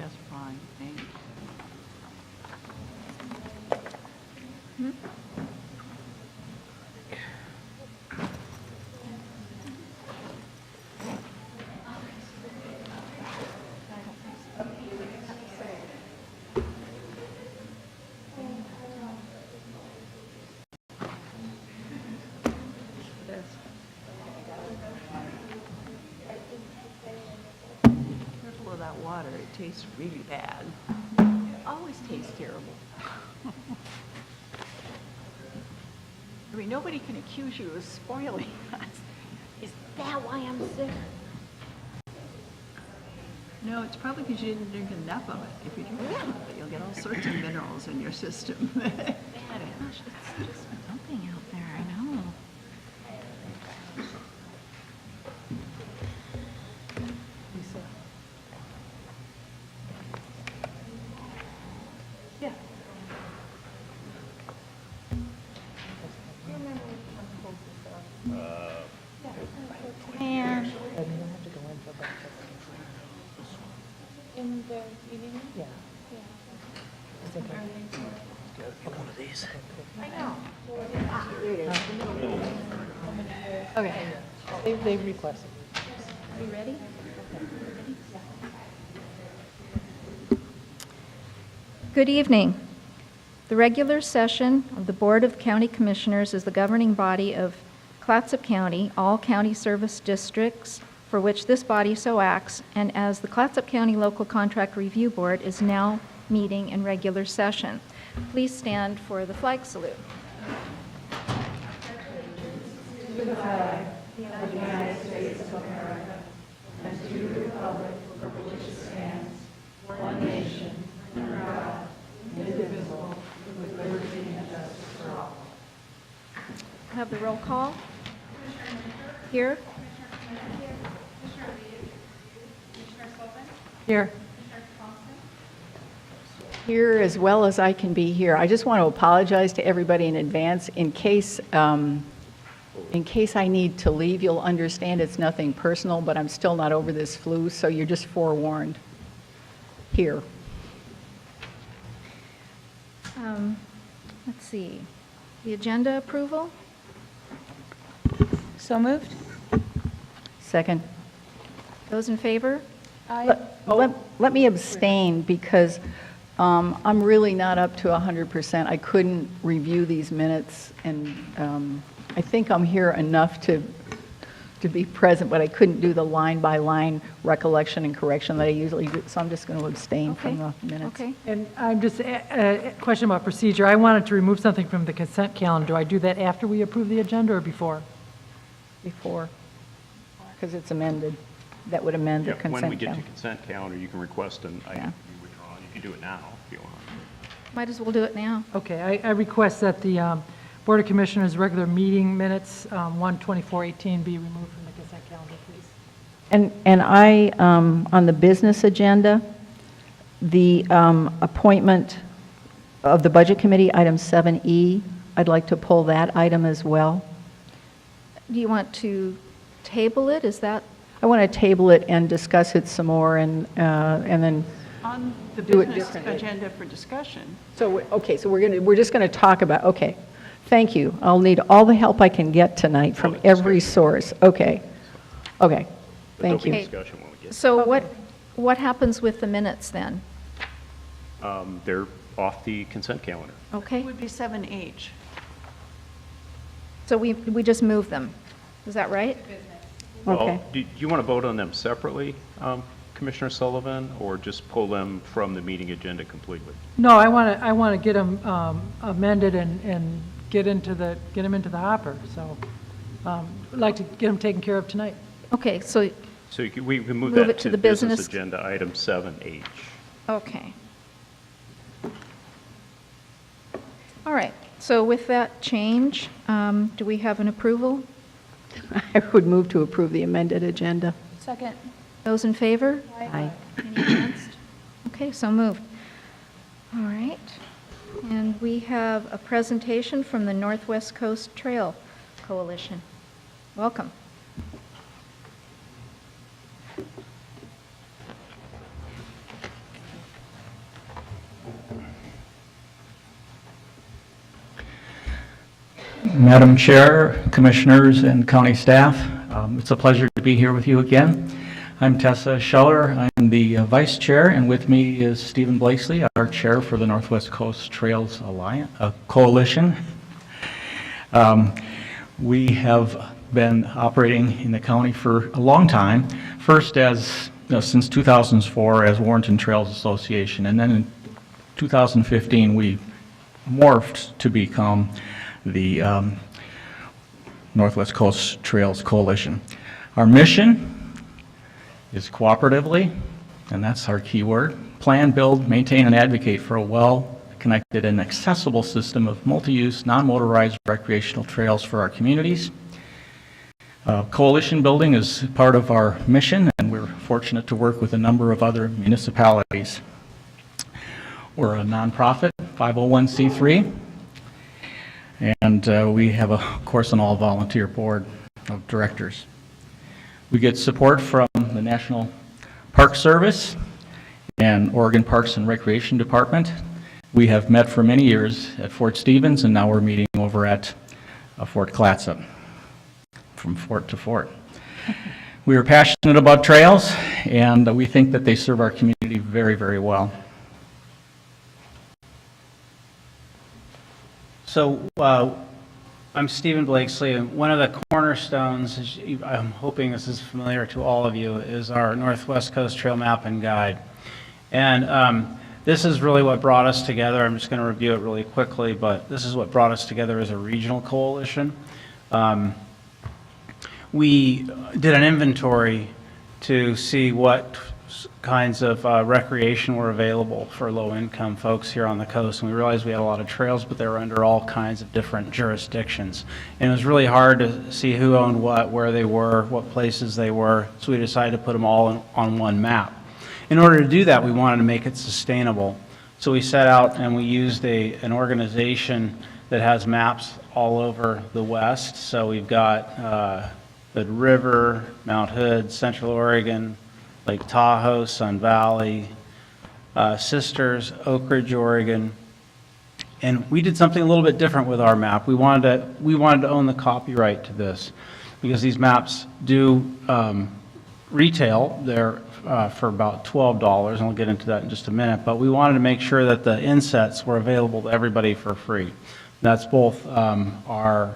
just fine, thank you. Careful of that water, it tastes really bad. It always tastes terrible. I mean, nobody can accuse you of spoiling us. Is that why I'm sick? No, it's probably because you didn't drink enough of it. If you drink enough of it, you'll get all sorts of minerals in your system. Gosh, it's just dumping out there, I know. Lisa. Yeah. And In the meeting? Yeah. Yeah. One of these. I know. Okay. They requested. are you ready? Good evening. The regular session of the Board of County Commissioners is the governing body of Clatsop County, all county service districts for which this body so acts, and as the Clatsop County Local Contract Review Board is now meeting in regular session. Please stand for the flag salute. Have the roll call. Here. Here. Here as well as I can be here. I just want to apologize to everybody in advance in case I need to leave. You'll understand it's nothing personal, but I'm still not over this flu, so you're just forewarned. Here. Let's see. The agenda approval? So moved? Second. Those in favor? Let me abstain because I'm really not up to 100%. I couldn't review these minutes, and I think I'm here enough to be present, but I couldn't do the line-by-line recollection and correction that I usually do, so I'm just going to abstain from the minutes. Okay. And I'm just, a question about procedure. I wanted to remove something from the consent calendar. Do I do that after we approve the agenda or before? Before, because it's amended. That would amend the Yeah, consent when we calendar. get to consent calendar, you can request an item to be withdrawn. You can do it now if you want. Might as well do it now. Okay, I request that the Board of Commissioners' regular meeting minutes, 1/24/18, be removed from the consent calendar, please. And I, on the business agenda, the appointment of the Budget Committee, item 7E, I'd like to pull that item as well. Do you want to table it? Is that, I want to table it and discuss it some more and then, On the Do it business differently. agenda for discussion, so, okay, so we're just going to talk about, okay, thank you. I'll need all the help I can get tonight from every source. Okay, okay, But thank there'll be you. discussion when we get. so what happens with the minutes then? They're off the consent calendar. it Okay, would be 7H. so we just move them. Is that right? Okay. Well, do you want to vote on them separately, Commissioner Sullivan, or just pull them from the meeting agenda completely? No, I want to get them amended and get them into the hopper, so I'd like to get them taken care of tonight. Okay, so, So we can move Move that it to business business- agenda, item 7H. okay. All right, so with that change, do we have an approval? I would move to approve the amended agenda. Second. Those in favor? Aye. Any against? Okay, so moved. All right. And we have a presentation from the Northwest Coast Trail Coalition. Welcome. Madam Chair, Commissioners, and County staff, it's a pleasure to be here with you again. I'm Tessa Scheller. I'm the Vice Chair, and with me is Stephen Blakesley, our Chair for the Northwest Coast Trails Alliance Coalition. We have been operating in the county for a long time, first as, since 2004 as Warrenton Trails Association, and then in 2015 we morphed to become the Northwest Coast Trails Coalition. Our mission is cooperatively, and that's our key word, plan, build, maintain, and advocate for a well-connected and accessible system of multi-use, non-motorized recreational trails for our communities. Coalition building is part of our mission, and we're fortunate to work with a number of other municipalities. We're a nonprofit, 501c3, and we have, of course, an all-volunteer board of directors. We get support from the National Park Service and Oregon Parks and Recreation Department. We have met for many years at Fort Stevens, and now we're meeting over at Fort Clatsop, from fort to fort. We are passionate about trails, and we think that they serve our community very, very well. So I'm Stephen Blakesley, and one of the cornerstones, I'm hoping this is familiar to all of you, is our Northwest Coast Trail Map and Guide. And this is really what brought us together. I'm just going to review it really quickly, but this is what brought us together as a regional coalition. We did an inventory to see what kinds of recreation were available for low-income folks here on the coast, and we realized we had a lot of trails, but they were under all kinds of different jurisdictions. And it was really hard to see who owned what, where they were, what places they were, so we decided to put them all on one map. In order to do that, we wanted to make it sustainable. So we set out and we used an organization that has maps all over the West. So we've got the River, Mount Hood, Central Oregon, Lake Tahoe, Sun Valley, Sisters, Oak Ridge, Oregon. And we did something a little bit different with our map. We wanted to own the copyright to this because these maps do retail. They're for about $12, and we'll get into that in just a minute. But we wanted to make sure that the insets were available to everybody for free. That's both our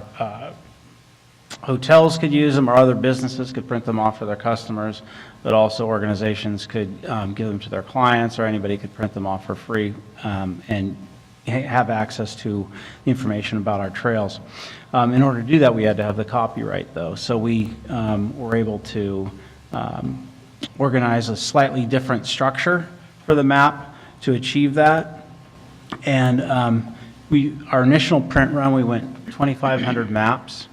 hotels could use them, or other businesses could print them off for their customers, but also organizations could give them to their clients, or anybody could print them off for free and have access to the information about our trails. In order to do that, we had to have the copyright, though. So we were able to organize a slightly different structure for the map to achieve that. And our initial print run, we went 2,500 maps.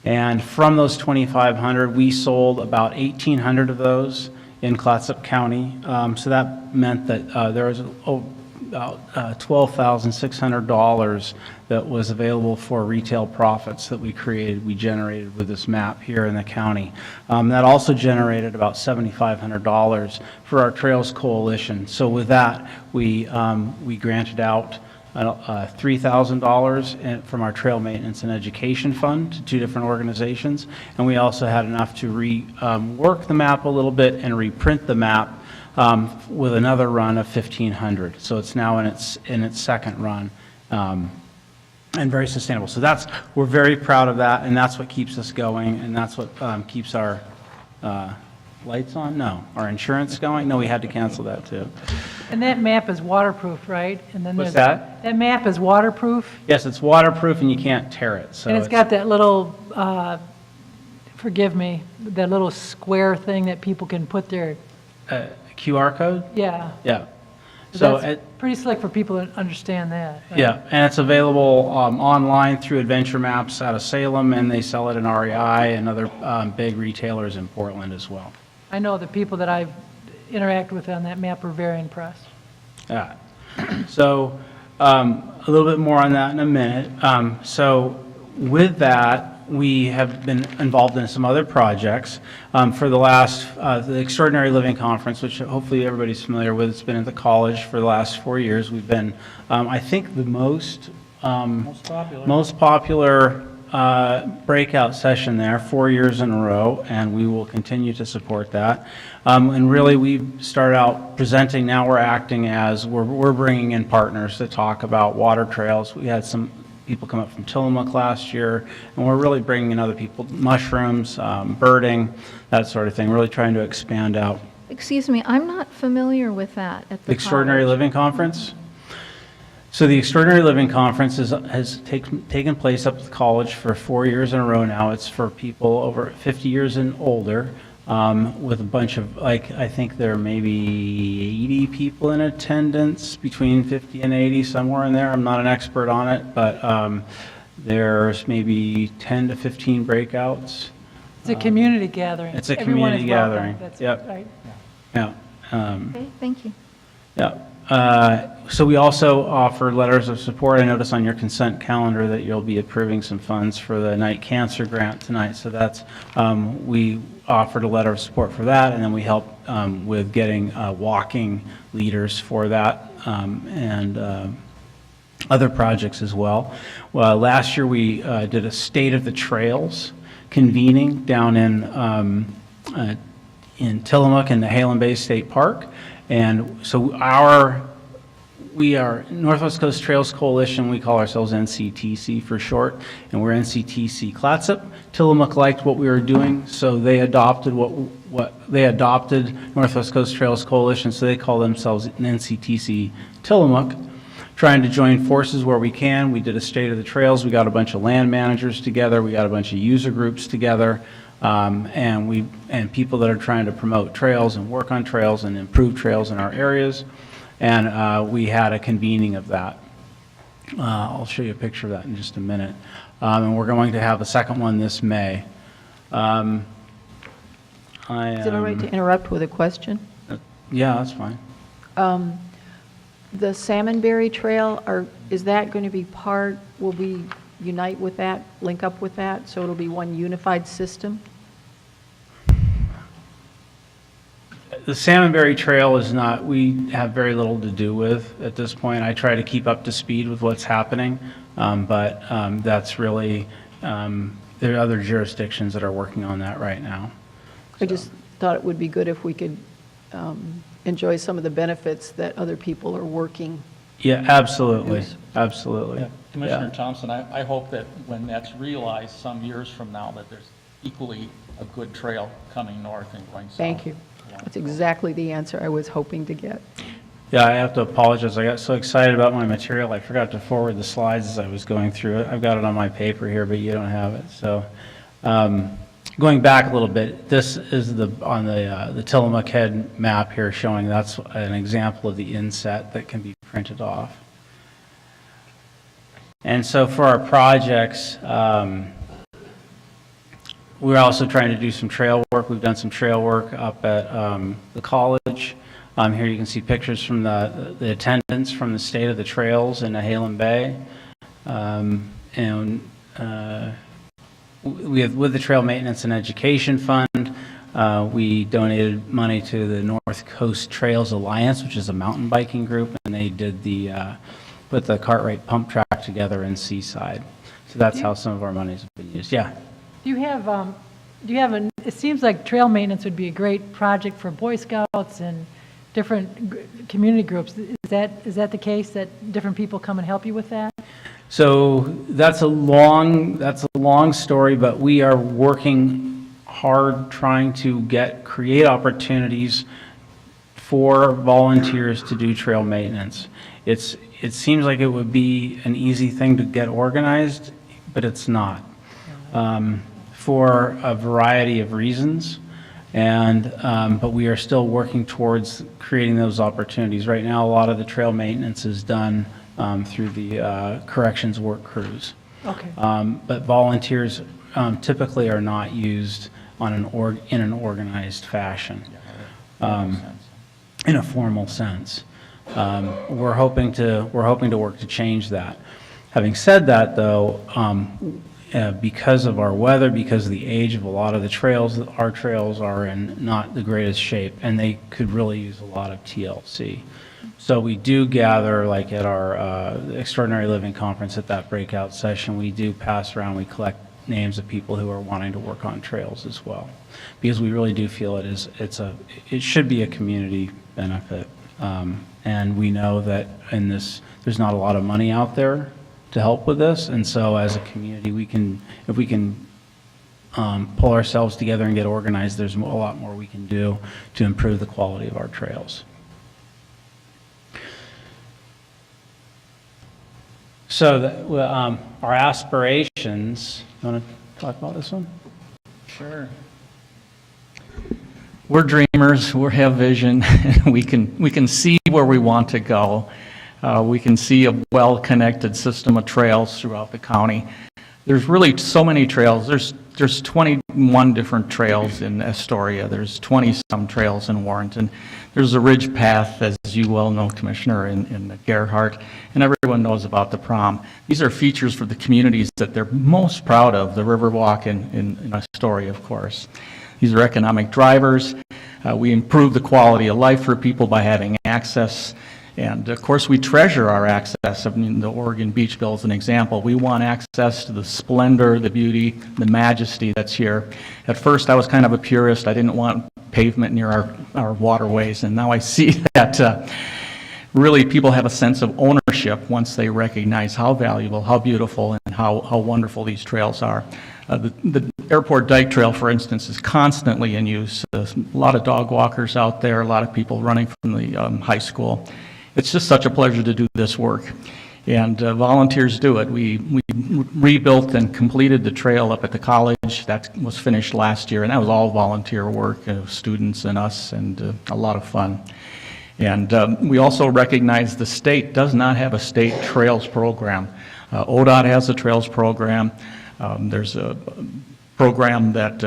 And from those 2,500, we sold about 1,800 of those in Clatsop County. So that meant that there was about $12,600 that was available for retail profits that we generated with this map here in the county. That also generated about $7,500 for our Trails Coalition. So with that, we granted out $3,000 from our Trail Maintenance and Education Fund to 2 different organizations, and we also had enough to rework the map a little bit and reprint the map with another run of 1,500. So it's now in its second run, and very sustainable. So we're very proud of that, and that's what keeps us going, and that's what keeps our lights on? No. Our insurance going? No, we had to cancel that too. And that map is waterproof, right? And then What's that? That map is waterproof? Yes, it's waterproof and you can't tear it. So And it's got that little, forgive me, that little square thing that people can put their, QR code? yeah. Yeah. So That's pretty slick for people to understand that. Right? yeah, and it's available online through Adventure Maps out of Salem, and they sell it in REI and other big retailers in Portland as well. I know the people that I've interacted with on that map were very impressed. Yeah. So a little bit more on that in a minute. So with that, we have been involved in some other projects. For the last, the Extraordinary Living Conference, which hopefully everybody's familiar with, it's been at the college for the last 4 years. We've been, I think, the most most popular breakout session there, 4 years in a row, and we will continue to support that. And really, we started out presenting, now we're acting as, we're bringing in partners to talk about water trails. We had some people come up from Tillamook last year, and we're really bringing in other people, mushrooms, birding, that sort of thing, really trying to expand out. Excuse me, I'm not familiar with that at the Extraordinary college. Living Conference? So the Extraordinary Living Conference has taken place up at the college for 4 years in a row now. It's for people over 50 years and older, with a bunch of, like, I think there are maybe 80 people in attendance, between 50 and 80, somewhere in there. I'm not an expert on it, but there's maybe 10 to 15 breakouts. It's a community gathering. It's a Everyone is community welcome. gathering. That's Yep. right. Yeah. Okay, thank you. Yeah. So we also offer letters of support. I notice on your consent calendar that you'll be approving some funds for the Night Cancer Grant tonight. So that's, we offered a letter of support for that, and then we help with getting walking leaders for that, and other projects as well. Well, last year we did a State of the Trails convening down in Tillamook in the Halem Bay State Park. And so we are Northwest Coast Trails Coalition. We call ourselves NCTC for short, and we're NCTC Clatsop. Tillamook liked what we were doing, so they adopted they adopted Northwest Coast Trails Coalition, so they call themselves NCTC Tillamook. Trying to join forces where we can. We did a State of the Trails. We got a bunch of land managers together. We got a bunch of user groups together. And people that are trying to promote trails and work on trails and improve trails in our areas. And we had a convening of that. I'll show you a picture of that in just a minute. And we're going to have a second one this May. Is it all right to interrupt with a question? Yeah, that's fine. The Salmonberry Trail, is that going to be will we unite with that, link up with that, so it'll be one unified system? The Salmonberry Trail is not, we have very little to do with at this point. I try to keep up to speed with what's happening, but that's really, there are other jurisdictions that are working on that right now. I just thought it would be good if we could enjoy some of the benefits that other people are working. Yeah, absolutely, Yes. absolutely. Yeah, Commissioner Yeah. Thompson, I hope that when that's realized some years from now, that there's equally a good trail coming north and going south. Thank you. That's exactly the answer I was hoping to get. Yeah, I have to apologize. I got so excited about my material, I forgot to forward the slides as I was going through it. I've got it on my paper here, but you don't have it. So, going back a little bit, this is on the Tillamook Head map here showing that's an example of the inset that can be printed off. And so for our projects, we're also trying to do some trail work. We've done some trail work up at the college. Here you can see pictures from the attendants from the State of the Trails in Halem Bay. With the Trail Maintenance and Education Fund, we donated money to the North Coast Trails Alliance, which is a mountain biking group, and they did put the Cartwright pump track together in Seaside. So that's how some of our monies have been used. Yeah. Do you have it seems like trail maintenance would be a great project for Boy Scouts and different community groups. Is that the case, that different people come and help you with that? So that's a long story, but we are working hard trying to create opportunities for volunteers to do trail maintenance. It seems like it would be an easy thing to get organized, but it's not. For a variety of reasons, but we are still working towards creating those opportunities. Right now, a lot of the trail maintenance is done through the corrections work crews. Okay. But volunteers typically are not used in an organized fashion, in a formal sense. We're hoping to work to change that. Having said that, though, because of our weather, because of the age of a lot of the trails, our trails are in not the greatest shape, and they could really use a lot of TLC. So we do gather, like at our Extraordinary Living Conference, at that breakout session, we do pass around, we collect names of people who are wanting to work on trails as well, because we really do feel it should be a community benefit. And we know that there's not a lot of money out there to help with this, and so as a community, if we can pull ourselves together and get organized, there's a lot more we can do to improve the quality of our trails. So our aspirations, you want to talk about this one? Sure. We're dreamers, we have vision, we can see where we want to go. We can see a well-connected system of trails throughout the county. There's really so many trails. There's 21 different trails in Astoria. There's 20-some trails in Warrenton. There's a ridge path, as you well know, Commissioner, in Gerhardt, and everyone knows about the prom. These are features for the communities that they're most proud of, the Riverwalk in Astoria, of course. These are economic drivers. We improve the quality of life for people by having access. And of course, we treasure our access. I mean, the Oregon Beach Bill is an example. We want access to the splendor, the beauty, the majesty that's here. At first, I was kind of a purist. I didn't want pavement near our waterways, and now I see that really people have a sense of ownership once they recognize how valuable, how beautiful, and how wonderful these trails are. The Airport Dike Trail, for instance, is constantly in use. A lot of dog walkers out there, a lot of people running from the high school. It's just such a pleasure to do this work, and volunteers do it. We rebuilt and completed the trail up at the college. That was finished last year, and that was all volunteer work, students and us, and a lot of fun. And we also recognize the state does not have a state trails program. ODOT has a trails program. There's a program that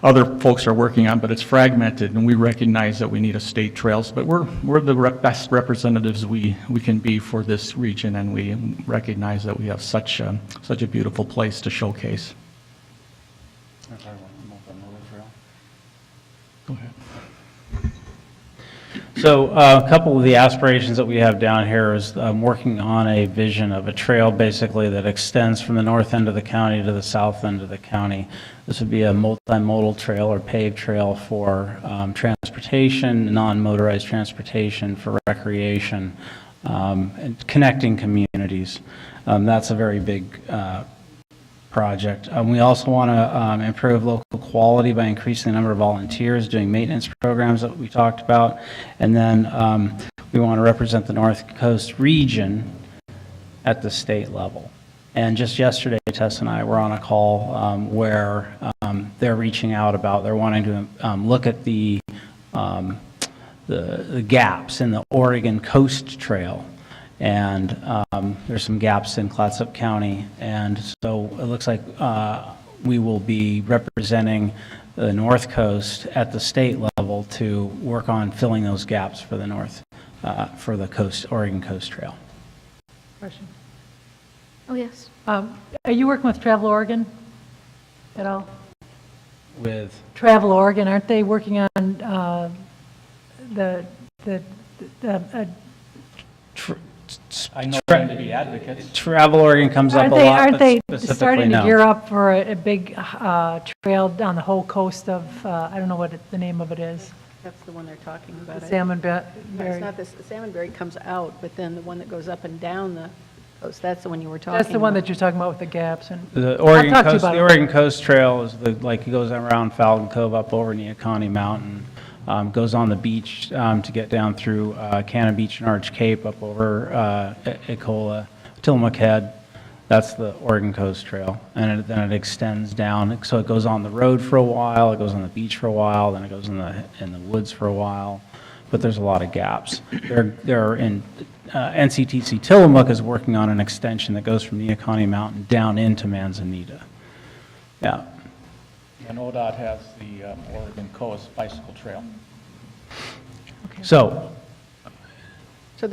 other folks are working on, but it's fragmented, and we recognize that we need a state trails. But we're the best representatives we can be for this region, and we recognize that we have such a beautiful place to showcase. Go ahead. So a couple of the aspirations that we have down here is working on a vision of a trail basically that extends from the north end of the county to the south end of the county. This would be a multimodal trail or paved trail for transportation, non-motorized transportation, for recreation, and connecting communities. That's a very big project. We also want to improve local quality by increasing the number of volunteers doing maintenance programs that we talked about. And then we want to represent the North Coast region at the state level. And just yesterday, Tess and I were on a call where they're reaching out about, they're wanting to look at the gaps in the Oregon Coast Trail. And there's some gaps in Clatsop County, and so it looks like we will be representing the North Coast at the state level to work on filling those gaps for for the Oregon Coast Trail. Question. Oh, yes. Are you working with Travel Oregon at all? With Travel Oregon, aren't they working on I know them to be advocates. Travel Oregon comes up a lot, Aren't but they specifically starting to no. gear up for a big trail down the whole coast of, I don't know what the name of it is? That's the one they're talking about. Salmon No, it's not this, the Salmonberry comes out, but then the one that goes up and down the coast, that's the one you were talking about. That's the one that you're talking about with the gaps and. The Oregon I'll talk to you Coast, about the it. Oregon Coast Trail is it goes around Falcon Cove up over Neocony Mountain, goes on the beach to get down through Cannon Beach and Arch Cape up over Ecola, Tillamook Head. That's the Oregon Coast Trail, and then it extends down. So it goes on the road for a while, it goes on the beach for a while, then it goes in the woods for a while. But there's a lot of gaps. They're in NCTC Tillamook is working on an extension that goes from Neocony Mountain down into Manzanita. Yeah. And ODOT has the Oregon Coast Bicycle Trail. So So,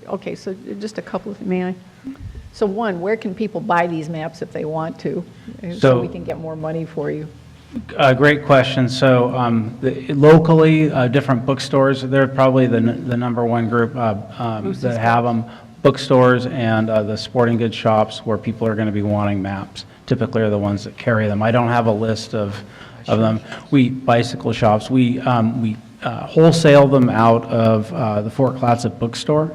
okay, so just a couple of, may I? So one, where can people buy these maps if they want to? So So- we can get more money for you. Great question. So locally, different bookstores, they're probably the number one group that have them. Bookstores and the sporting goods shops where people are going to be wanting maps typically are the ones that carry them. I don't have a list of them. Bicycle shops, we wholesale them out of the Fort Clatsop bookstore.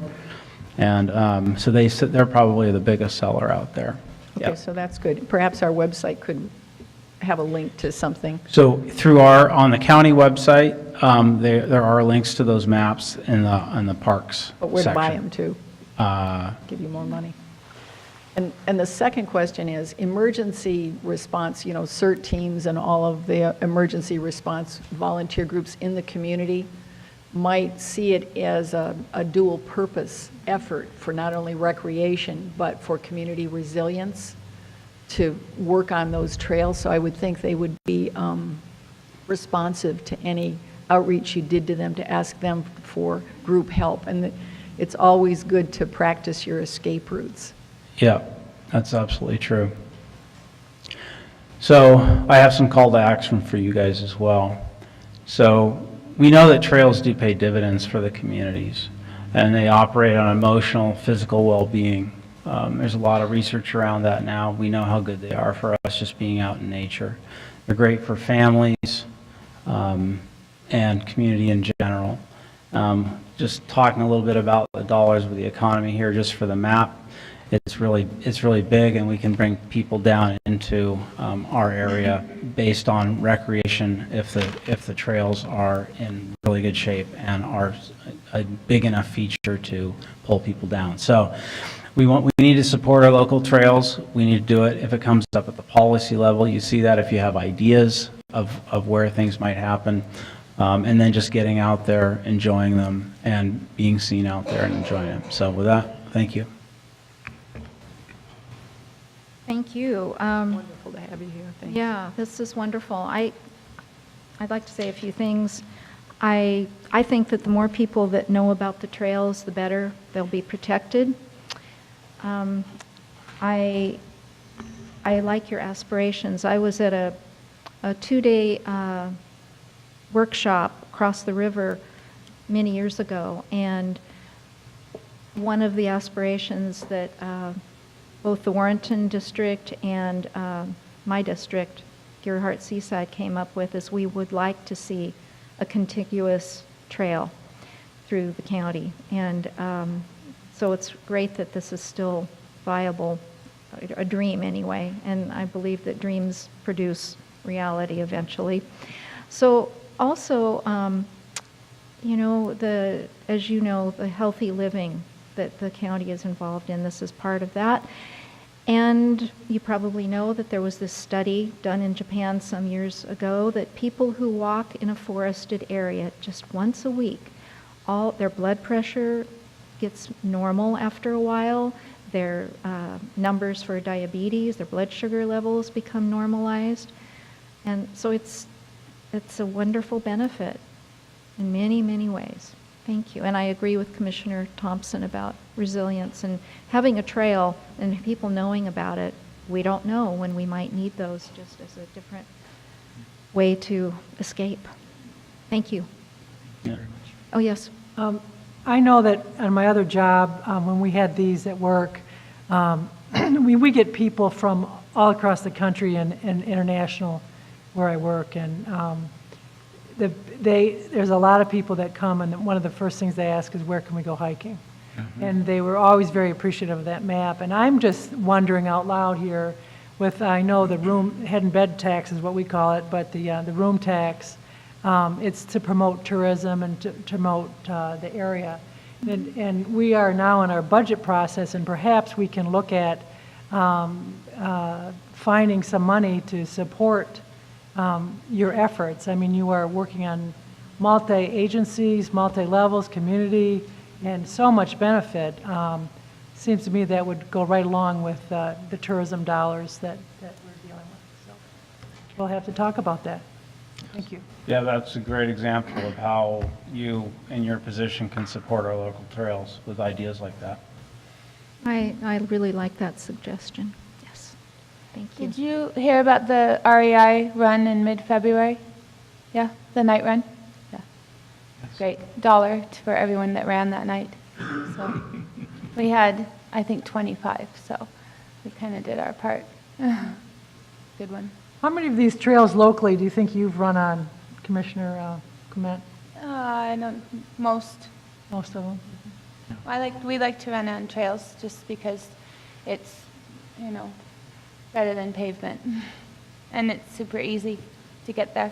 And so they're probably the biggest seller out there. Okay, so that's good. Perhaps our website could have a link to something. So on the county website, there are links to those maps in the parks But where to buy section. them to? Give you more money. And the second question is, emergency response, CERT teams and all of the emergency response volunteer groups in the community might see it as a dual purpose effort for not only recreation, but for community resilience to work on those trails. So I would think they would be responsive to any outreach you did to them to ask them for group help. And it's always good to practice your escape routes. Yeah, that's absolutely true. So I have some call to action for you guys as well. So we know that trails do pay dividends for the communities, and they operate on emotional, physical well-being. There's a lot of research around that now. We know how good they are for us just being out in nature. They're great for families and community in general. Just talking a little bit about the dollars of the economy here, just for the map, it's really big, and we can bring people down into our area based on recreation if the trails are in really good shape and are a big enough feature to pull people down. So we need to support our local trails. We need to do it if it comes up at the policy level. You see that if you have ideas of where things might happen. And then just getting out there, enjoying them, and being seen out there and enjoying them. So with that, thank you. Thank you. Wonderful to have you here. Thanks. Yeah, this is wonderful. I'd like to say a few things. I think that the more people that know about the trails, the better they'll be protected. I like your aspirations. I was at a 2-day workshop across the river many years ago, and one of the aspirations that both the Warrenton district and my district, Gerhart Seaside, came up with is we would like to see a contiguous trail through the county. And so it's great that this is still viable, a dream anyway, and I believe that dreams produce reality eventually. So also, as you know, the healthy living that the county is involved in, this is part of that. And you probably know that there was this study done in Japan some years ago that people who walk in a forested area just once a week, their blood pressure gets normal after a while, their numbers for diabetes, their blood sugar levels become normalized. And so it's a wonderful benefit in many, many ways. Thank you. And I agree with Commissioner Thompson about resilience and having a trail and people knowing about it. We don't know when we might need those, just as a different way to escape. Thank you. Yeah. Oh, yes. I know that on my other job, when we had these at work, we get people from all across the country and international where I work, and there's a lot of people that come, and one of the first things they ask is, where can we go hiking? Mm-hmm. And they were always very appreciative of that map. And I'm just wondering out loud here, I know the head and bed tax is what we call it, but the room tax, it's to promote tourism and to promote the area. And we are now in our budget process, and perhaps we can look at finding some money to support your efforts. I mean, you are working on multi-agencies, multi-levels, community, and so much benefit. Seems to me that would go right along with the tourism dollars that we're dealing with. So we'll have to talk about that. Thank you. Yeah, that's a great example of how you, in your position, can support our local trails with ideas like that. I really like that suggestion. Yes. Thank you. Did you hear about the REI run in mid-February? Yeah, the night run? Yeah. Great. $1 for everyone that ran that night. So we had, I think, 25, so we kind of did our part. Good one. How many of these trails locally do you think you've run on, Commissioner Clement? I don't, most. Most of them? We like to run on trails just because it's, better than pavement. And it's super easy to get there.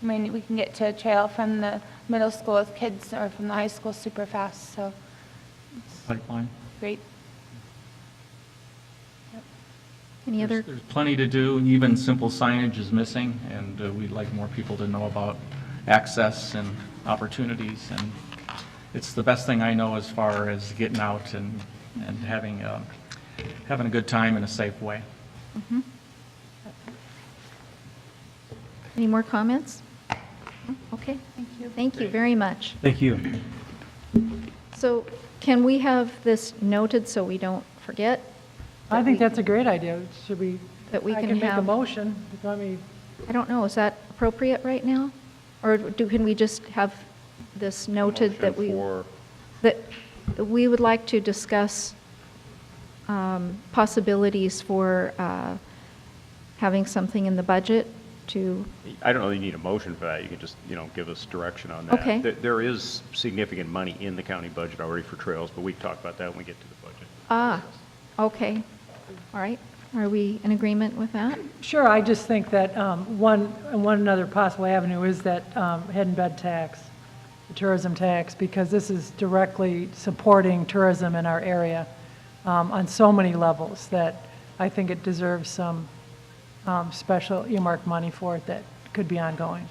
I mean, we can get to a trail from the middle school with kids or from the high school super fast, so Pipeline. great. Any other? There's plenty to do, even simple signage is missing, and we'd like more people to know about access and opportunities, and it's the best thing I know as far as getting out and having a good time in a safe way. Mhm. Any more comments? Okay. Thank you. Thank you very much. Thank you. So can we have this noted so we don't forget? I think that's a great idea. Should we? That we I can make a have- motion. If you want me, I don't know, is that appropriate right now? Or can we just have this noted that Motion we, for- that we would like to discuss possibilities for having something in the budget to, I don't really need a motion for that. You can just, give us direction on that. Okay. There is significant money in the county budget already for trails, but we can talk about that when we get to the budget. okay, all right. Are we in agreement with that? sure, I just think that one other possible avenue is that head and bed tax, the tourism tax, because this is directly supporting tourism in our area on so many levels that I think it deserves some special earmark money for it that could be ongoing.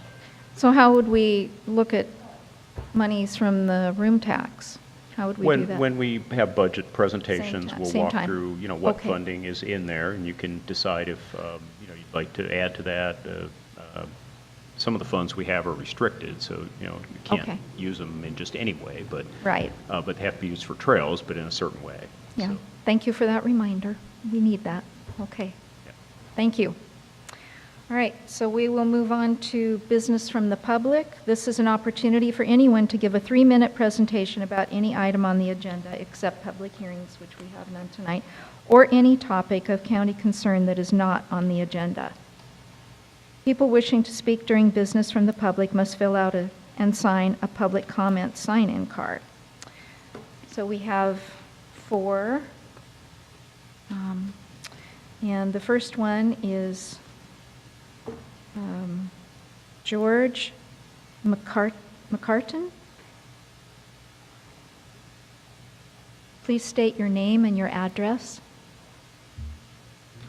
So how would we look at monies from the room tax? How would we do that? When we have budget presentations, time- we'll same walk time. through, what Okay. funding is in there, and you can decide if, you'd like to add to that. Some of the funds we have are restricted, so, you Okay. can't use them in just any way, but. Right. But they have to be used for trails, but in a certain way. Yeah, So, thank you for that reminder. We need that. Okay. yeah. Thank you. All right, so we will move on to business from the public. This is an opportunity for anyone to give a 3-minute presentation about any item on the agenda, except public hearings, which we have none tonight, or any topic of county concern that is not on the agenda. People wishing to speak during business from the public must fill out and sign a public comment sign-in card. So we have 4. And the first one is George McCartan. Please state your name and your address.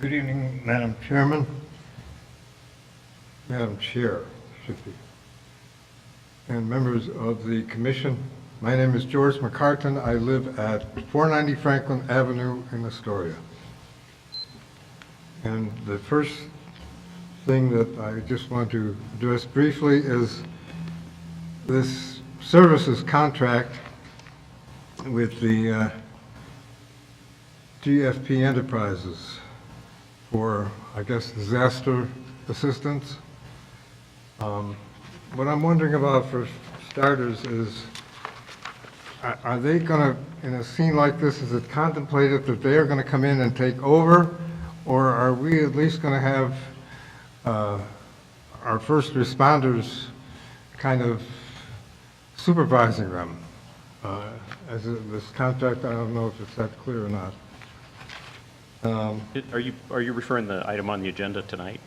Good evening, Madam Chairman. Madam Chair, should be. And members of the commission. My name is George McCartan. I live at 490 Franklin Avenue in Astoria. And the first thing that I just want to address briefly is this services contract with the GFP Enterprises for, I guess, disaster assistance. What I'm wondering about for starters is, are they going to, in a scene like this, is it contemplated that they are going to come in and take over, or are we at least going to have our first responders kind of supervising them? As this contract, I don't know if it's that clear or not. Are you referring to the item on the agenda tonight?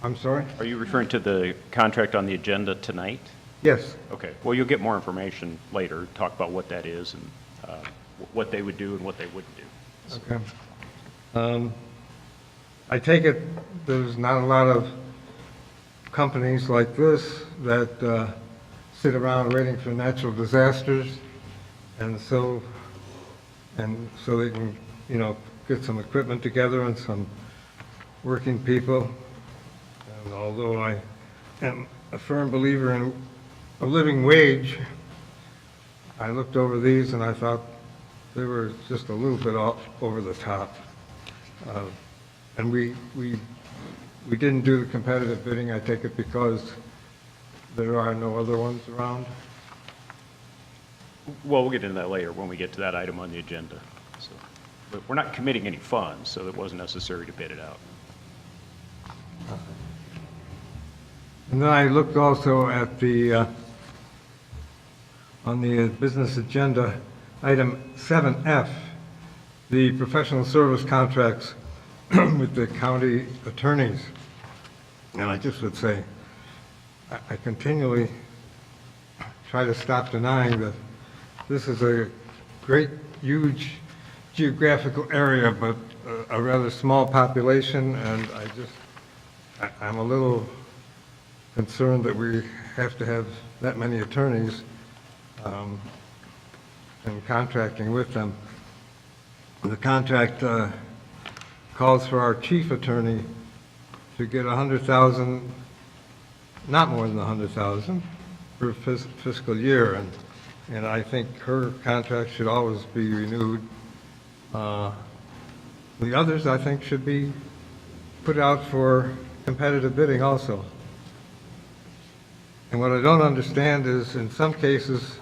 I'm sorry? Are you referring to the contract on the agenda tonight? Yes. Okay, well, you'll get more information later, talk about what that is and what they would do and what they wouldn't do. Okay. I take it there's not a lot of companies like this that sit around waiting for natural disasters, and so they can, get some equipment together and some working people. And although I am a firm believer in a living wage. I looked over these and I thought they were just a little bit over the top. And we didn't do the competitive bidding, I take it because there are no other ones around. Well, we'll get into that later when we get to that item on the agenda. So, but we're not committing any funds, so it wasn't necessary to bid it out. And then I looked also at the, on the business agenda, item 7F, the professional service contracts with the county attorneys. And I just would say, I continually try to stop denying that this is a great, huge geographical area, but a rather small population, and I'm a little concerned that we have to have that many attorneys and contracting with them. The contract calls for our chief attorney to get 100,000, not more than 100,000 per fiscal year, and I think her contract should always be renewed. The others, I think, should be put out for competitive bidding also. And what I don't understand is, in some cases,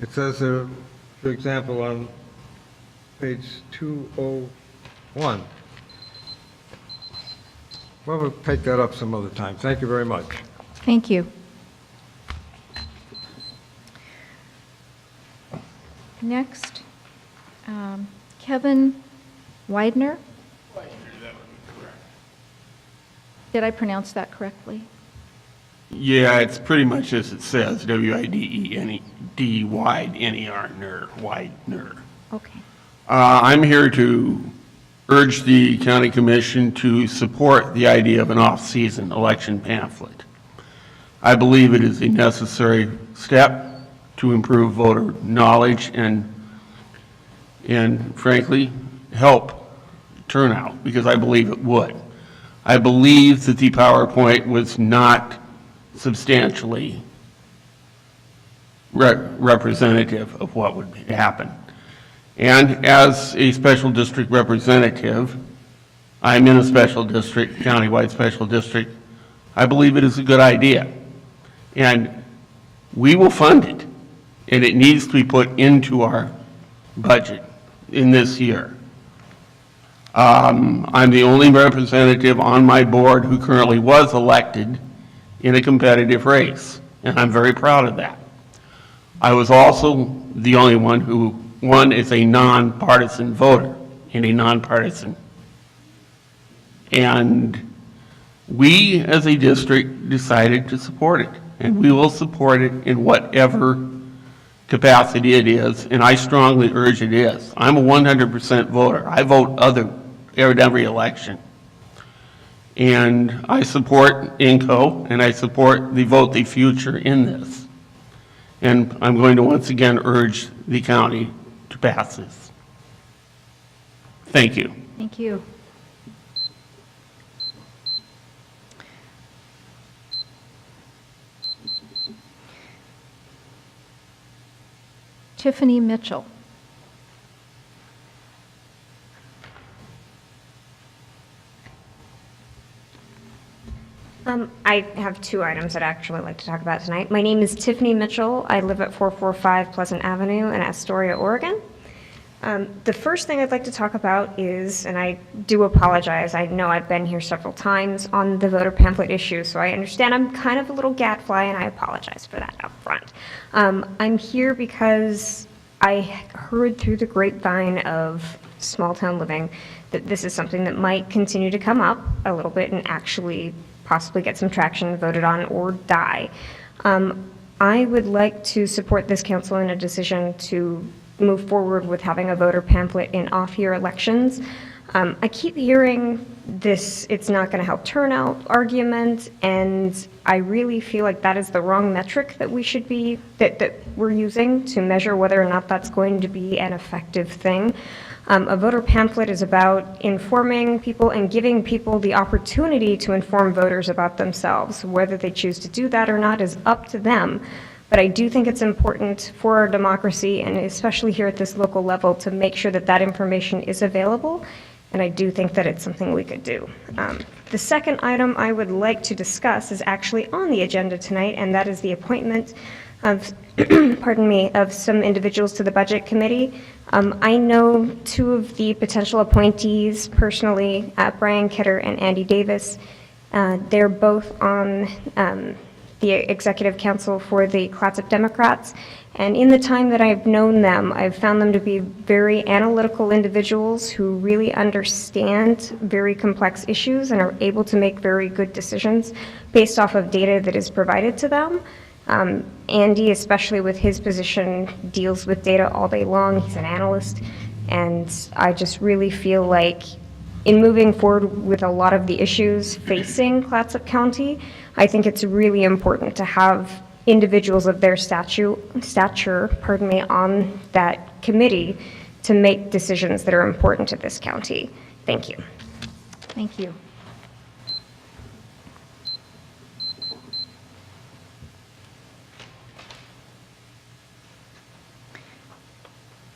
it says there, for example, on page 201. Well, we'll take that up some other time. Thank you very much. Thank you. Next, Kevin Widener. Did I pronounce that correctly? Yeah, it's pretty much as it says, W-I-D-E-N-E-D-Y-N-E-R, Widener. Okay. I'm here to urge the county commission to support the idea of an off-season election pamphlet. I believe it is a necessary step to improve voter knowledge and frankly, help turnout, because I believe it would. I believe that the PowerPoint was not substantially representative of what would happen. And as a special district representative, I'm in a special district, countywide special district. I believe it is a good idea. And we will fund it. And it needs to be put into our budget in this year. I'm the only representative on my board who currently was elected in a competitive race, and I'm very proud of that. I was also the only one who won as a nonpartisan voter in a nonpartisan. And we, as a district, decided to support it, and we will support it in whatever capacity it is, and I strongly urge it is. I'm a 100% voter. I vote every election. And I support INCO, and I support the Vote the Future in this. And I'm going to once again urge the county to pass this. Thank you. Thank you. Tiffany Mitchell. I have two items that I'd actually like to talk about tonight. My name is Tiffany Mitchell. I live at 445 Pleasant Avenue in Astoria, Oregon. The first thing I'd like to talk about is, and I do apologize, I know I've been here several times on the voter pamphlet issue, so I understand I'm kind of a little gadfly, and I apologize for that up front. I'm here because I heard through the grapevine of small town living that this is something that might continue to come up a little bit and actually possibly get some traction, voted on, or die. I would like to support this council in a decision to move forward with having a voter pamphlet in off-year elections. I keep hearing this, it's not going to help turnout argument, and I really feel like that is the wrong metric that we should be, that we're using to measure whether or not that's going to be an effective thing. A voter pamphlet is about informing people and giving people the opportunity to inform voters about themselves. Whether they choose to do that or not is up to them. But I do think it's important for our democracy, and especially here at this local level, to make sure that that information is available. And I do think that it's something we could do. The second item I would like to discuss is actually on the agenda tonight, and that is the appointment of, pardon me, of some individuals to the Budget Committee. I know two of the potential appointees personally, Brian Kidder and Andy Davis. They're both on the Executive Council for the Clatsop Democrats. And in the time that I've known them, I've found them to be very analytical individuals who really understand very complex issues and are able to make very good decisions based off of data that is provided to them. Andy, especially with his position, deals with data all day long. He's an analyst. And I just really feel like in moving forward with a lot of the issues facing Clatsop County, I think it's really important to have individuals of their stature, on that committee to make decisions that are important to this county. Thank you. Thank you.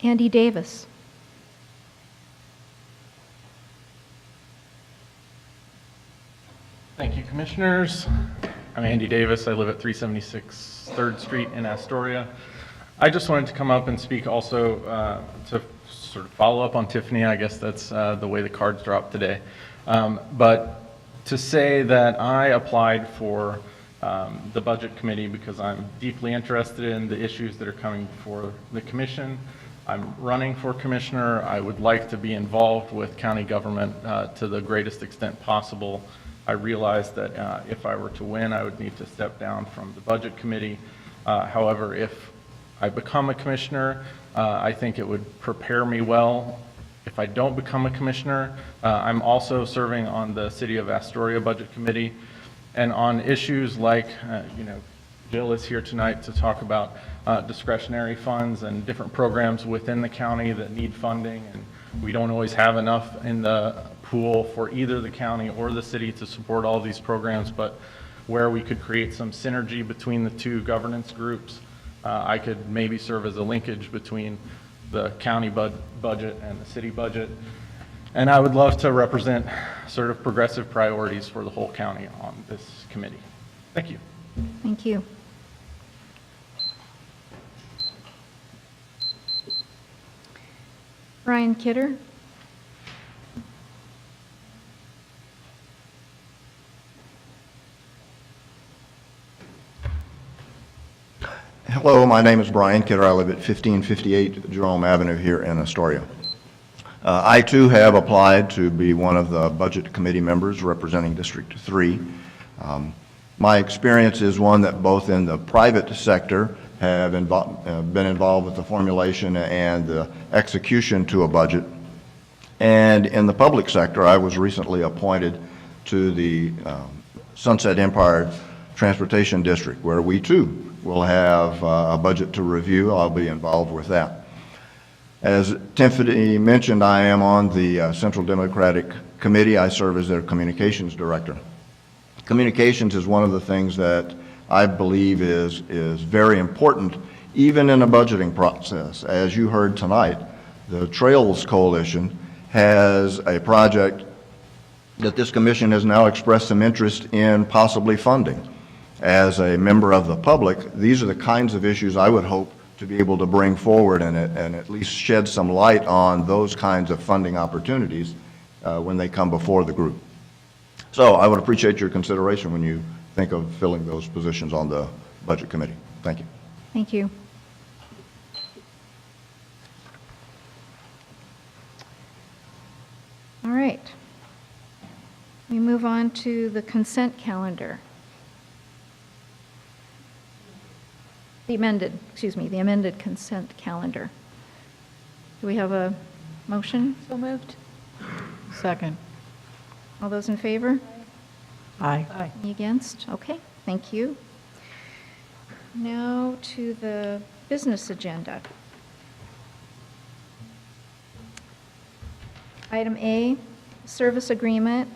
Andy Davis. Thank you, Commissioners. I'm Andy Davis. I live at 376 3rd Street in Astoria. I just wanted to come up and speak also to sort of follow up on Tiffany. I guess that's the way the cards dropped today. But to say that I applied for the Budget Committee because I'm deeply interested in the issues that are coming before the Commission. I'm running for Commissioner. I would like to be involved with county government to the greatest extent possible. I realize that if I were to win, I would need to step down from the Budget Committee. However, if I become a commissioner, I think it would prepare me well. If I don't become a commissioner, I'm also serving on the City of Astoria Budget Committee. And on issues like, Jill is here tonight to talk about discretionary funds and different programs within the county that need funding. And we don't always have enough in the pool for either the county or the city to support all these programs, but where we could create some synergy between the two governance groups, I could maybe serve as a linkage between the county budget and the city budget. And I would love to represent sort of progressive priorities for the whole county on this committee. Thank you. Thank you. Brian Kidder. Hello, my name is Brian Kidder. I live at 1558 Jerome Avenue here in Astoria. I too have applied to be one of the Budget Committee members representing District 3. My experience is one that both in the private sector have been involved with the formulation and the execution to a budget. And in the public sector, I was recently appointed to the Sunset Empire Transportation District, where we too will have a budget to review. I'll be involved with that. As Tiffany mentioned, I am on the Central Democratic Committee. I serve as their communications director. Communications is one of the things that I believe is very important, even in a budgeting process. As you heard tonight, the Trails Coalition has a project that this commission has now expressed some interest in possibly funding. As a member of the public, these are the kinds of issues I would hope to be able to bring forward and at least shed some light on those kinds of funding opportunities when they come before the group. So I would appreciate your consideration when you think of filling those positions on the Budget Committee. Thank you. Thank you. All right. We move on to the consent calendar. The amended consent calendar. Do we have a motion? So moved. Second. All those in favor? Aye. Any against? Okay, thank you. Now to the business agenda. Item A, service agreement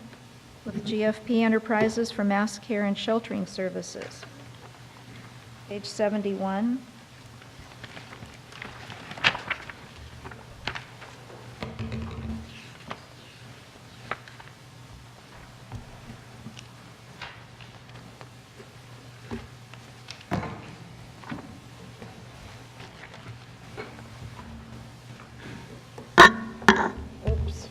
with GFP Enterprises for mass care and sheltering services. Page 71. Oops.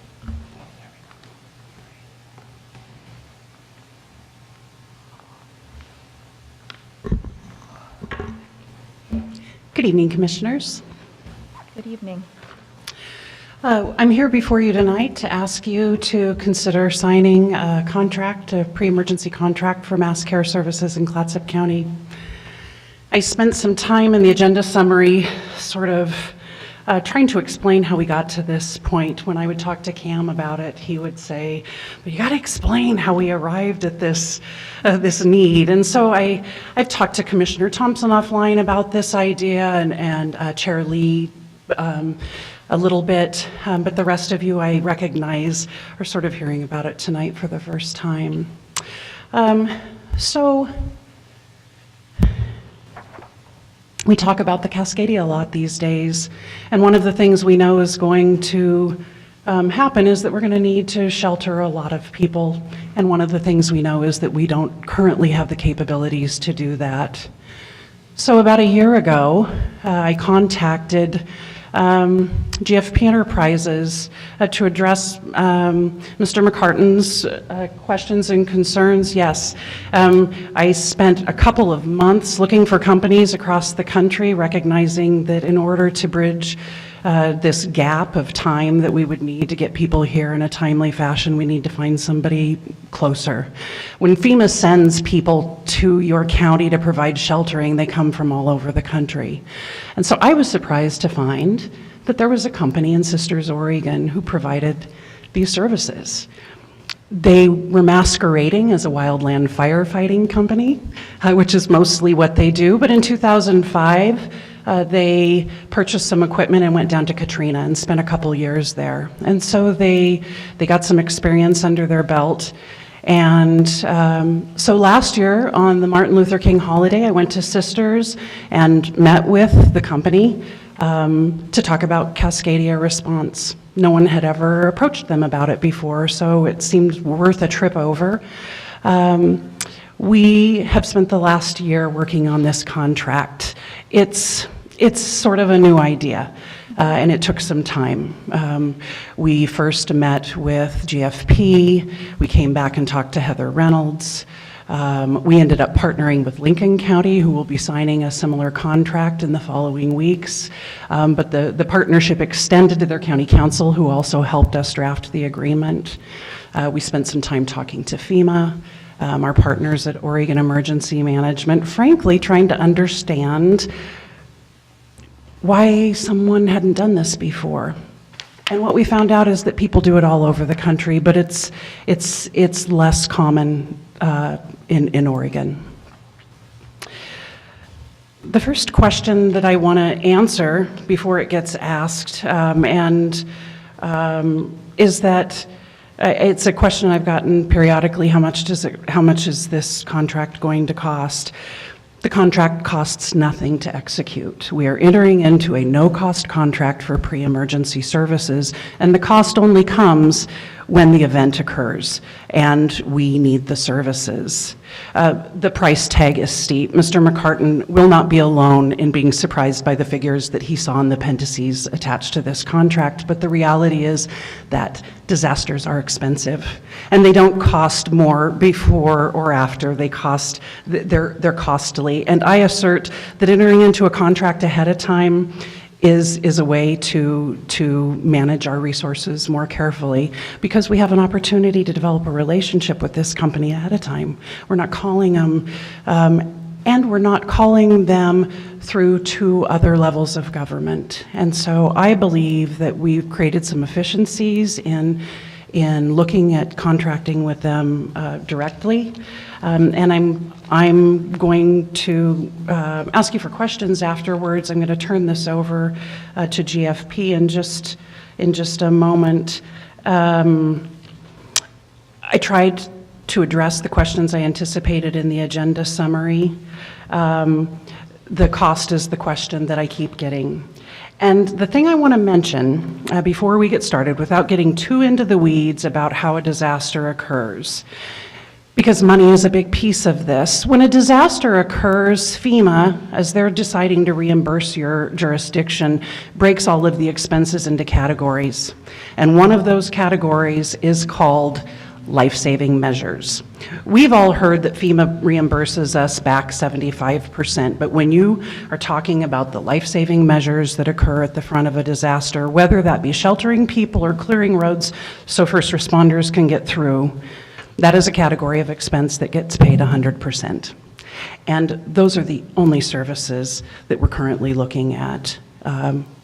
Good evening, Commissioners. Good evening. I'm here before you tonight to ask you to consider signing a contract, a pre-emergency contract for mass care services in Clatsop County. I spent some time in the agenda summary sort of trying to explain how we got to this point. When I would talk to Cam about it, he would say, "But you got to explain how we arrived at this need." And so I've talked to Commissioner Thompson offline about this idea and Chair Lee a little bit, but the rest of you I recognize are sort of hearing about it tonight for the first time. So we talk about the Cascadia a lot these days, and one of the things we know is going to happen is that we're going to need to shelter a lot of people, and one of the things we know is that we don't currently have the capabilities to do that. So about a year ago, I contacted GFP Enterprises to address Mr. McCartan's questions and concerns. Yes, I spent a couple of months looking for companies across the country, recognizing that in order to bridge this gap of time that we would need to get people here in a timely fashion, we need to find somebody closer. When FEMA sends people to your county to provide sheltering, they come from all over the country. And so I was surprised to find that there was a company in Sisters, Oregon, who provided these services. They were masquerading as a wildland firefighting company, which is mostly what they do, but in 2005, they purchased some equipment and went down to Katrina and spent a couple years there. And so they got some experience under their belt. And so last year on the Martin Luther King holiday, I went to Sisters and met with the company to talk about Cascadia response. No one had ever approached them about it before, so it seemed worth a trip over. We have spent the last year working on this contract. It's sort of a new idea, and it took some time. We first met with GFP. We came back and talked to Heather Reynolds. We ended up partnering with Lincoln County, who will be signing a similar contract in the following weeks. But the partnership extended to their county council, who also helped us draft the agreement. We spent some time talking to FEMA, our partners at Oregon Emergency Management, frankly trying to understand why someone hadn't done this before. And what we found out is that people do it all over the country, but it's less common in Oregon. The first question that I want to answer before it gets asked, is that it's a question I've gotten periodically: how much is this contract going to cost? The contract costs nothing to execute. We are entering into a no-cost contract for pre-emergency services, and the cost only comes when the event occurs, and we need the services. The price tag is steep. Mr. McCartan will not be alone in being surprised by the figures that he saw in the appendices attached to this contract, but the reality is that disasters are expensive, and they don't cost more before or after. They're costly, and I assert that entering into a contract ahead of time is a way to manage our resources more carefully, because we have an opportunity to develop a relationship with this company ahead of time. We're not calling them, and we're not calling them through 2 other levels of government. And so I believe that we've created some efficiencies in in looking at contracting with them directly. And I'm going to ask you for questions afterwards. I'm going to turn this over to GFP in just a moment. I tried to address the questions I anticipated in the agenda summary. The cost is the question that I keep getting. And the thing I want to mention before we get started, without getting too into the weeds about how a disaster occurs, because money is a big piece of this. When a disaster occurs, FEMA, as they're deciding to reimburse your jurisdiction, breaks all of the expenses into categories. And one of those categories is called life-saving measures. We've all heard that FEMA reimburses us back 75%, but when you are talking about the life-saving measures that occur at the front of a disaster, whether that be sheltering people or clearing roads so first responders can get through, that is a category of expense that gets paid 100%. And those are the only services that we're currently looking at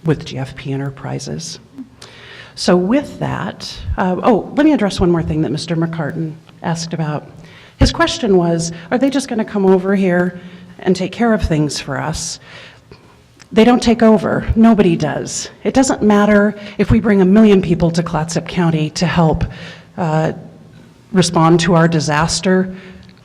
with GFP Enterprises. So with that, let me address one more thing that Mr. McCartan asked about. His question was, are they just going to come over here and take care of things for us? They don't take over. Nobody does. It doesn't matter if we bring 1 million people to Clatsop County to help respond to our disaster.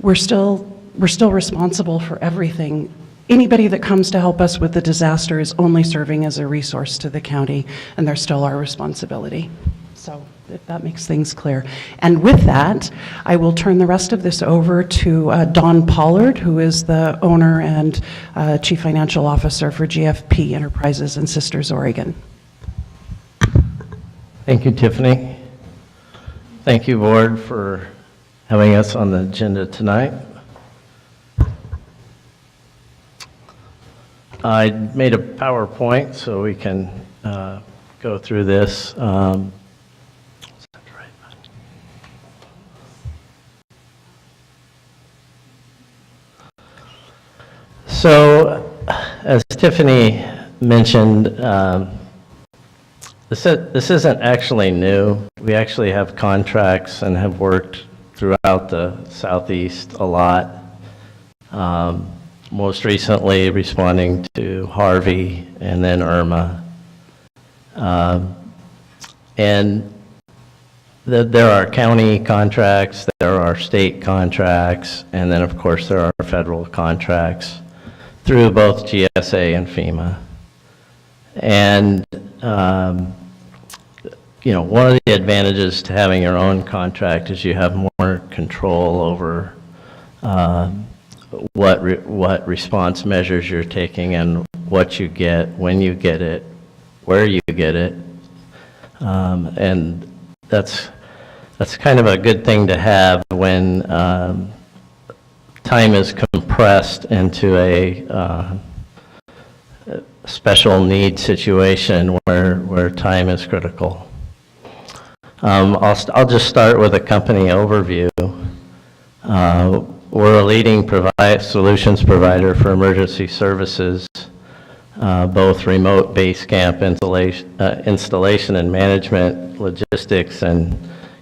We're still responsible for everything. Anybody that comes to help us with the disaster is only serving as a resource to the county, and they're still our responsibility. So if that makes things clear. And with that, I will turn the rest of this over to Don Pollard, who is the owner and Chief Financial Officer for GFP Enterprises in Sisters, Oregon. Thank you, Tiffany. Thank you, Board, for having us on the agenda tonight. I made a PowerPoint so we can go through this. So, as Tiffany mentioned, this isn't actually new. We actually have contracts and have worked throughout the Southeast a lot. Most recently responding to Harvey and then Irma. And there are county contracts, there are state contracts, and then of course there are federal contracts through both GSA and FEMA. And one of the advantages to having your own contract is you have more control over what response measures you're taking and what you get, when you get it, where you get it. And that's kind of a good thing to have when time is compressed into a special needs situation where time is critical. I'll just start with a company overview. We're a leading solutions provider for emergency services, both remote base camp installation and management, logistics, and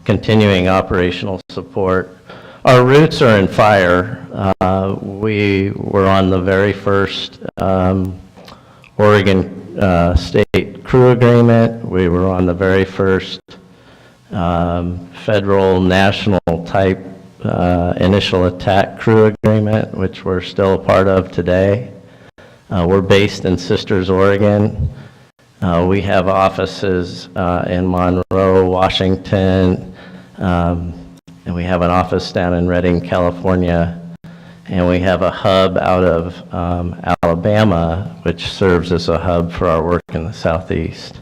continuing operational support. Our roots are in fire. We were on the very first Oregon State crew agreement. We were on the very first federal national type initial attack crew agreement, which we're still a part of today. We're based in Sisters, Oregon. We have offices in Monroe, Washington, and we have an office down in Redding, California, and we have a hub out of Alabama, which serves as a hub for our work in the Southeast.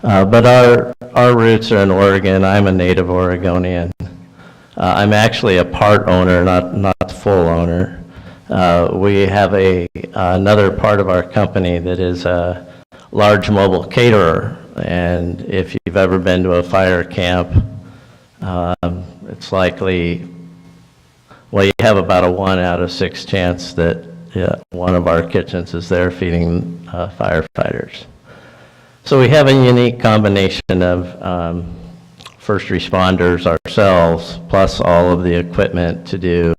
But our roots are in Oregon. I'm a native Oregonian. I'm actually a part owner, not full owner. We have another part of our company that is a large mobile caterer, and if you've ever been to a fire camp, it's likely, well, you have about a 1 out of 6 chance that one of our kitchens is there feeding firefighters. So we have a unique combination of first responders ourselves, plus all of the equipment to do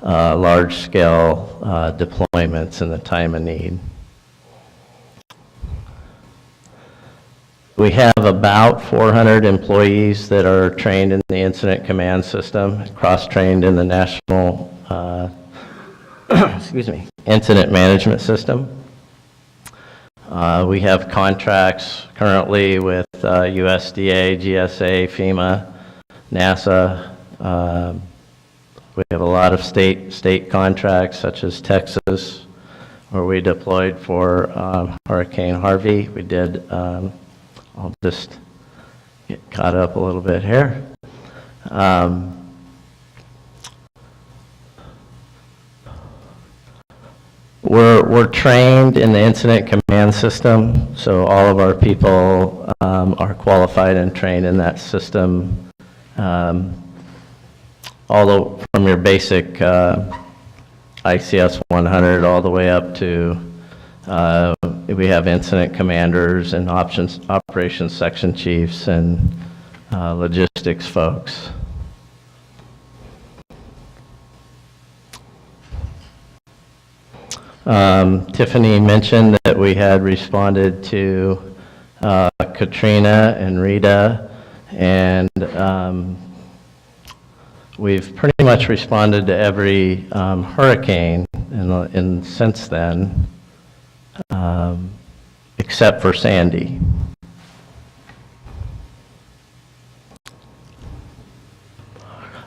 large-scale deployments in the time of need. We have about 400 employees that are trained in the incident command system, cross-trained in the national incident management system. We have contracts currently with USDA, GSA, FEMA, NASA. We have a lot of state contracts, such as Texas, where we deployed for Hurricane Harvey. We did, I'll just get caught up a little bit here. We're trained in the incident command system, so all of our people are qualified and trained in that system. Although from your basic ICS 100 all the way up to we have incident commanders and operations section chiefs and logistics folks. Tiffany mentioned that we had responded to Katrina and Rita, and we've pretty much responded to every hurricane since then, except for Sandy.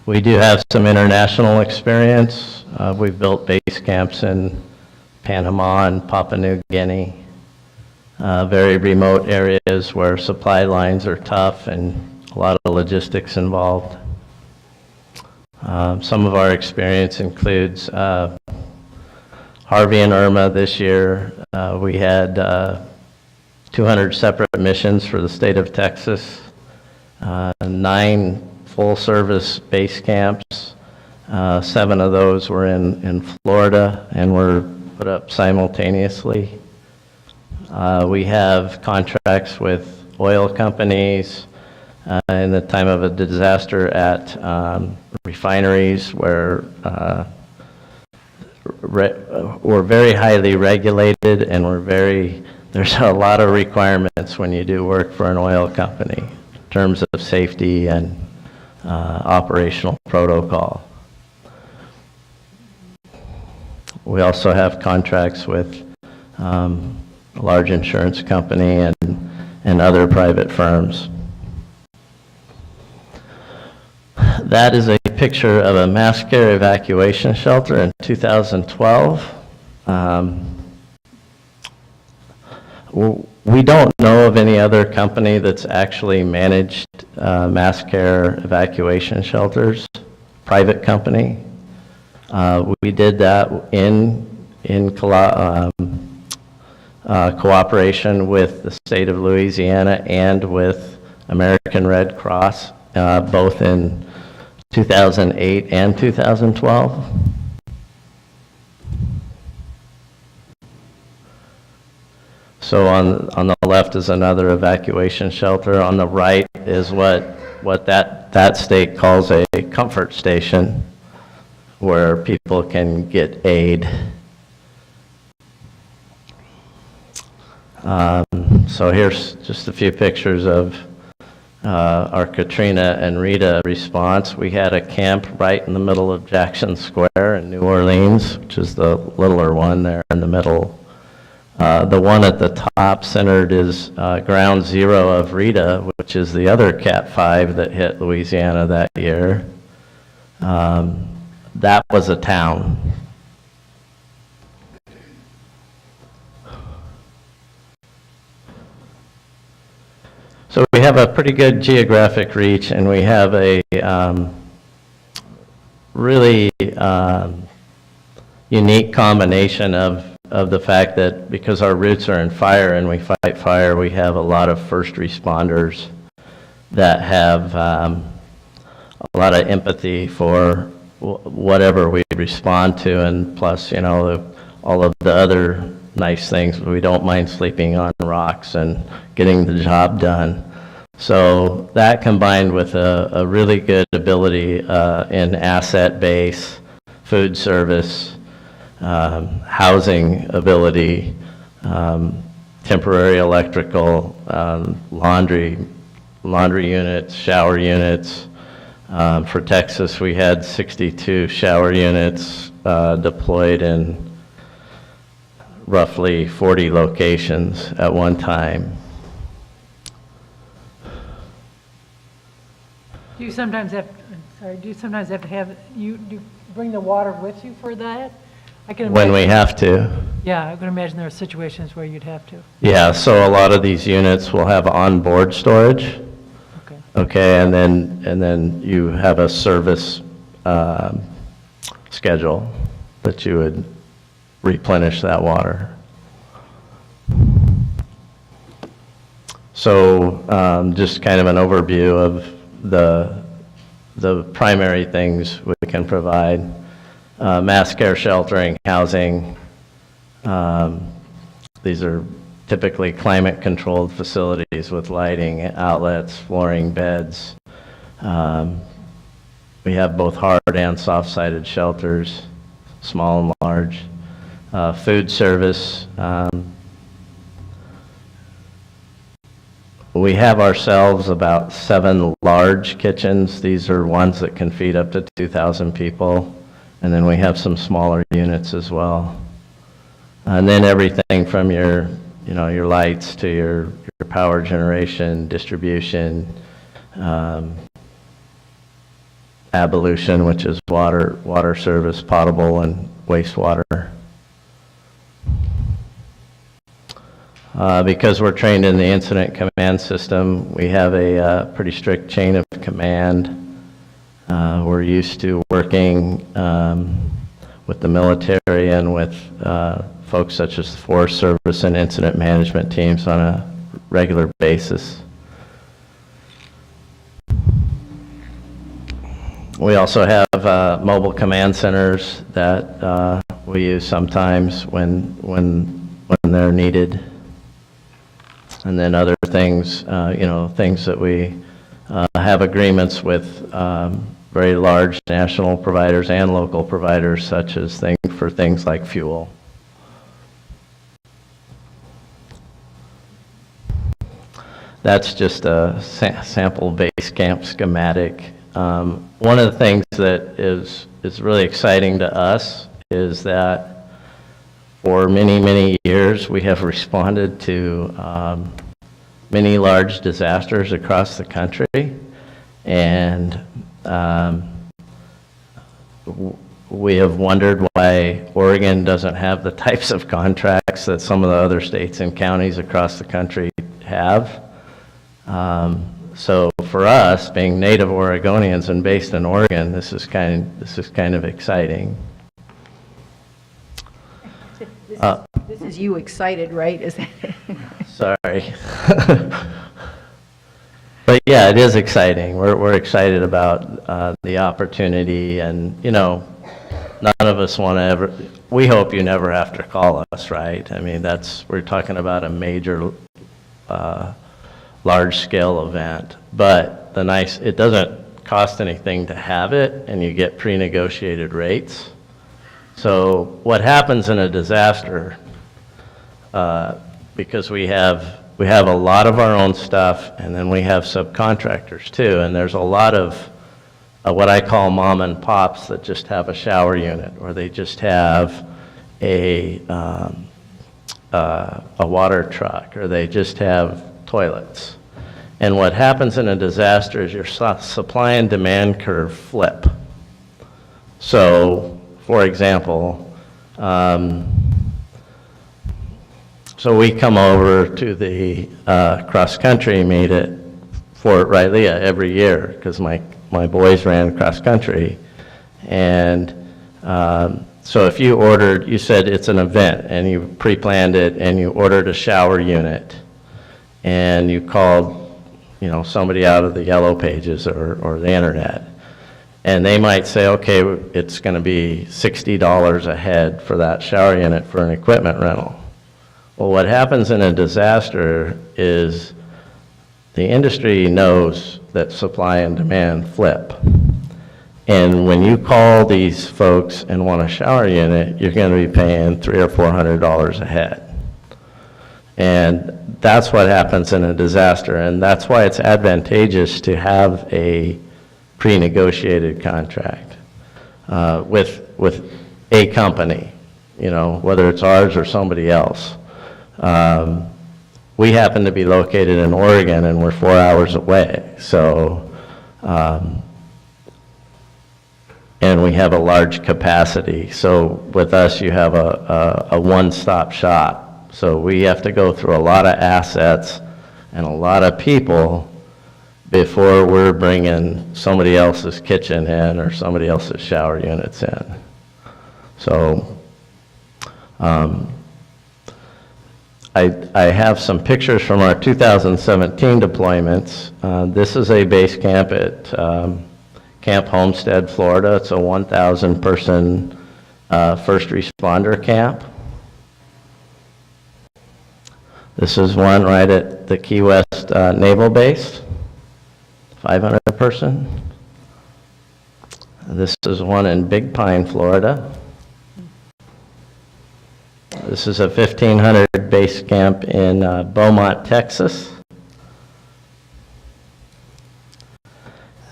We do have some international experience. We've built base camps in Panama and Papua New Guinea, very remote areas where supply lines are tough and a lot of logistics involved. Some of our experience includes Harvey and Irma this year. We had 200 separate missions for the state of Texas, 9 full-service base camps. 7 of those were in Florida and were put up simultaneously. We have contracts with oil companies in the time of a disaster at refineries where we're very highly regulated, and there's a lot of requirements when you do work for an oil company in terms of safety and operational protocol. We also have contracts with a large insurance company and other private firms. That is a picture of a mass care evacuation shelter in 2012. We don't know of any other company that's actually managed mass care evacuation shelters, private company. We did that in cooperation with the state of Louisiana and with American Red Cross, both in 2008 and 2012. So on the left is another evacuation shelter. On the right is what that state calls a comfort station, where people can get aid. So here's just a few pictures of our Katrina and Rita response. We had a camp right in the middle of Jackson Square in New Orleans, which is the littler one there in the middle. The one at the top centered is ground zero of Rita, which is the other Cat 5 that hit Louisiana that year. That was a town. So we have a pretty good geographic reach, and we have a really unique combination of the fact that because our roots are in fire and we fight fire, we have a lot of first responders that have a lot of empathy for whatever we respond to, and plus, you know, all of the other nice things. We don't mind sleeping on rocks and getting the job done. So that combined with a really good ability in asset base, food service, housing ability, temporary electrical, laundry units, shower units. For Texas, we had 62 shower units deployed in roughly 40 locations at one time. Do you sometimes have, to have, do you bring the water with you for that? I can When we imagine- have to. Yeah, I can imagine there are situations where you'd have to. Yeah, so a lot of these units will have onboard storage. Okay, and then you have a service schedule that you would replenish that water. So just kind of an overview of the primary things we can provide. Mass care sheltering, housing. These are typically climate-controlled facilities with lighting, outlets, flooring, beds. We have both hard and soft-sided shelters, small and large. Food service. We have ourselves about 7 large kitchens. These are ones that can feed up to 2,000 people. And then we have some smaller units as well. And then everything from your lights to your power generation, distribution, ablution, which is water service, potable and wastewater. Because we're trained in the incident command system, we have a pretty strict chain of command. We're used to working with the military and with folks such as the Forest Service and incident management teams on a regular basis. We also have mobile command centers that we use sometimes when they're needed. And then other things, things that we have agreements with very large national providers and local providers, such as for things like fuel. That's just a sample base camp schematic. One of the things that is really exciting to us is that for many, many years, we have responded to many large disasters across the country, and we have wondered why Oregon doesn't have the types of contracts that some of the other states and counties across the country have. So for us, being native Oregonians and based in Oregon, this is kind of exciting. This is you excited, right? Is that Sorry. But yeah, it is exciting. We're excited about the opportunity, and none of us want to ever. We hope you never have to call us, right? I mean, we're talking about a major, large-scale event. But it doesn't cost anything to have it, and you get pre-negotiated rates. So what happens in a disaster? Because we have a lot of our own stuff, and then we have subcontractors too, and there's a lot of what I call mom and pops that just have a shower unit, or they just have a water truck, or they just have toilets. And what happens in a disaster is your supply and demand curve flip. So, for example, so we come over to the cross-country meet at Fort Riley every year because my boys ran cross-country. And so if you said it's an event and you pre-planned it and you ordered a shower unit and you called, somebody out of the yellow pages or the internet, and they might say, okay, it's going to be $60 a head for that shower unit for an equipment rental. Well, what happens in a disaster is the industry knows that supply and demand flip. And when you call these folks and want a shower unit, you're going to be paying $300 or $400 a head. And that's what happens in a disaster, and that's why it's advantageous to have a pre-negotiated contract with a company, you know, whether it's ours or somebody else. We happen to be located in Oregon, and we're 4 hours away, so and we have a large capacity. So with us, you have a one-stop shop. So we have to go through a lot of assets and a lot of people before we're bringing somebody else's kitchen in or somebody else's shower units in. So I have some pictures from our 2017 deployments. This is a base camp at Camp Homestead, Florida. It's a 1,000 person first responder camp. This is one right at the Key West Naval Base, 500 person. This is one in Big Pine, Florida. This is a 1,500 base camp in Beaumont, Texas.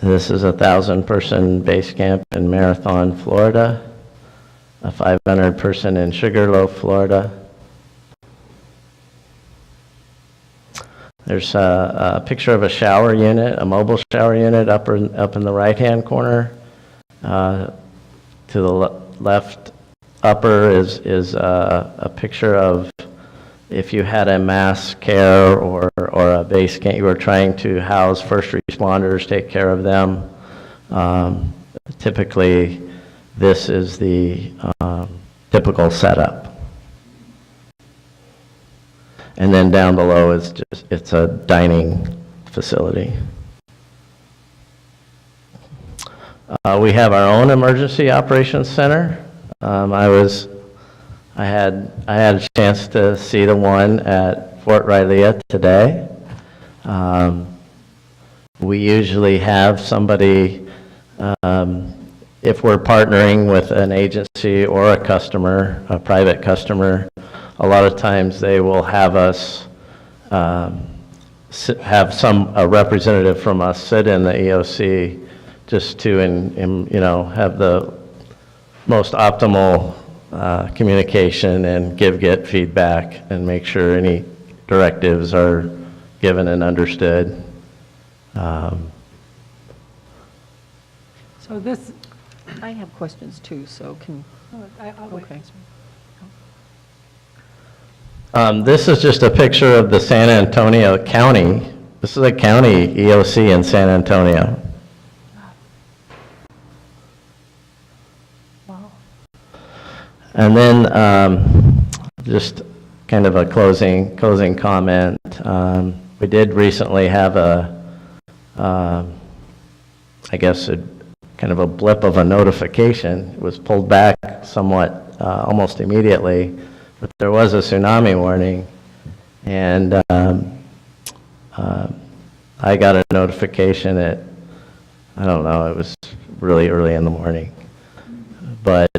This is a 1,000 person base camp in Marathon, Florida. A 500 person in Sugarloaf, Florida. There's a picture of a shower unit, a mobile shower unit up in the right-hand corner. To the left upper is a picture of if you had a mass care or a base camp, you were trying to house first responders, take care of them. Typically, this is the typical setup. And then down below is it's a dining facility. We have our own emergency operations center. I had a chance to see the one at Fort Riley today. We usually have somebody, if we're partnering with an agency or a customer, a private customer, a lot of times they will have us have a representative from us sit in the EOC just to have the most optimal communication and get feedback and make sure any directives are given and understood. So this, I have questions too, so can, I'll wait. okay. This is just a picture of the San Antonio County. This is a county EOC in San Antonio. Wow. And then just kind of a closing comment. We did recently have I guess, kind of a blip of a notification. It was pulled back somewhat almost immediately, but there was a tsunami warning, and I got a notification at, I don't know, it was really early in the morning. But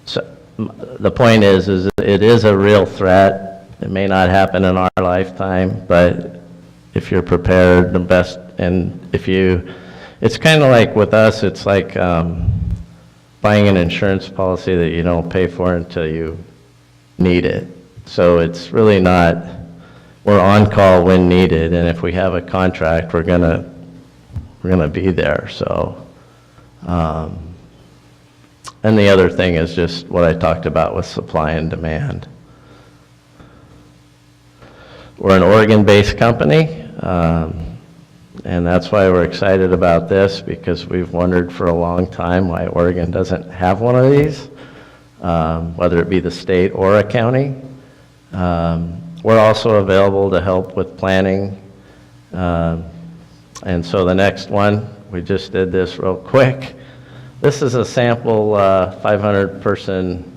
so the point is it is a real threat. It may not happen in our lifetime, but if you're prepared the best, and it's kind of like with us, it's like buying an insurance policy that you don't pay for until you need it. So it's really not, we're on call when needed, and if we have a contract, we're gonna be there. So, and the other thing is just what I talked about with supply and demand. We're an Oregon-based company, and that's why we're excited about this, because we've wondered for a long time why Oregon doesn't have one of these, whether it be the state or a county. We're also available to help with planning. And so the next one, we just did this real quick. This is a sample 500-person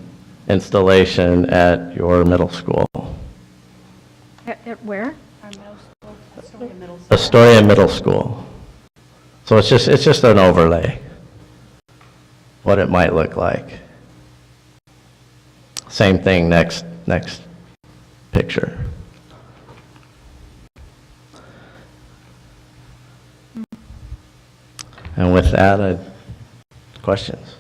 installation at your middle school. At where? Astoria Middle School. So it's just an overlay, what it might look like. Same thing, next picture. And with that, questions?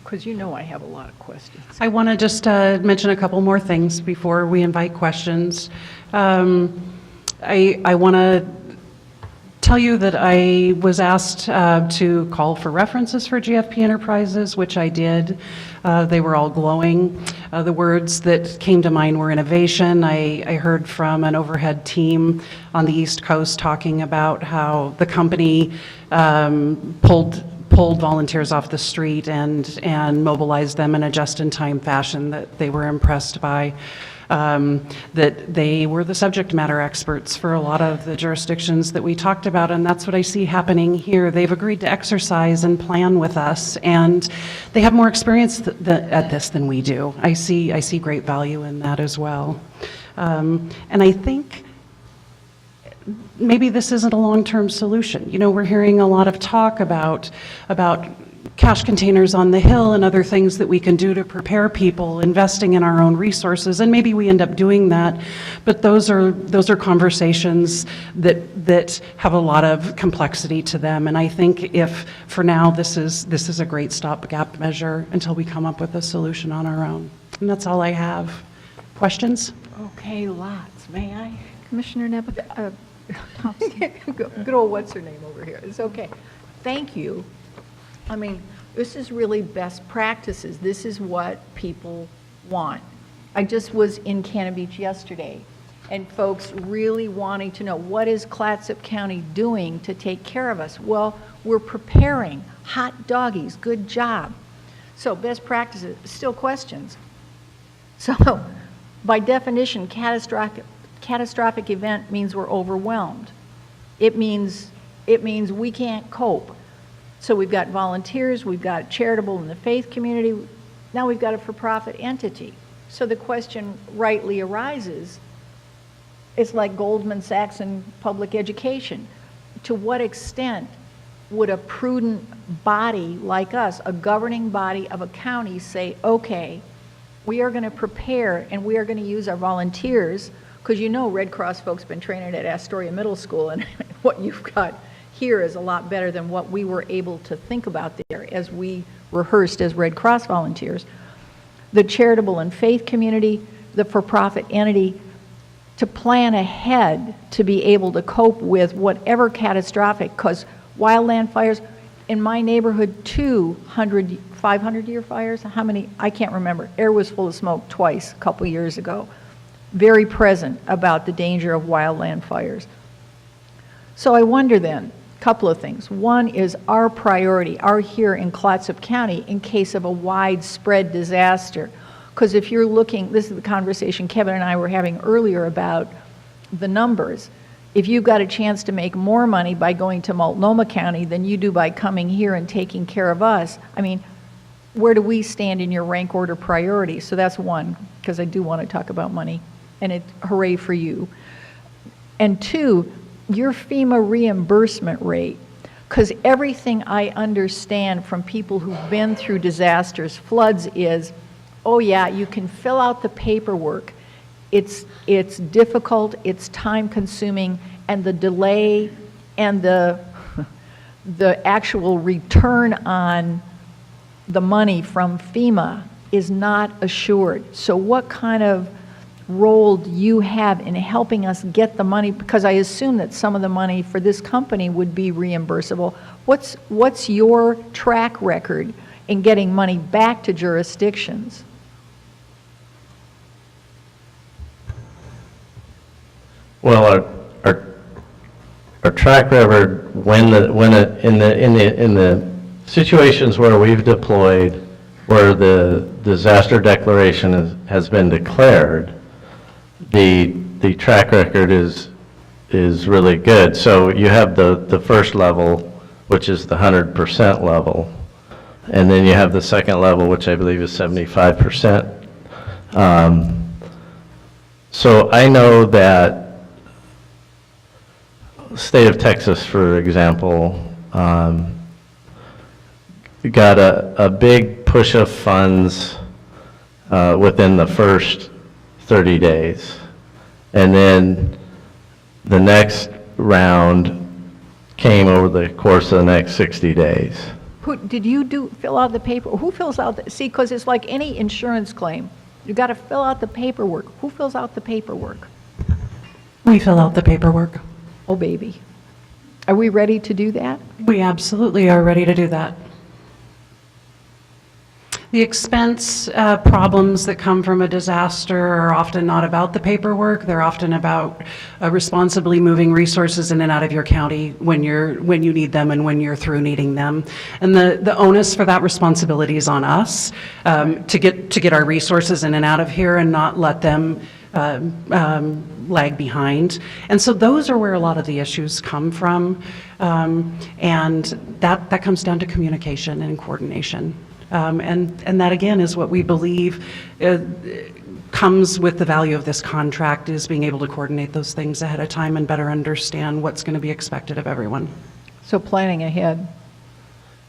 Because you know I have a lot of questions. I want to just mention a couple more things before we invite questions. I want to tell you that I was asked to call for references for GFP Enterprises, which I did. They were all glowing. The words that came to mind were innovation. I heard from an overhead team on the East Coast talking about how the company pulled volunteers off the street and mobilized them in a just-in-time fashion that they were impressed by. That they were the subject matter experts for a lot of the jurisdictions that we talked about, and that's what I see happening here. They've agreed to exercise and plan with us, and they have more experience at this than we do. I see great value in that as well. And I think maybe this isn't a long-term solution. You know, we're hearing a lot of talk about cash containers on the Hill and other things that we can do to prepare people, investing in our own resources, and maybe we end up doing that. But those are conversations that have a lot of complexity to them. And I think if for now this is a great stopgap measure until we come up with a solution on our own. And that's all I have. Questions? Okay, lots. May I? Commissioner Thompson. Good old what's her name over here. It's okay. Thank you. I mean, this is really best practices. This is what people want. I just was in Cannon Beach yesterday, and folks really wanting to know, what is Clatsop County doing to take care of us? Well, we're preparing. Hot doggies, good job. So best practices, still questions. So by definition, catastrophic event means we're overwhelmed. It means we can't cope. So we've got volunteers, we've got charitable in the faith community, now we've got a for-profit entity. So the question rightly arises, it's like Goldman Sachs and public education. To what extent would a prudent body like us, a governing body of a county, say, okay, we are going to prepare and we are going to use our volunteers, because you know Red Cross folks been training at Astoria Middle School, and what you've got here is a lot better than what we were able to think about there as we rehearsed as Red Cross volunteers. The charitable and faith community, the for-profit entity, to plan ahead to be able to cope with whatever catastrophic, because wildland fires, in my neighborhood, 500-year fires, how many? I can't remember. Air was full of smoke twice a couple years ago. Very present about the danger of wildland fires. So I wonder then, couple of things. One is our priority, our here in Clatsop County, in case of a widespread disaster. Because if you're looking, this is the conversation Kevin and I were having earlier about the numbers. If you've got a chance to make more money by going to Multnomah County than you do by coming here and taking care of us, I mean, where do we stand in your rank order priority? So that's one, because I do want to talk about money, and hooray for you. And two, your FEMA reimbursement rate, because everything I understand from people who've been through disasters, floods, is, oh yeah, you can fill out the paperwork. It's difficult, it's time consuming, and the delay and the actual return on the money from FEMA is not assured. So what kind of role do you have in helping us get the money? Because I assume that some of the money for this company would be reimbursable. What's your track record in getting money back to jurisdictions? Well, our track record in the situations where we've deployed, where the disaster declaration has been declared, the track record is really good. So you have the first level, which is the 100% level, and then you have the second level, which I believe is 75%. So I know that state of Texas, for example, got a big push of funds within the first 30 days. And then the next round came over the course of the next 60 days. Did you fill out the paper? Who fills out, see, because it's like any insurance claim. You got to fill out the paperwork. Who fills out the paperwork? We fill out the paperwork. Oh, baby. Are we ready to do that? We absolutely are ready to do that. The expense problems that come from a disaster are often not about the paperwork. They're often about responsibly moving resources in and out of your county when you need them and when you're through needing them. And the onus for that responsibility is on us to get our resources in and out of here and not let them lag behind. And so those are where a lot of the issues come from. And that comes down to communication and coordination. And that, again, is what we believe comes with the value of this contract, is being able to coordinate those things ahead of time and better understand what's going to be expected of everyone. So planning ahead.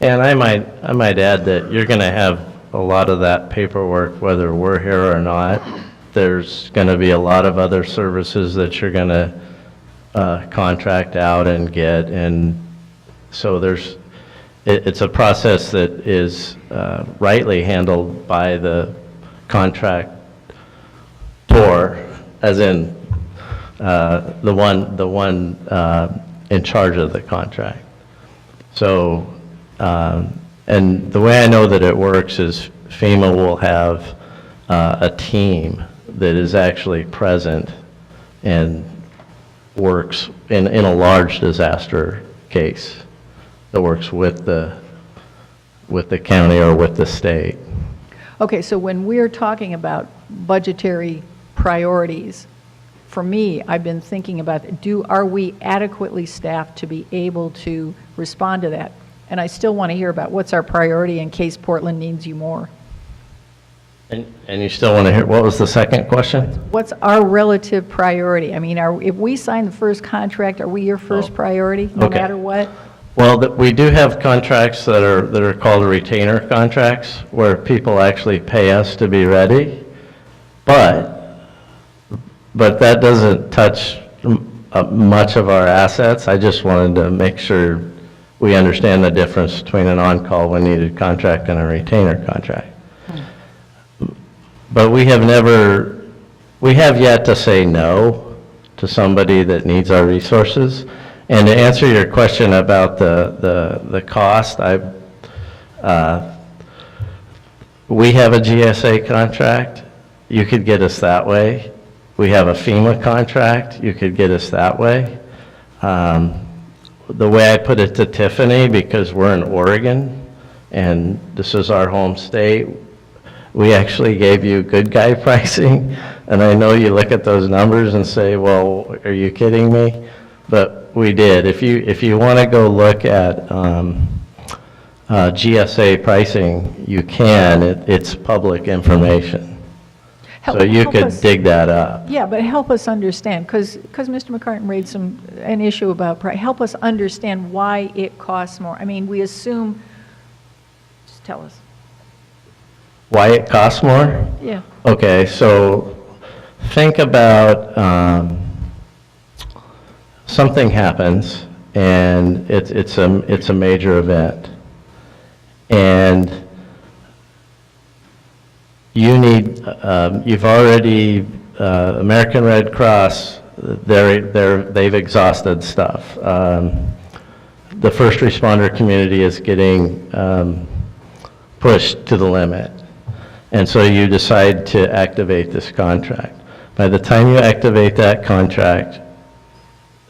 And I might add that you're going to have a lot of that paperwork, whether we're here or not. There's going to be a lot of other services that you're going to contract out and get. And so it's a process that is rightly handled by the contractor, as in the one in charge of the contract. So, and the way I know that it works is FEMA will have a team that is actually present and works in a large disaster case, that works with the county or with the state. Okay, so when we're talking about budgetary priorities, for me, I've been thinking about, are we adequately staffed to be able to respond to that? And I still want to hear about what's our priority in case Portland needs you more. And you still want to hear, what was the second question? What's our relative priority? I mean, if we sign the first contract, are we your first priority, no okay. matter what? Well, we do have contracts that are called retainer contracts, where people actually pay us to be ready, but that doesn't touch much of our assets. I just wanted to make sure we understand the difference between an on-call when needed contract and a retainer contract. But we have yet to say no to somebody that needs our resources. And to answer your question about the cost, we have a GSA contract. You could get us that way. We have a FEMA contract. You could get us that way. The way I put it to Tiffany, because we're in Oregon and this is our home state, we actually gave you good guy pricing. And I know you look at those numbers and say, well, are you kidding me? But we did. If you want to go look at GSA pricing, you can. It's public information. So you could dig that up. Yeah, but help us understand, because Mr. McCartan raised an issue about price. Help us understand why it costs more. I mean, we assume, just tell us. Why it costs more? Yeah. Okay, so think about something happens and it's a major event, and you need you've already American Red Cross, they've exhausted stuff. The first responder community is getting pushed to the limit. And so you decide to activate this contract. By the time you activate that contract,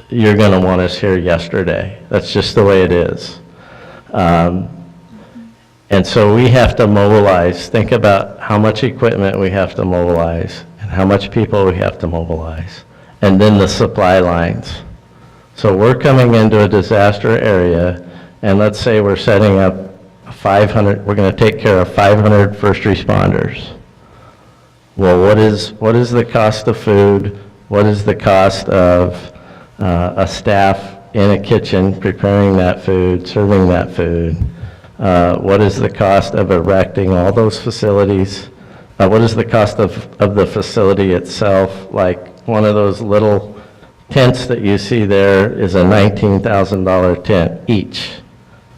you're going to want us here yesterday. That's just the way it is. And so we have to mobilize. Think about how much equipment we have to mobilize and how much people we have to mobilize. And then the supply lines. So we're coming into a disaster area, and let's say we're setting up 500, we're going to take care of 500 first responders. well, what is the cost of food? What is the cost of a staff in a kitchen preparing that food, serving that food? What is the cost of erecting all those facilities? What is the cost of the facility itself? Like one of those little tents that you see there is a $19,000 tent each.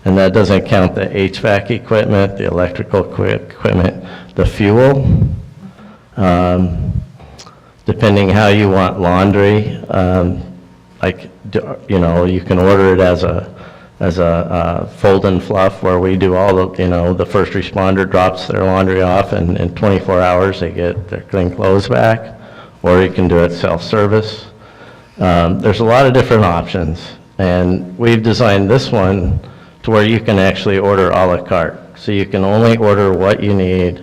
And that doesn't count the HVAC equipment, the electrical equipment, the fuel. Depending how you want laundry, like, you know, you can order it as a fold and fluff where we do all the, you know, the first responder drops their laundry off and in 24 hours they get their clean clothes back, or you can do it self-service. There's a lot of different options, and we've designed this one to where you can actually order a la carte. So you can only order what you need,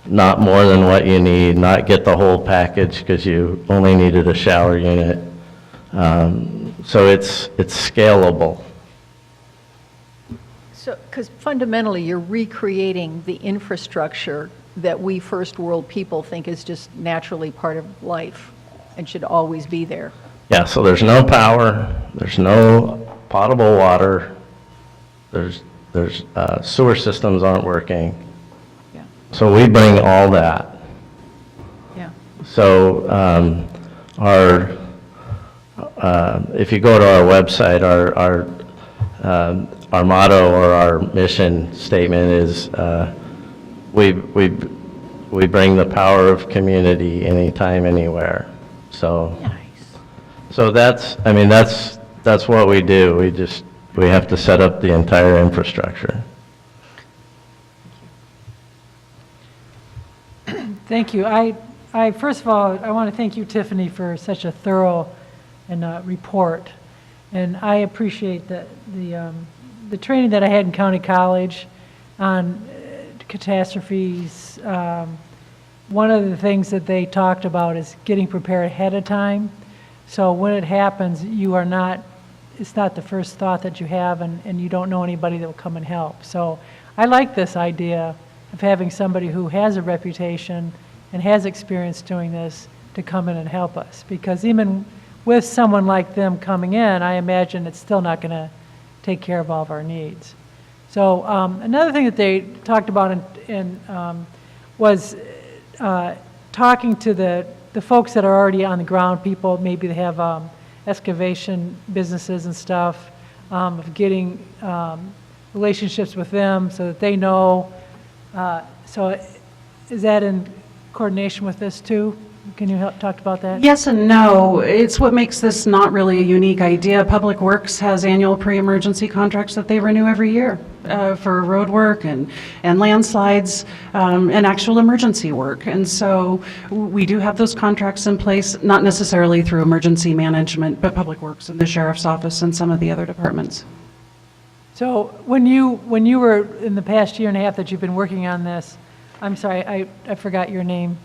not more than what you need, not get the whole package because you only needed a shower unit. So it's scalable. So, because fundamentally, you're recreating the infrastructure that we first world people think is just naturally part of life and should always be there. Yeah, so there's no power, there's no potable water, there's sewer systems aren't working. Yeah. So we bring all that. Yeah. So if you go to our website, our motto or our mission statement is we bring the power of community anytime, anywhere. So, so that's what we do. We have to set up the entire infrastructure. Thank you. I first of all, I want to thank you, Tiffany, for such a thorough report. And I appreciate the training that I had in County College on catastrophes. One of the things that they talked about is getting prepared ahead of time. So when it happens, it's not the first thought that you have, and you don't know anybody that will come and help. So I like this idea of having somebody who has a reputation and has experience doing this to come in and help us. Because even with someone like them coming in, I imagine it's still not going to take care of all of our needs. So another thing that they talked about was talking to the folks that are already on the ground, people maybe they have excavation businesses and stuff, of getting relationships with them so that they know. So is that in coordination with this too? Can you talk about that? Yes and no. It's what makes this not really a unique idea. Public Works has annual pre-emergency contracts that they renew every year for road work and landslides and actual emergency work. And so we do have those contracts in place, not necessarily through emergency management, but Public Works and the Sheriff's Office and some of the other departments. So when you were in the past year and a half that you've been working on this, I'm sorry, I forgot your name.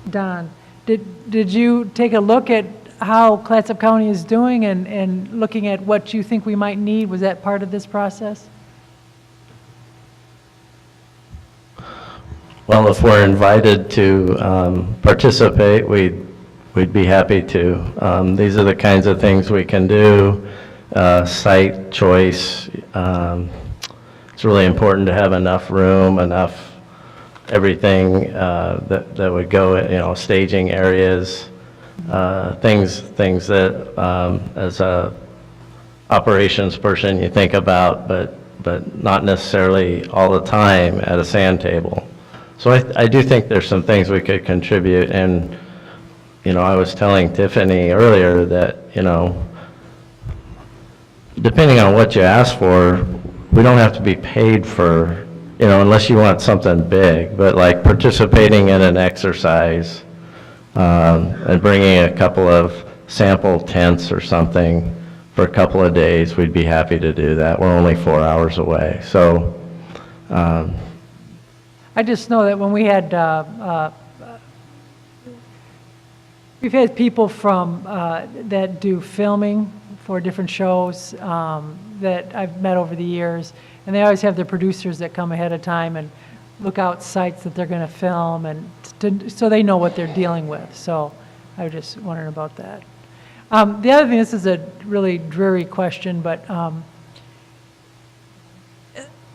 Don, did you take a look at how Clatsop County is doing and looking at what you think we might need? Was that part of this process? Well, if we're invited to participate, we'd be happy to. These are the kinds of things we can do. Site choice. It's really important to have enough room, enough everything that would go, staging areas, things that as a operations person you think about, but not necessarily all the time at a sand table. So I do think there's some things we could contribute, and I was telling Tiffany earlier that depending on what you ask for, we don't have to be paid for, unless you want something big, but like participating in an exercise and bringing a couple of sample tents or something for a couple of days, we'd be happy to do that. We're only 4 hours away. So I just know that when we had, we've had people from, that do filming for different shows that I've met over the years, and they always have their producers that come ahead of time and lookout sites that they're going to film and so they know what they're dealing with. So I was just wondering about that. The other thing, this is a really dreary question, but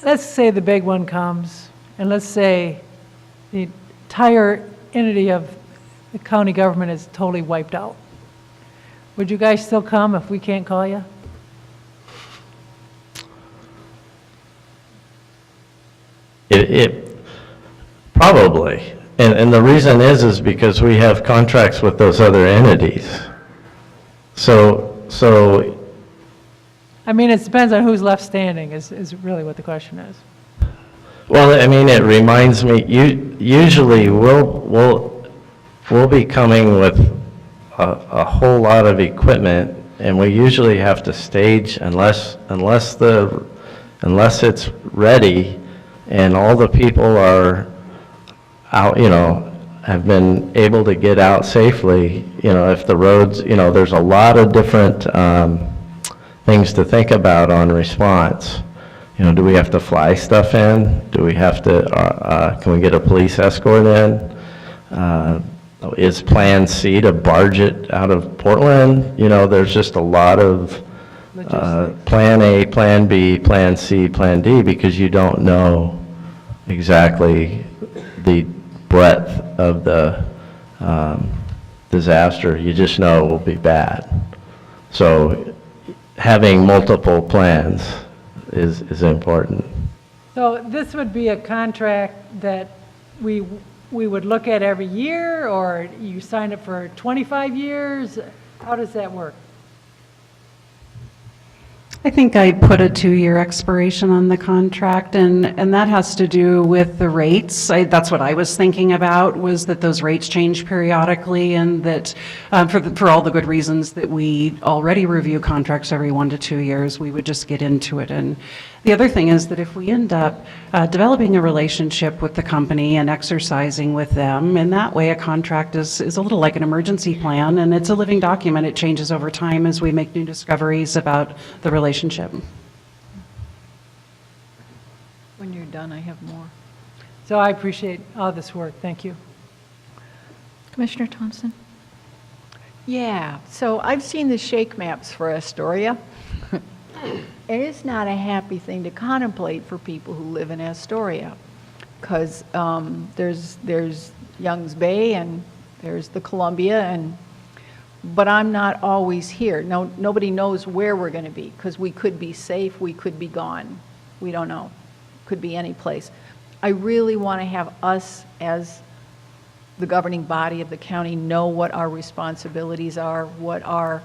let's say the big one comes, and let's say the entire entity of the county government is totally wiped out. Would you guys still come if we can't call you? It probably, and the reason is because we have contracts with those other entities. So I mean, it depends on who's left standing is really what the question is. well, I mean, it reminds me, usually we'll be coming with a whole lot of equipment, and we usually have to stage unless it's ready and all the people are out, have been able to get out safely, if the roads, there's a lot of different things to think about on response. Do we have to fly stuff in? Do we have to, can we get a police escort in? Is Plan C to barge it out of Portland? There's just a lot of Plan A, Plan B, Plan C, Plan D, because you don't know exactly the breadth of the disaster. You just know it will be bad. So having multiple plans is important. So this would be a contract that we would look at every year, or you sign up for 25 years? How does that work? I think I put a 2-year expiration on the contract, and that has to do with the rates. That's what I was thinking about, was that those rates change periodically, and that for all the good reasons that we already review contracts every 1 to 2 years, we would just get into it. And the other thing is that if we end up developing a relationship with the company and exercising with them, and that way a contract is a little like an emergency plan, and it's a living document. It changes over time as we make new discoveries about the relationship. When you're done, I have more. So I appreciate all this work. Thank you. Commissioner Thompson? Yeah, so I've seen the shake maps for Astoria. And it's not a happy thing to contemplate for people who live in Astoria, because there's Youngs Bay and there's the Columbia, but I'm not always here. Nobody knows where we're going to be, because we could be safe, we could be gone. We don't know. Could be any place. I really want to have us, as the governing body of the county, know what our responsibilities are, what our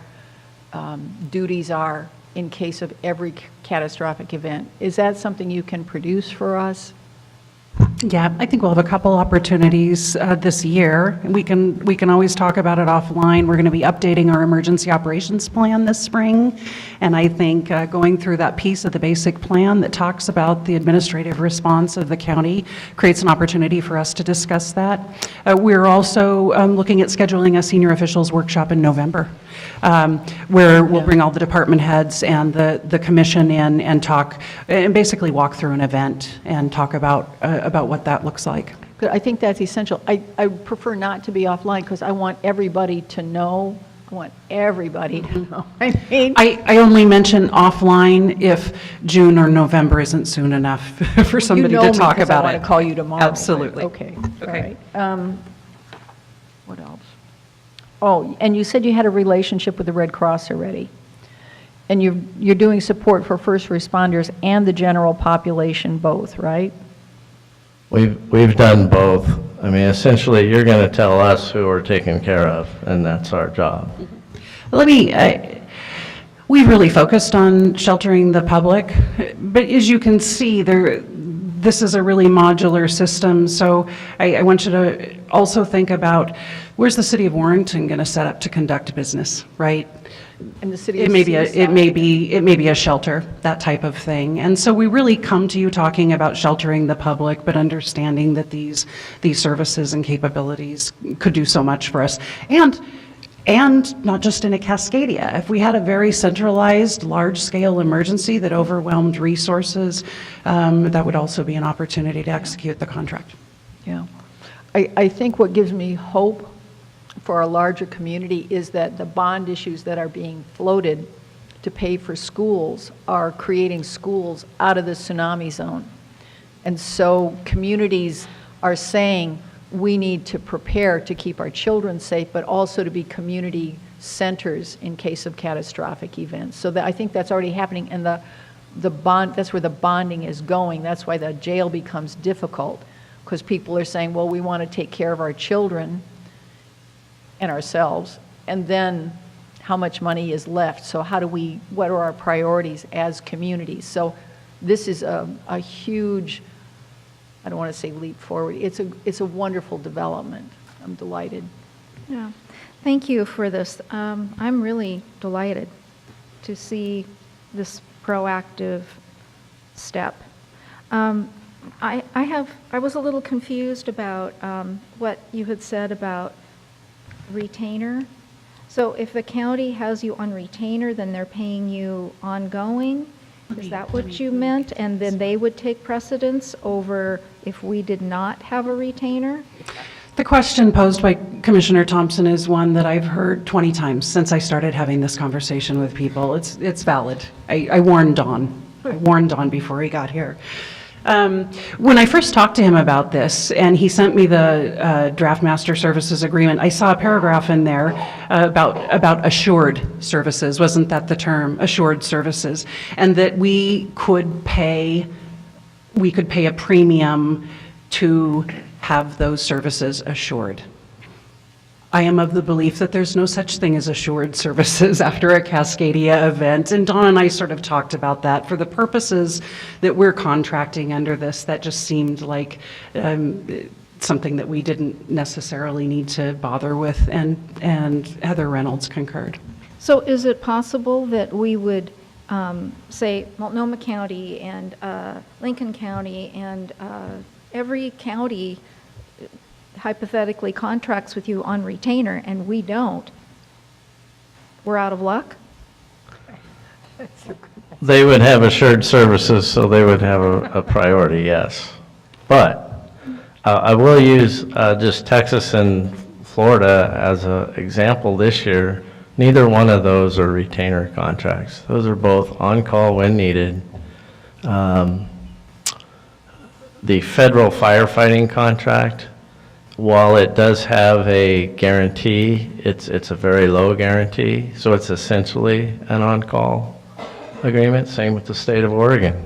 duties are in case of every catastrophic event. Is that something you can produce for us? Yeah, I think we'll have a couple opportunities this year. We can always talk about it offline. We're going to be updating our emergency operations plan this spring, and I think going through that piece of the basic plan that talks about the administrative response of the county creates an opportunity for us to discuss that. We're also looking at scheduling a senior officials workshop in November, where we'll bring all the department heads and the commission in and talk, and basically walk through an event and talk about what that looks like. I think that's essential. I prefer not to be offline, because I want everybody to know. I want everybody to know. I only mention offline if June or November isn't soon enough for somebody to talk about it. I want to call you tomorrow. Absolutely. Okay. All right. What else? Oh, and you said you had a relationship with the Red Cross already. And you're doing support for first responders and the general population both, right? We've done both. I mean, essentially, you're going to tell us who we're taking care of, and that's our job. We really focused on sheltering the public, but as you can see, this is a really modular system, so I want you to also think about, where's the city of Warrenton going to set up to conduct business, right? And the city It may be a shelter, that type of thing. And so we really come to you talking about sheltering the public, but understanding that these services and capabilities could do so much for us. And And not just in a Cascadia. If we had a very centralized, large-scale emergency that overwhelmed resources, that would also be an opportunity to execute the contract. Yeah. I think what gives me hope for our larger community is that the bond issues that are being floated to pay for schools are creating schools out of the tsunami zone. And so communities are saying we need to prepare to keep our children safe, but also to be community centers in case of catastrophic events. So I think that's already happening, and the bond, that's where the bonding is going. That's why the jail becomes difficult, because people are saying, well, we want to take care of our children and ourselves, and then how much money is left? So what are our priorities as communities? So this is a huge, I don't want to say leap forward, it's a wonderful development. I'm delighted. Yeah, thank you for this. I'm really delighted to see this proactive step. I was a little confused about what you had said about retainer. So if the county has you on retainer, then they're paying you ongoing? Is that what you meant? And then they would take precedence over if we did not have a retainer? The question posed by Commissioner Thompson is one that I've heard 20 times since I started having this conversation with people. It's valid. I warned Don. I warned Don before he got here. When I first talked to him about this, and he sent me the Draft Master Services Agreement, I saw a paragraph in there about assured services. Wasn't that the term? Assured services. And that we could pay a premium to have those services assured. I am of the belief that there's no such thing as assured services after a Cascadia event, and Don and I sort of talked about that. For the purposes that we're contracting under this, that just seemed like something that we didn't necessarily need to bother with, and Heather Reynolds concurred. So is it possible that we would say Multnomah County and Lincoln County and every county hypothetically contracts with you on retainer and we don't, we're out of luck? They would have assured services, so they would have a priority, yes. But I will use just Texas and Florida as an example this year. Neither one of those are retainer contracts. Those are both on-call when needed. The federal firefighting contract, while it does have a guarantee, it's a very low guarantee, so it's essentially an on-call agreement, same with the state of Oregon.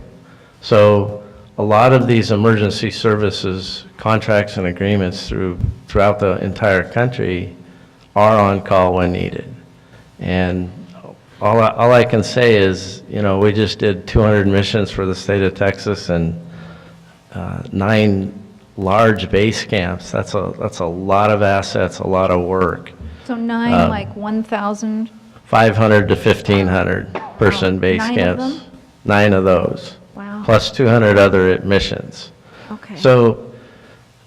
So a lot of these emergency services contracts and agreements throughout the entire country are on-call when needed. And all I can say is, we just did 200 missions for the state of Texas and 9 large base camps. That's a lot of assets, a lot of work. So 9, like 1,000? 500 to 1,500 person base 9 camps. of them? 9 of those. Wow. Plus 200 other missions. Okay. So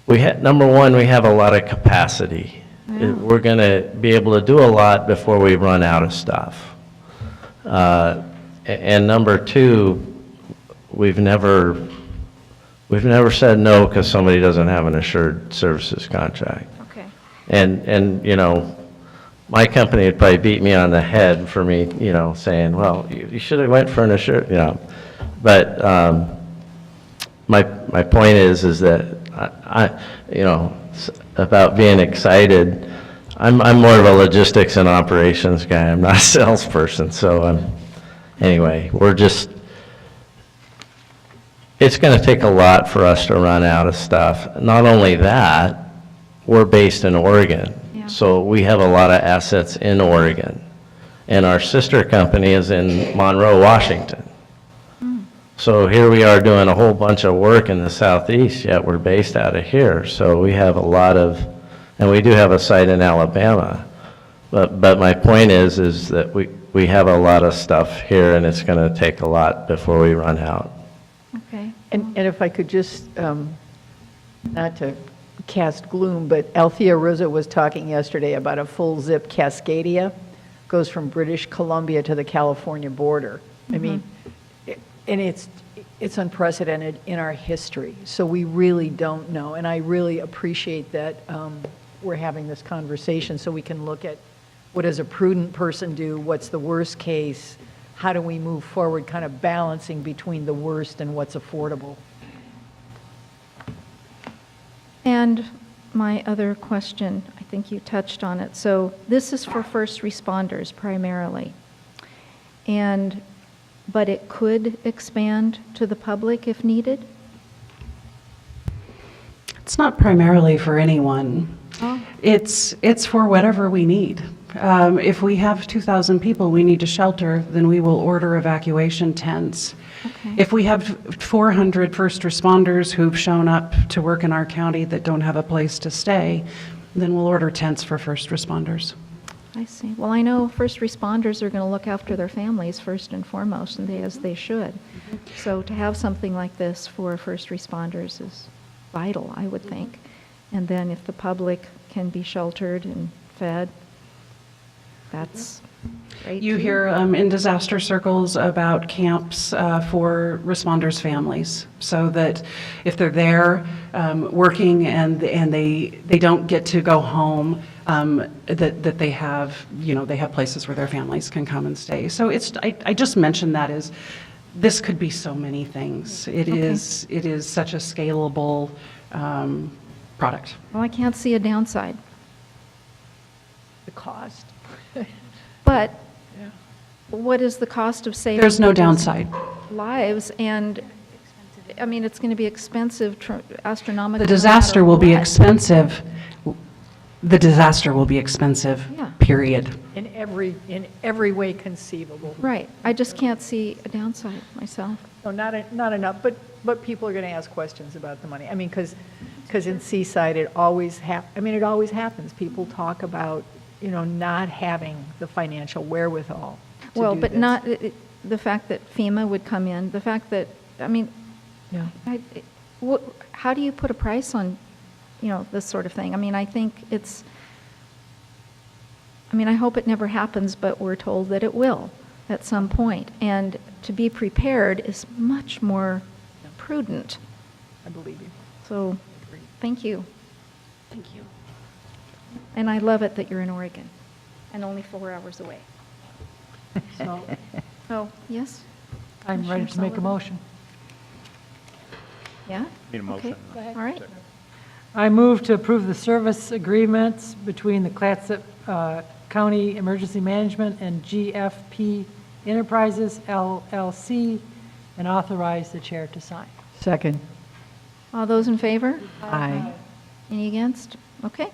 number one, we have a lot of capacity. Yeah. We're going to be able to do a lot before we run out of stuff. And number two, we've never said no because somebody doesn't have an assured services contract. Okay. And my company would probably beat me on the head for me, saying, well, you should have went for an assured, But my point is that about being excited, I'm more of a logistics and operations guy. I'm not a salesperson. So anyway, it's going to take a lot for us to run out of stuff. Not only that, we're based in Oregon. Yeah. So we have a lot of assets in Oregon. And our sister company is in Monroe, Washington. So here we are doing a whole bunch of work in the southeast, yet we're based out of here. So we have and we do have a site in Alabama. But my point is that we have a lot of stuff here, and it's going to take a lot before we run out. Okay. And if I could just, not to cast gloom, but Althea Rizzo was talking yesterday about a full zip Cascadia, goes from British Columbia to the California border. I mean, and it's unprecedented in our history, so we really don't know. And I really appreciate that we're having this conversation so we can look at what does a prudent person do, what's the worst case, how do we move forward, kind of balancing between the worst and what's affordable. And my other question, I think you touched on it. So this is for first responders primarily. But it could expand to the public if needed? It's not primarily for anyone. Oh. It's for whatever we need. If we have 2,000 people we need to shelter, then we will order evacuation tents. Okay. If we have 400 first responders who've shown up to work in our county that don't have a place to stay, then we'll order tents for first responders. I see. Well, I know first responders are going to look after their families first and foremost, and as they should. So to have something like this for first responders is vital, I would think. And then if the public can be sheltered and fed, that's great. You too. hear in disaster circles about camps for responders' families, so that if they're there working and they don't get to go home, that they have, they have places where their families can come and stay. So I just mentioned that as this could be so many things. It is such a scalable product. Well, I can't see a downside. The cost. But what is the cost of saving? There's no people's downside. Lives, and I mean, it's going to be expensive, astronomical. The no disaster matter will be what. expensive. The disaster will be expensive, Yeah. period. In every way conceivable. Right. I just can't see a downside myself. No, not enough, but people are going to ask questions about the money. I mean, because in Seaside, it always happens. People talk about, not having the financial wherewithal to Well, do but this. not, the fact that FEMA would come in, the fact that, I mean, Yeah. how do you put a price on, this sort of thing? I mean, I think I hope it never happens, but we're told that it will at some point. And to be prepared is much more prudent. I believe you. So, thank you. Thank you. And I love it that you're in Oregon and only 4 hours away. So, yes? I'm ready to make a motion. Yeah? Need a motion. Okay, go ahead. All right. I move to approve the service agreements between the Clatsop County Emergency Management and GFP Enterprises LLC and authorize the chair to sign. Second. All those in favor? Aye. Any against? Okay,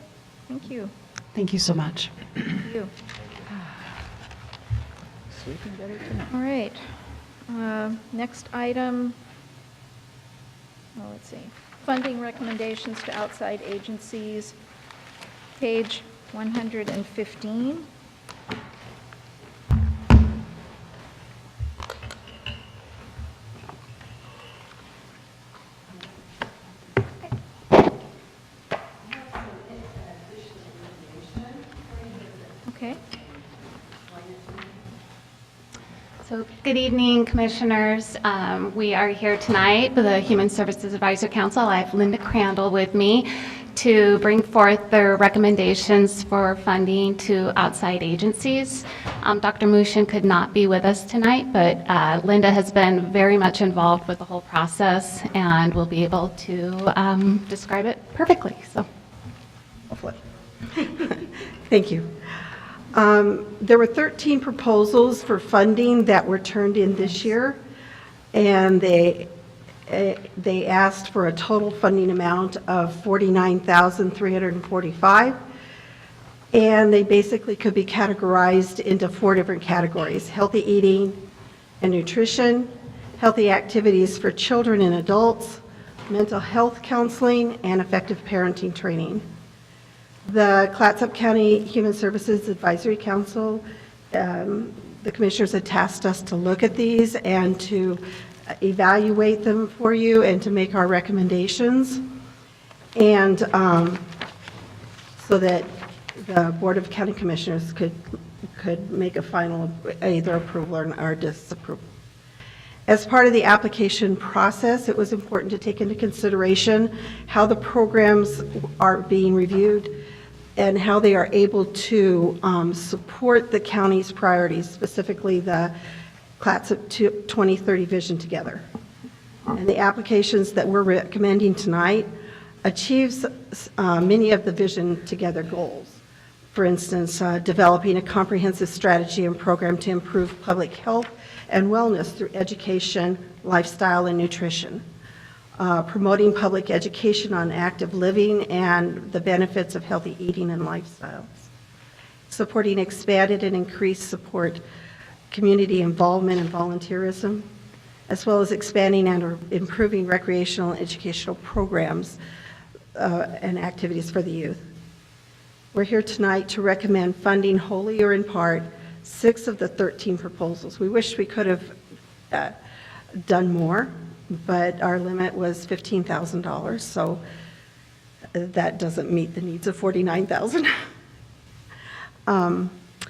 thank you. Thank you so much. Thank you. Sleeping better tonight. All right. Next item, let's see. Funding recommendations to outside agencies, page 115. Okay. So, good evening, Commissioners. We are here tonight with the Human Services Advisory Council. I have Linda Crandall with me to bring forth their recommendations for funding to outside agencies. Dr. Mushin could not be with us tonight, but Linda has been very much involved with the whole process and will be able to describe it perfectly. So, hopefully. Thank you. There were 13 proposals for funding that were turned in this year, and they asked for a total funding amount of $49,345, and they basically could be categorized into 4 different categories: healthy eating and nutrition, healthy activities for children and adults, mental health counseling, and effective parenting training. The Clatsop County Human Services Advisory Council, the commissioners had tasked us to look at these and to evaluate them for you and to make our recommendations. And so that the Board of County Commissioners could make a final either approval or disapproval. As part of the application process, it was important to take into consideration how the programs are being reviewed and how they are able to support the county's priorities, specifically the Clatsop 2030 Vision Together. And the applications that we're recommending tonight achieves many of the Vision Together goals. For instance, developing a comprehensive strategy and program to improve public health and wellness through education, lifestyle, and nutrition. Promoting public education on active living and the benefits of healthy eating and lifestyles. Supporting expanded and increased support, community involvement and volunteerism, as well as expanding and improving recreational and educational programs and activities for the youth. We're here tonight to recommend funding wholly or in part 6 of the 13 proposals. We wish we could have done more, but our limit was $15,000, so that doesn't meet the needs of $49,000.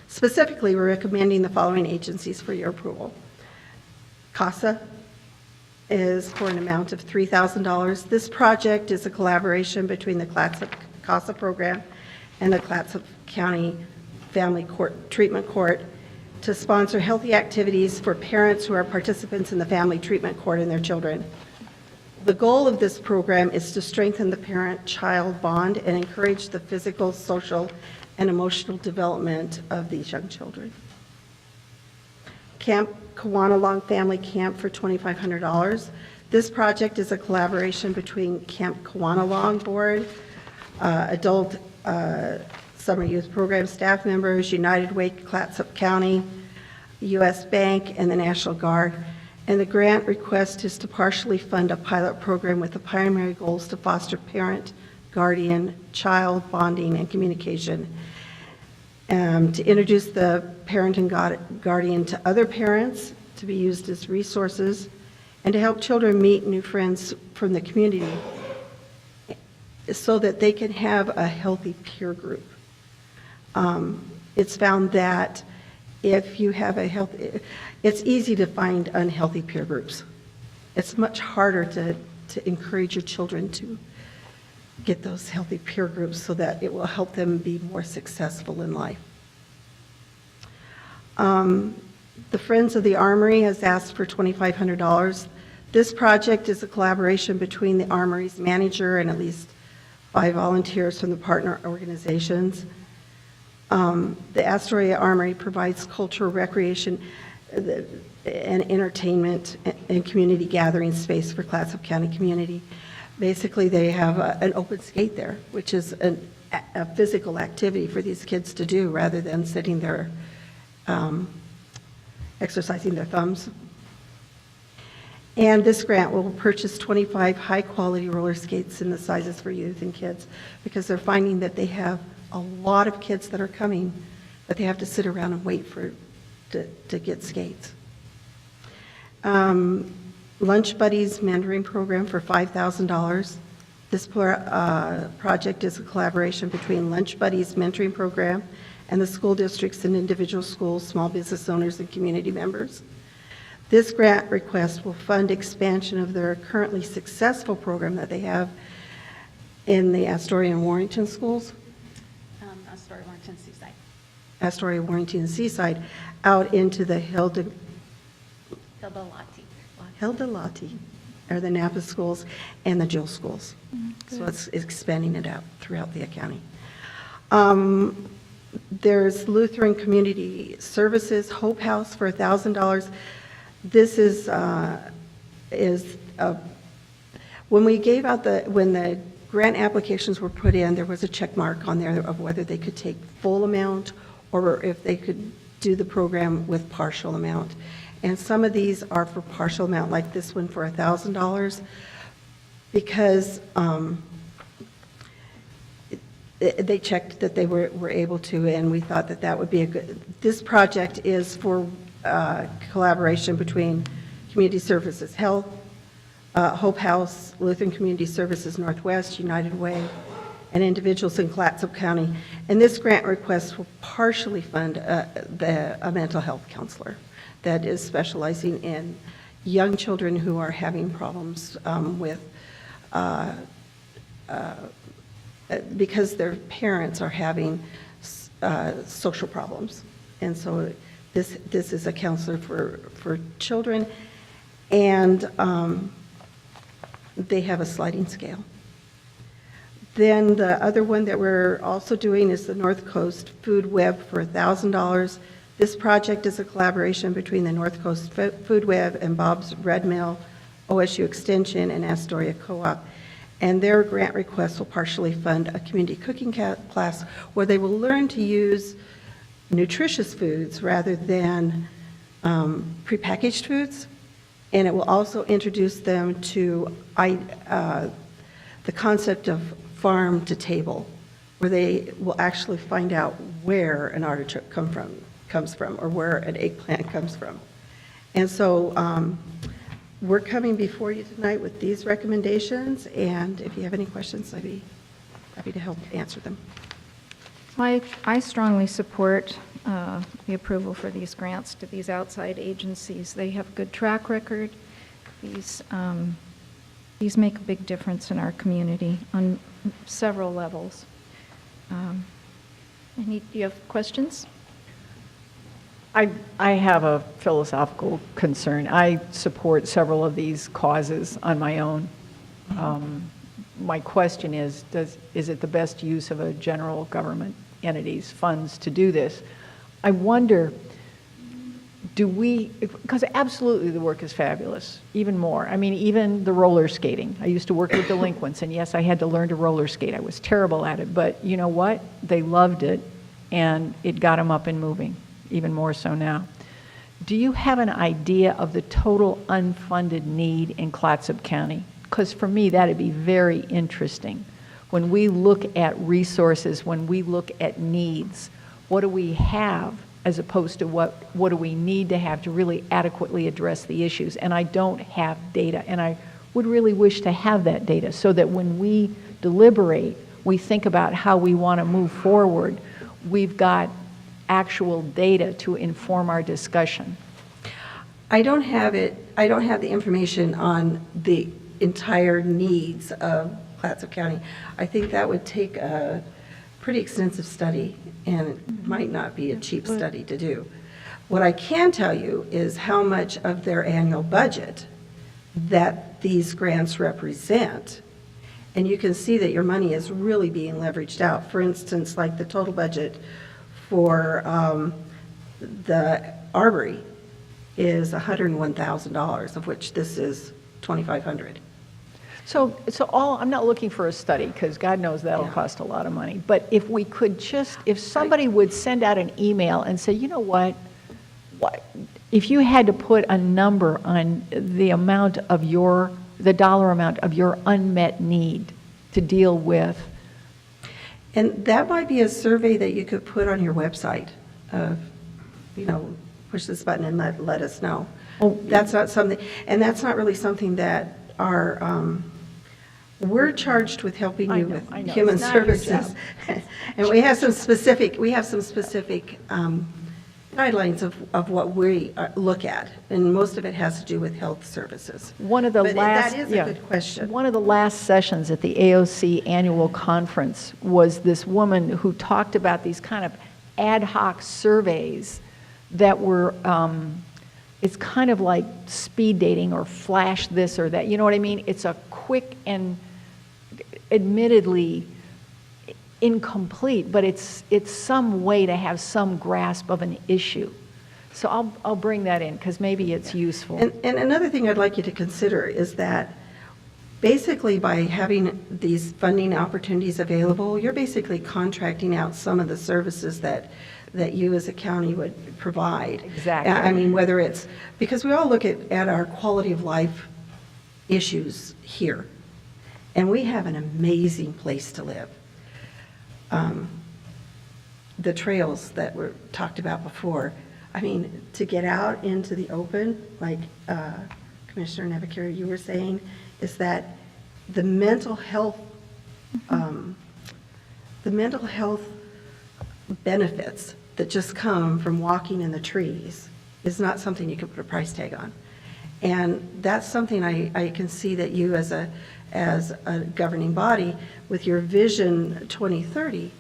Specifically, we're recommending the following agencies for your approval. CASA is for an amount of $3,000. This project is a collaboration between the Clatsop CASA program and the Clatsop County Family Treatment Court to sponsor healthy activities for parents who are participants in the Family Treatment Court and their children. The goal of this program is to strengthen the parent-child bond and encourage the physical, social, and emotional development of these young children. Camp Kawanalong Family Camp for $2,500. This project is a collaboration between Camp Kawanalong Board, Adult Summer Youth Program staff members, United Way Clatsop County, U.S. Bank, and the National Guard. And the grant request is to partially fund a pilot program with the primary goals to foster parent, guardian, child bonding, and communication. To introduce the parent and guardian to other parents, to be used as resources, and to help children meet new friends from the community so that they can have a healthy peer group. It's found that if you have a healthy, it's easy to find unhealthy peer groups. It's much harder to encourage your children to get those healthy peer groups so that it will help them be more successful in life. The Friends of the Armory has asked for $2,500. This project is a collaboration between the Armory's manager and at least 5 volunteers from the partner organizations. The Astoria Armory provides cultural recreation and entertainment and community gathering space for Clatsop County community. Basically, they have an open skate there, which is a physical activity for these kids to do rather than sitting there exercising their thumbs. And this grant will purchase 25 high-quality roller skates in the sizes for youth and kids because they're finding that they have a lot of kids that are coming, but they have to sit around and wait to get skates. Lunch Buddies mentoring program for $5,000. This project is a collaboration between Lunch Buddies mentoring program and the school districts and individual schools, small business owners, and community members. This grant request will fund expansion of their currently successful program that they have in the Astoria and Warrington schools. Astoria, Warrington, Seaside. Astoria, Warrington, and Seaside, out into the Hilda-Lati, or the Napa schools and the Jill schools. So it's expanding it out throughout the county. There's Lutheran Community Services Hope House for $1,000. This is when we gave out when the grant applications were put in, there was a check mark on there of whether they could take full amount or if they could do the program with partial amount. And some of these are for partial amount, like this one for $1,000, because they checked that they were able to, and we thought that that would be a good. This project is for collaboration between Community Services Health, Hope House, Lutheran Community Services Northwest, United Way, and individuals in Clatsop County. And this grant request will partially fund a mental health counselor that is specializing in young children who are having problems with, because their parents are having social problems. And so this is a counselor for children, and they have a sliding scale. Then the other one that we're also doing is the North Coast Food Web for $1,000. This project is a collaboration between the North Coast Food Web and Bob's Red Mill, OSU Extension, and Astoria Co-op. And their grant request will partially fund a community cooking class where they will learn to use nutritious foods rather than prepackaged foods. And it will also introduce them to the concept of farm to table, where they will actually find out where an artichoke comes from, or where an eggplant comes from. And so we're coming before you tonight with these recommendations, and if you have any questions, I'd be happy to help answer them. I strongly support the approval for these grants to these outside agencies. They have a good track record. These make a big difference in our community on several levels. Do you have questions? I have a philosophical concern. I support several of these causes on my own. My question is it the best use of a general government entity's funds to do this? I wonder, because absolutely the work is fabulous, even more. I mean, even the roller skating. I used to work with delinquents, and yes, I had to learn to roller skate. I was terrible at it, but you know what? They loved it, and it got them up and moving, even more so now. Do you have an idea of the total unfunded need in Clatsop County? Because for me, that'd be very interesting. When we look at resources, when we look at needs, what do we have as opposed to what do we need to have to really adequately address the issues? And I don't have data, and I would really wish to have that data so that when we deliberate, we think about how we want to move forward, we've got actual data to inform our discussion. I don't have the information on the entire needs of Clatsop County. I think that would take a pretty extensive study, and it might not be a cheap study to do. What I can tell you is how much of their annual budget that these grants represent, and you can see that your money is really being leveraged out. For instance, like the total budget for the Arbory is $101,000, of which this is $2,500. So I'm not looking for a study, because God knows that'll cost a lot of money. But if we could if somebody would send out an email and say, you know what, if you had to put a number on the dollar amount of your unmet need to deal with. And that might be a survey that you could put on your website of, push this button and let us know. That's not something, and that's not really something that we're charged with helping you with human services. And we have some specific guidelines of what we look at, and most of it has to do with health services. That is a good question. One of the last sessions at the AOC annual conference was this woman who talked about these kind of ad hoc surveys that were, it's kind of like speed dating or flash this or that. You know what I mean? It's a quick and admittedly incomplete, but it's some way to have some grasp of an issue. So I'll bring that in, because maybe it's useful. And another thing I'd like you to consider is that basically by having these funding opportunities available, you're basically contracting out some of the services that you as a county would provide. Exactly. I mean, whether it's, because we all look at our quality of life issues here, and we have an amazing place to live. The trails that were talked about before, I mean, to get out into the open, like Commissioner Nevekar, you were saying, is that the mental health, benefits that just come from walking in the trees is not something you can put a price tag on. And that's something I can see that you as a governing body with your Vision 2030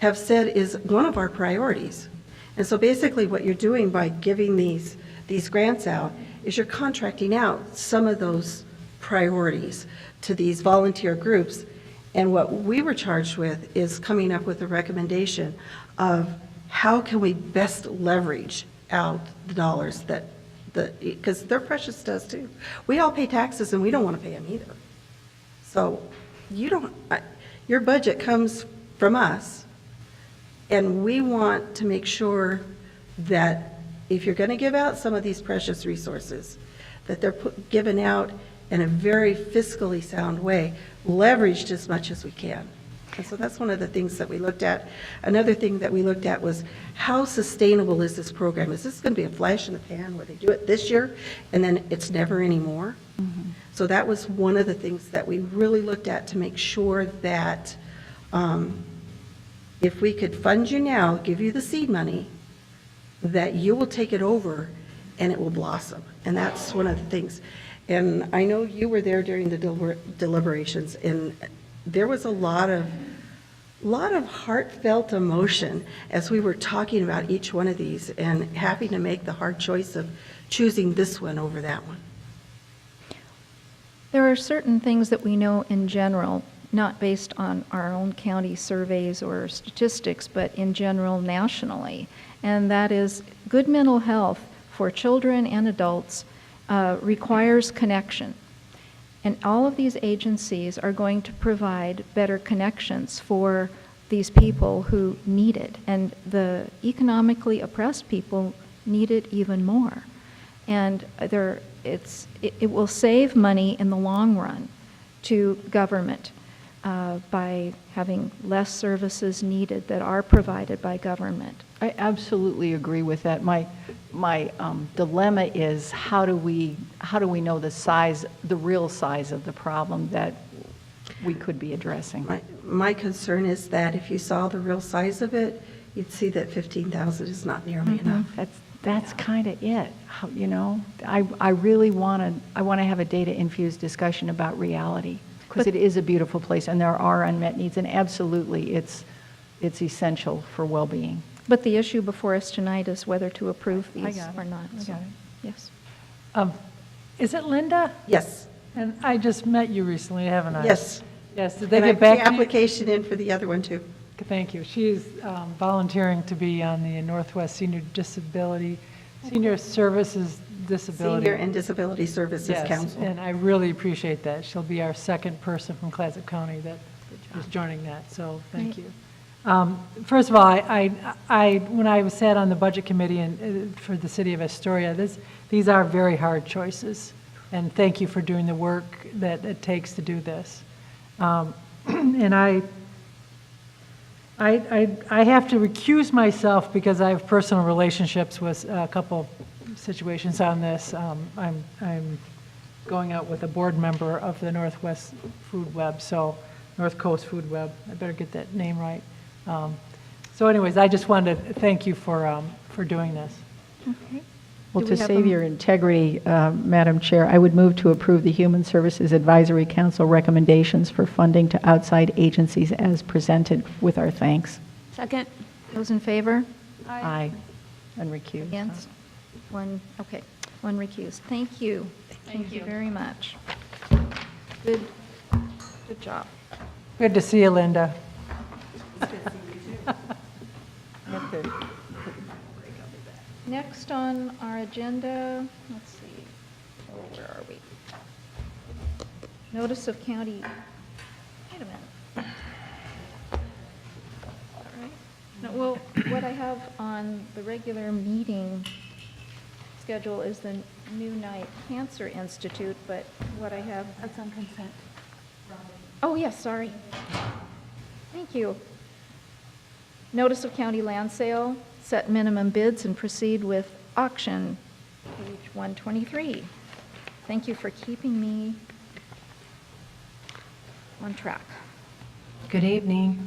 have said is one of our priorities. And so basically what you're doing by giving these grants out is you're contracting out some of those priorities to these volunteer groups. And what we were charged with is coming up with a recommendation of how can we best leverage out the dollars because they're precious to us too. We all pay taxes and we don't want to pay them either. So your budget comes from us, and we want to make sure that if you're going to give out some of these precious resources, that they're given out in a very fiscally sound way, leveraged as much as we can. And so that's one of the things that we looked at. Another thing that we looked at was how sustainable is this program? Is this going to be a flash in the pan where they do it this year and then it's never anymore? Mm-hmm. So that was one of the things that we really looked at to make sure that if we could fund you now, give you the seed money, that you will take it over and it will blossom. And that's one of the things. And I know you were there during the deliberations, and there was a lot of heartfelt emotion as we were talking about each one of these and having to make the hard choice of choosing this one over that one. There are certain things that we know in general, not based on our own county surveys or statistics, but in general nationally, and that is good mental health for children and adults requires connection. And all of these agencies are going to provide better connections for these people who need it. And the economically oppressed people need it even more. And it will save money in the long run to government by having less services needed that are provided by government. I absolutely agree with that. My dilemma is how do we know the real size of the problem that we could be addressing? My concern is that if you saw the real size of it, you'd see that 15,000 is not nearly enough. That's kind of it. I really want to have a data-infused discussion about reality, because it is a beautiful place and there are unmet needs, and absolutely it's essential for well-being. But the issue before us tonight is whether to approve these or not. I got it. Yes. Is it Linda? Yes. And I just met you recently, haven't I? Yes. Yes, did they And I get put back the to you? application in for the other one too. Thank you. She's volunteering to be on the Northwest Senior Services Disability. Senior and Disability Services Yes, Council. and I really appreciate that. She'll be our second person from Clatsop County that is joining that, so thank you. First of all, when I sat on the budget committee for the city of Astoria, these are very hard choices, and thank you for doing the work that it takes to do this. And I have to recuse myself because I have personal relationships with a couple situations on this. I'm going out with a board member of the Northwest Food Web, so North Coast Food Web. I better get that name right. So anyways, I just wanted to thank you for doing this. Okay. Well, to save your integrity, Madam Chair, I would move to approve the Human Services Advisory Council recommendations for funding to outside agencies as presented, with our thanks. Second. Those in favor? Aye. Unrecused. Against? One recused. Thank you. Thank you very much. Good job. Good to see you, Linda. Next on our agenda, let's see, where are we? Notice of county, wait a minute. All right. No, well, what I have on the regular meeting schedule is the New Night Cancer Institute, but what I have... That's on consent. Oh, yes, sorry. Thank you. Notice of county land sale, set minimum bids and proceed with auction, page 123. Thank you for keeping me on track. Good evening.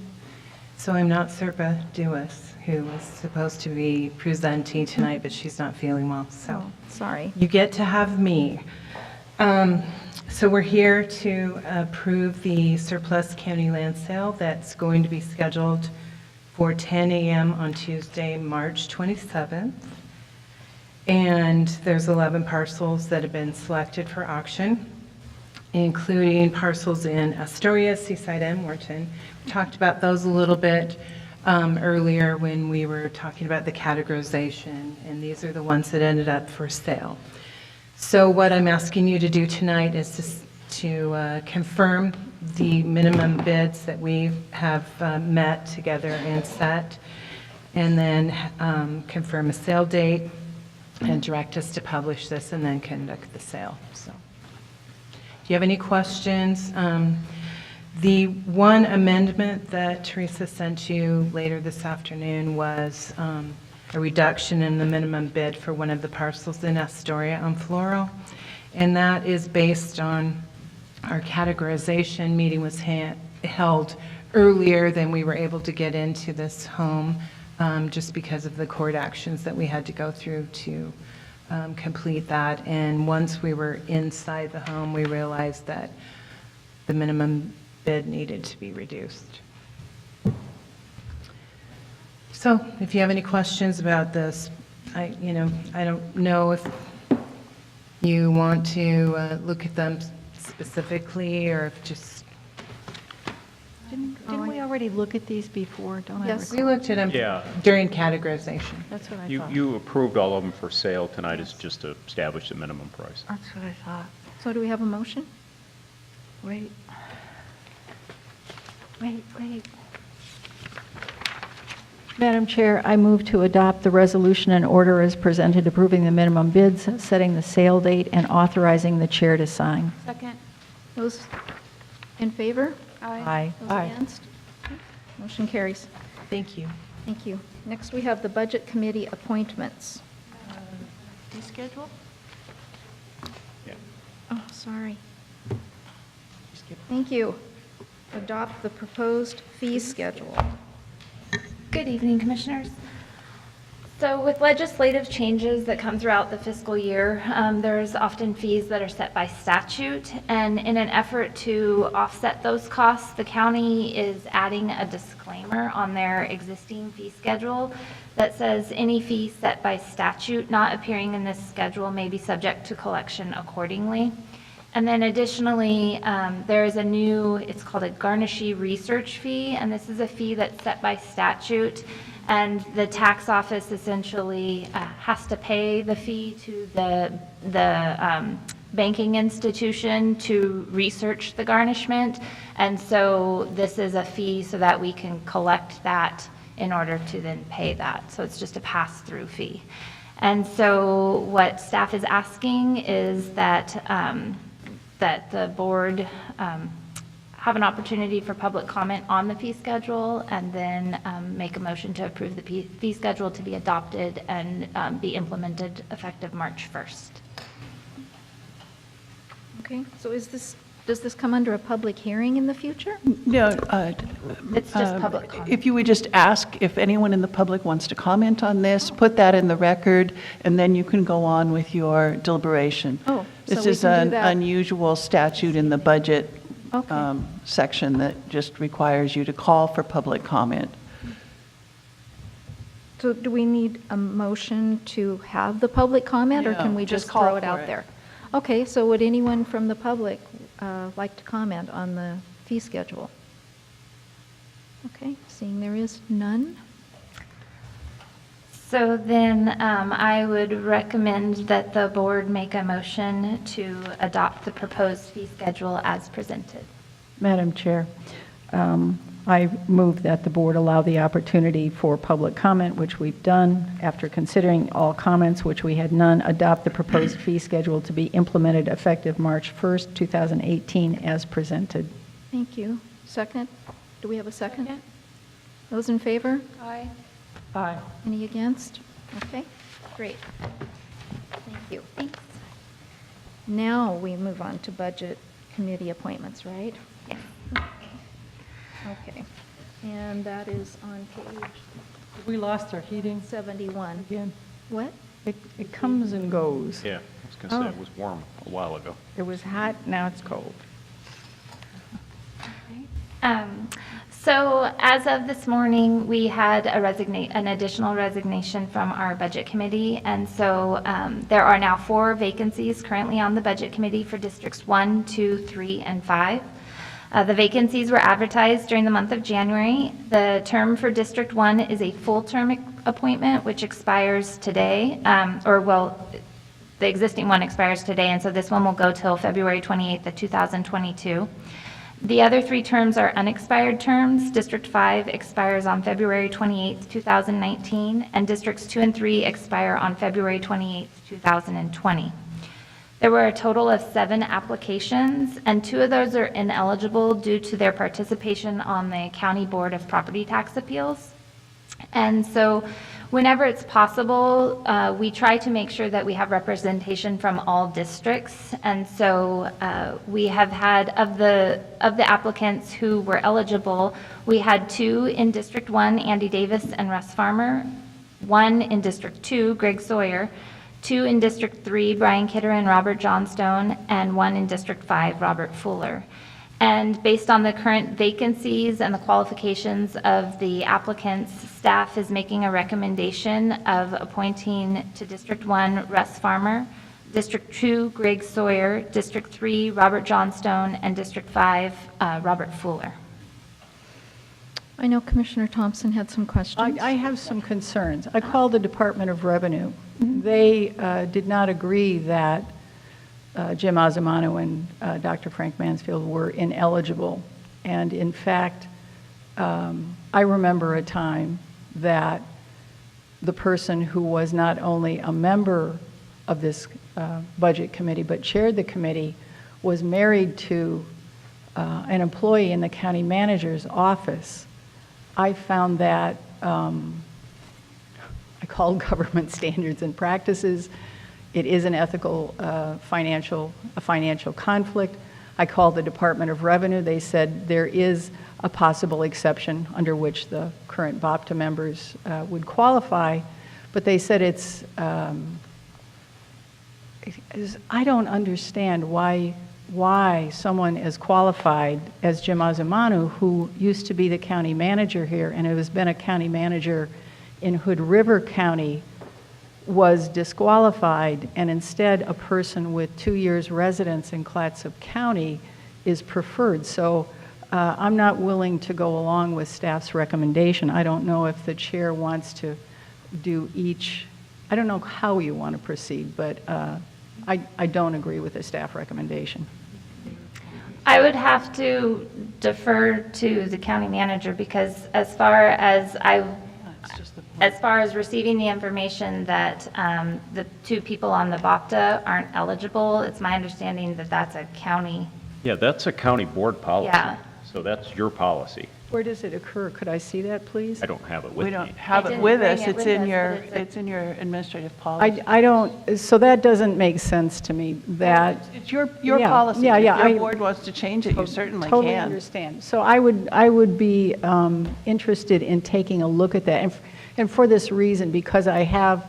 So I'm not Serpa Dewis, who was supposed to be presenting tonight, but she's not feeling well, so. Oh, sorry. You get to have me. So we're here to approve the surplus county land sale that's going to be scheduled for 10 a.m. on Tuesday, March 27th. And there's 11 parcels that have been selected for auction, including parcels in Astoria, Seaside, and Morton. We talked about those a little bit earlier when we were talking about the categorization, and these are the ones that ended up for sale. So what I'm asking you to do tonight is to confirm the minimum bids that we have met together and set, and then confirm a sale date and direct us to publish this and then conduct the sale. So, do you have any questions? The one amendment that Teresa sent you later this afternoon was a reduction in the minimum bid for one of the parcels in Astoria on Floral. And that is based on our categorization meeting was held earlier than we were able to get into this home, just because of the court actions that we had to go through to complete that. And once we were inside the home, we realized that the minimum bid needed to be reduced. So if you have any questions about this, I don't know if you want to look at them specifically or if just. Didn't we already look at these before? Don't I Yes. recall? We looked at them during categorization. That's what I You, thought. you approved all of them for sale tonight, it's just to establish the minimum price. That's what I thought. So do we have a motion? Wait. Madam Chair, I move to adopt the resolution and order as presented approving the minimum bids, setting the sale date, and authorizing the chair to sign. Second. Those in favor? Aye. Those against? Motion carries. Thank you. Thank you. Next, we have the Budget Committee appointments. Fee schedule? Oh, sorry. Thank you. Adopt the proposed fee schedule. Good evening, Commissioners. So with legislative changes that come throughout the fiscal year, there's often fees that are set by statute. And in an effort to offset those costs, the county is adding a disclaimer on their existing fee schedule that says any fee set by statute not appearing in this schedule may be subject to collection accordingly. And then additionally, there is a new, it's called a garnishee research fee, and this is a fee that's set by statute, and the tax office essentially has to pay the fee to the banking institution to research the garnishment, and so this is a fee so that we can collect that in order to then pay that. So it's just a pass-through fee. And so what staff is asking is that that the board have an opportunity for public comment on the fee schedule, and then make a motion to approve the fee schedule to be adopted and be implemented effective March 1st. Okay, so does this come under a public hearing in the future? No. It's just public comment. If you would just ask if anyone in the public wants to comment on this, put that in the record, and then you can go on with your deliberation. Oh, so This we is can do an that. unusual statute in the budget Okay. section that just requires you to call for public comment. So do we need a motion to have the public comment, or No, can we just just call throw it for out it. there? Okay, so would anyone from the public like to comment on the fee schedule? Okay, seeing there is none. So then I would recommend that the board make a motion to adopt the proposed fee schedule as presented. Madam Chair, I move that the board allow the opportunity for public comment, which we've done. After considering all comments, which we had none, adopt the proposed fee schedule to be implemented effective March 1st, 2018, as presented. Thank you. Second? Do we have a second? Those in favor? Aye. Aye. Any against? Okay, great. Thank you. Thanks. Now we move on to Budget Committee appointments, right? Yes. Okay. Okay. And that is on page We lost our heating 71. again. What? It comes and goes. Yeah, I was going to say it was warm a while ago. It was hot, now it's cold. So as of this morning, we had an additional resignation from our budget committee. And so there are now 4 vacancies currently on the budget committee for districts 1, 2, 3, and 5. The vacancies were advertised during the month of January. The term for District 1 is a full-term appointment, which expires today, the existing one expires today, and so this one will go till February 28th of 2022. The other 3 terms are unexpired terms. District 5 expires on February 28th, 2019, and Districts 2 and 3 expire on February 28th, 2020. There were a total of 7 applications, and 2 of those are ineligible due to their participation on the County Board of Property Tax Appeals. And so whenever it's possible, we try to make sure that we have representation from all districts. And so we have had, of the applicants who were eligible, we had 2 in District 1, Andy Davis and Russ Farmer, 1 in District 2, Greg Sawyer, 2 in District 3, Brian Kidder and Robert Johnstone, and 1 in District 5, Robert Fuller. And based on the current vacancies and the qualifications of the applicants, staff is making a recommendation of appointing to District 1, Russ Farmer, District 2, Greg Sawyer, District 3, Robert Johnstone, and District 5, Robert Fuller. I know Commissioner Thompson had some questions. I have some concerns. I called the Department of Revenue. They did not agree that Jim Azamano and Dr. Frank Mansfield were ineligible. And in fact, I remember a time that the person who was not only a member of this budget committee, but chaired the committee, was married to an employee in the county manager's office. I found that, I called government standards and practices. It is an ethical financial conflict. I called the Department of Revenue. They said there is a possible exception under which the current BOPTA members would qualify, but they said I don't understand why someone as qualified as Jim Azamanu, who used to be the county manager here and has been a county manager in Hood River County, was disqualified, and instead a person with 2 years residence in Clatsop County is preferred. So I'm not willing to go along with staff's recommendation. I don't know if the chair wants to do each. I don't know how you want to proceed, but I don't agree with the staff recommendation. I would have to defer to the county manager because as far as receiving the information that the 2 people on the BOPTA aren't eligible, it's my understanding that that's a county. Yeah, that's a county board policy. Yeah. So that's your policy. Where does it occur? Could I see that, please? I don't have it with me. We don't have it with us. It's in your administrative policy. I don't, so that doesn't make sense to me, that. It's your Yeah, policy. yeah, yeah, If your board wants to change it, you certainly Totally can. understand. So I would be interested in taking a look at that. And for this reason, because I have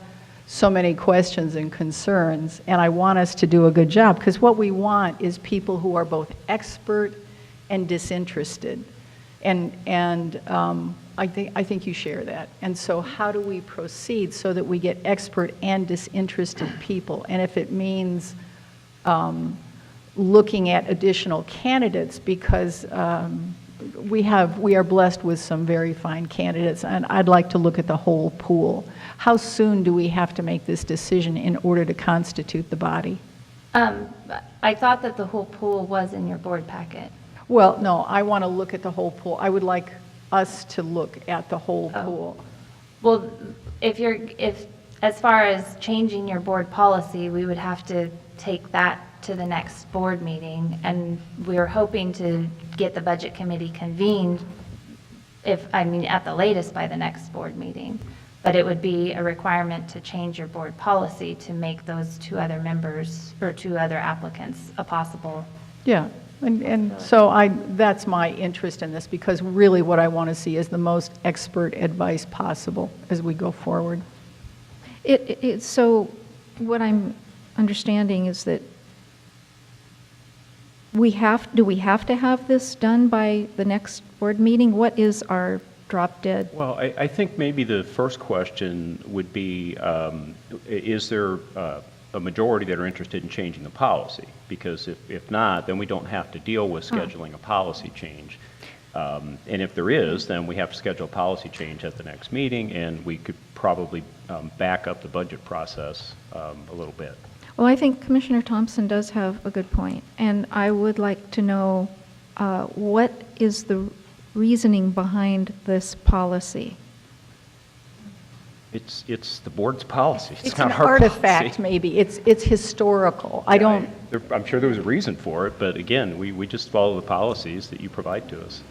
so many questions and concerns, and I want us to do a good job, because what we want is people who are both expert and disinterested. And I think you share that. And so how do we proceed so that we get expert and disinterested people? And if it means looking at additional candidates, because we are blessed with some very fine candidates, and I'd like to look at the whole pool. How soon do we have to make this decision in order to constitute the body? I thought that the whole pool was in your board packet. Well, no, I want to look at the whole pool. I would like us to look at the whole pool. Well, if as far as changing your board policy, we would have to take that to the next board meeting, and we're hoping to get the budget committee convened at the latest by the next board meeting. But it would be a requirement to change your board policy to make those 2 other members or 2 other applicants a possible. Yeah, And so that's my interest in this, because really what I want to see is the most expert advice possible as we go forward. So what I'm understanding is that do we have to have this done by the next board meeting? What is our drop dead? Well, I think maybe the first question would be, is there a majority that are interested in changing the policy? Because if not, then we don't have to deal with scheduling a policy change. And if there is, then we have to schedule a policy change at the next meeting, and we could probably back up the budget process a little bit. Well, I think Commissioner Thompson does have a good point, and I would like to know what is the reasoning behind this policy? It's the board's policy. It's not an our artifact, policy. maybe. It's historical. I don't... I'm sure there was a reason for it, but again, we just follow the policies that you provide to us.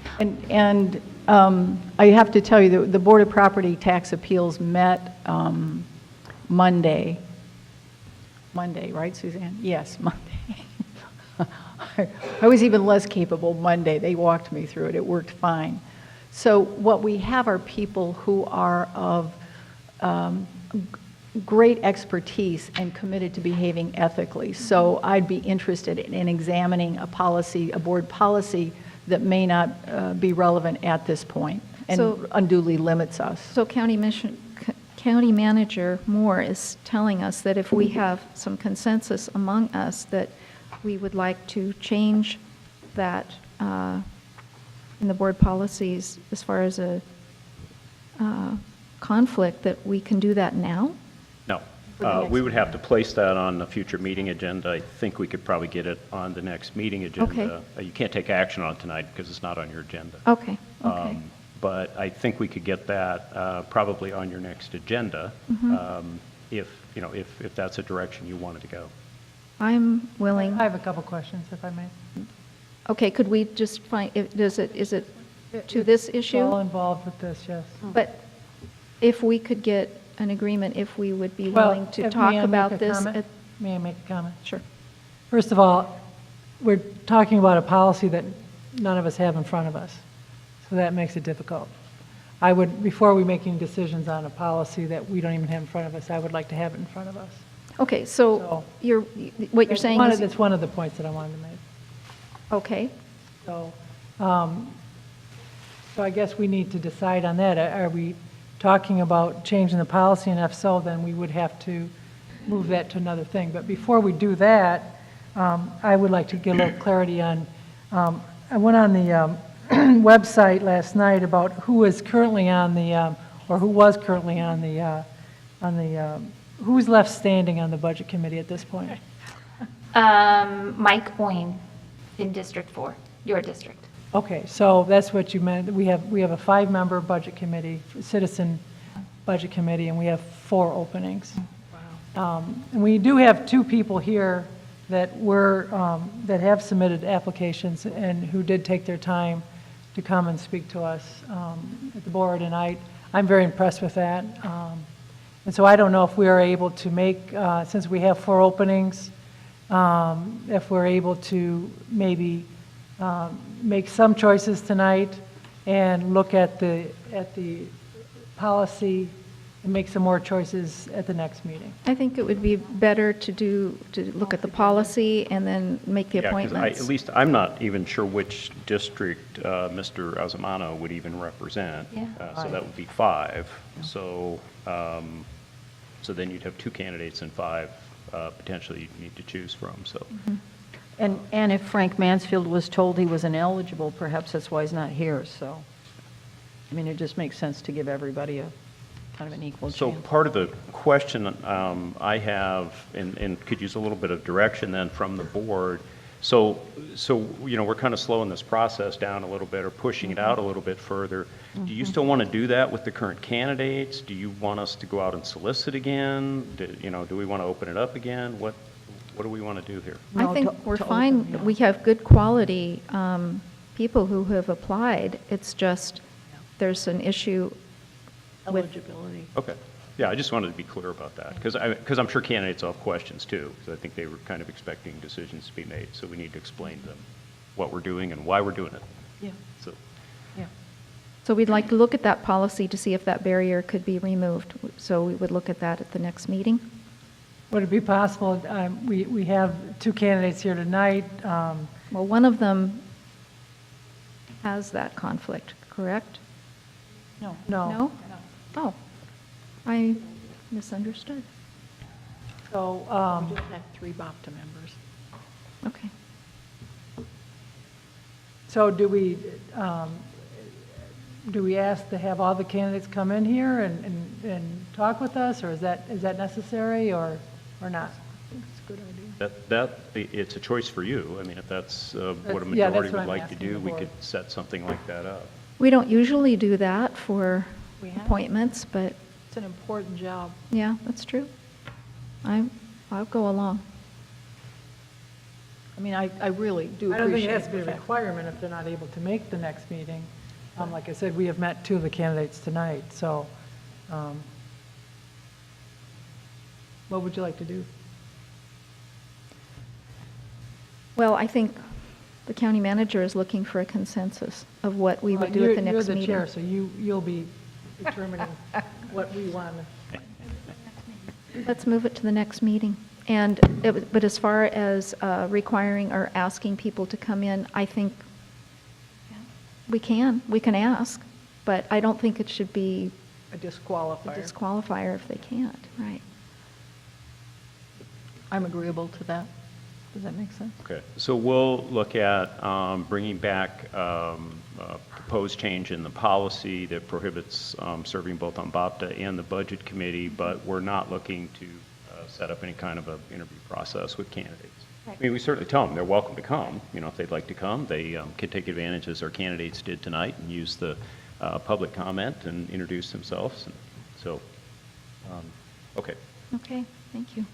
And I have to tell you, the Board of Property Tax Appeals met Monday. Monday, right, Suzanne? Yes, Monday. I was even less capable Monday. They walked me through it. It worked fine. So what we have are people who are of great expertise and committed to behaving ethically. So I'd be interested in examining a policy, a board policy that may not be relevant at this point and unduly limits us. So County Manager Moore is telling us that if we have some consensus among us that we would like to change that in the board policies as far as a conflict, that we can do that now? No. We would have to place that on a future meeting agenda. I think we could probably get it on the next meeting agenda. Okay. You can't take action on it tonight because it's not on your agenda. Okay, okay. But I think we could get that probably on your next agenda, if that's a direction you wanted to go. I'm willing. I have a couple questions, if I may. Okay, could we just find, is it to this issue? It's all involved with this, yes. But if we could get an agreement, if we would be Well, willing to may talk I make about a this. comment? May I make a comment? Sure. First of all, we're talking about a policy that none of us have in front of us, so that makes it difficult. I would, before we make any decisions on a policy that we don't even have in front of us, I would like to have it in front of us. Okay, so what you're saying is... That's one of the points that I wanted to make. Okay. So I guess we need to decide on that. Are we talking about changing the policy, and if so, then we would have to move that to another thing. But before we do that, I would like to get a little clarity on, I went on the website last night about who is currently on the, or who was currently on the, who's left standing on the Budget Committee at this point? Mike Owen in District 4, your district. Okay, so that's what you meant. We have a 5-member budget committee, citizen budget committee, and we have 4 openings. Wow. And we do have 2 people here that that have submitted applications and who did take their time to come and speak to us at the board, and I'm very impressed with that. And so I don't know if we are able to make, since we have 4 openings, if we're able to maybe make some choices tonight and look at the policy and make some more choices at the next meeting. I think it would be better to look at the policy and then make the appointments. At least I'm not even sure which district Mr. Azamano would even represent. Yeah. So that would be 5. So then you'd have 2 candidates and 5 potentially you'd need to choose from. So. Mm-hmm. And if Frank Mansfield was told he was ineligible, perhaps that's why he's not here. So, I mean, it just makes sense to give everybody a kind of an equal So chance. part of the question I have, and could use a little bit of direction then from the board. So we're kind of slowing this process down a little bit or pushing it out a little bit further. Do you still want to do that with the current candidates? Do you want us to go out and solicit again? Do we want to open it up again? What do we want to do here? I think we're fine. We have good quality people who have applied. It's just there's an issue with eligibility. Okay. Yeah, I just wanted to be clear about that because I'm sure candidates will have questions too. So I think they were kind of expecting decisions to be made. So we need to explain them. what we're doing and why we're doing it. Yeah. So, So we'd like to look at that policy to see if that barrier could be removed. So we would look at that at the next meeting. Would it be possible, we have two candidates here tonight. Well, one of them has that conflict, correct? No. No? Oh, I misunderstood. So, We just have 3 BOPTA members. Okay. so do we ask to have all the candidates come in here and talk with us, or is that necessary or not? it's a choice for you. I mean, if that's what a Yeah, majority that's what would I'm like to asking do, the we board. could set something like that up. We don't usually do that for We have. appointments, but It's an important job. yeah, that's true. I'll go along. I mean, I really do I don't think it appreciate has to be a the fact- requirement if they're not able to make the next meeting. Like I said, we have met 2 of the candidates tonight, so what would you like to do? Well, I think the county manager is looking for a consensus of what we would do at the next You're meeting. the chair, so you'll be determining what we want. Let's move it to the next meeting. But as far as requiring or asking people to come in, I think we can ask, but I don't think it should be A a disqualifier. disqualifier if they can't, right? I'm agreeable to that. Does that make sense? Okay, so we'll look at bringing back a proposed change in the policy that prohibits serving both on BOPTA and the Budget Committee, but we're not looking to set up any kind of an interview process with candidates. I mean, we certainly tell them they're welcome to come. You know, if they'd like to come, they can take advantage, as our candidates did tonight, and use the public comment and introduce themselves. And so, okay. Okay, thank you.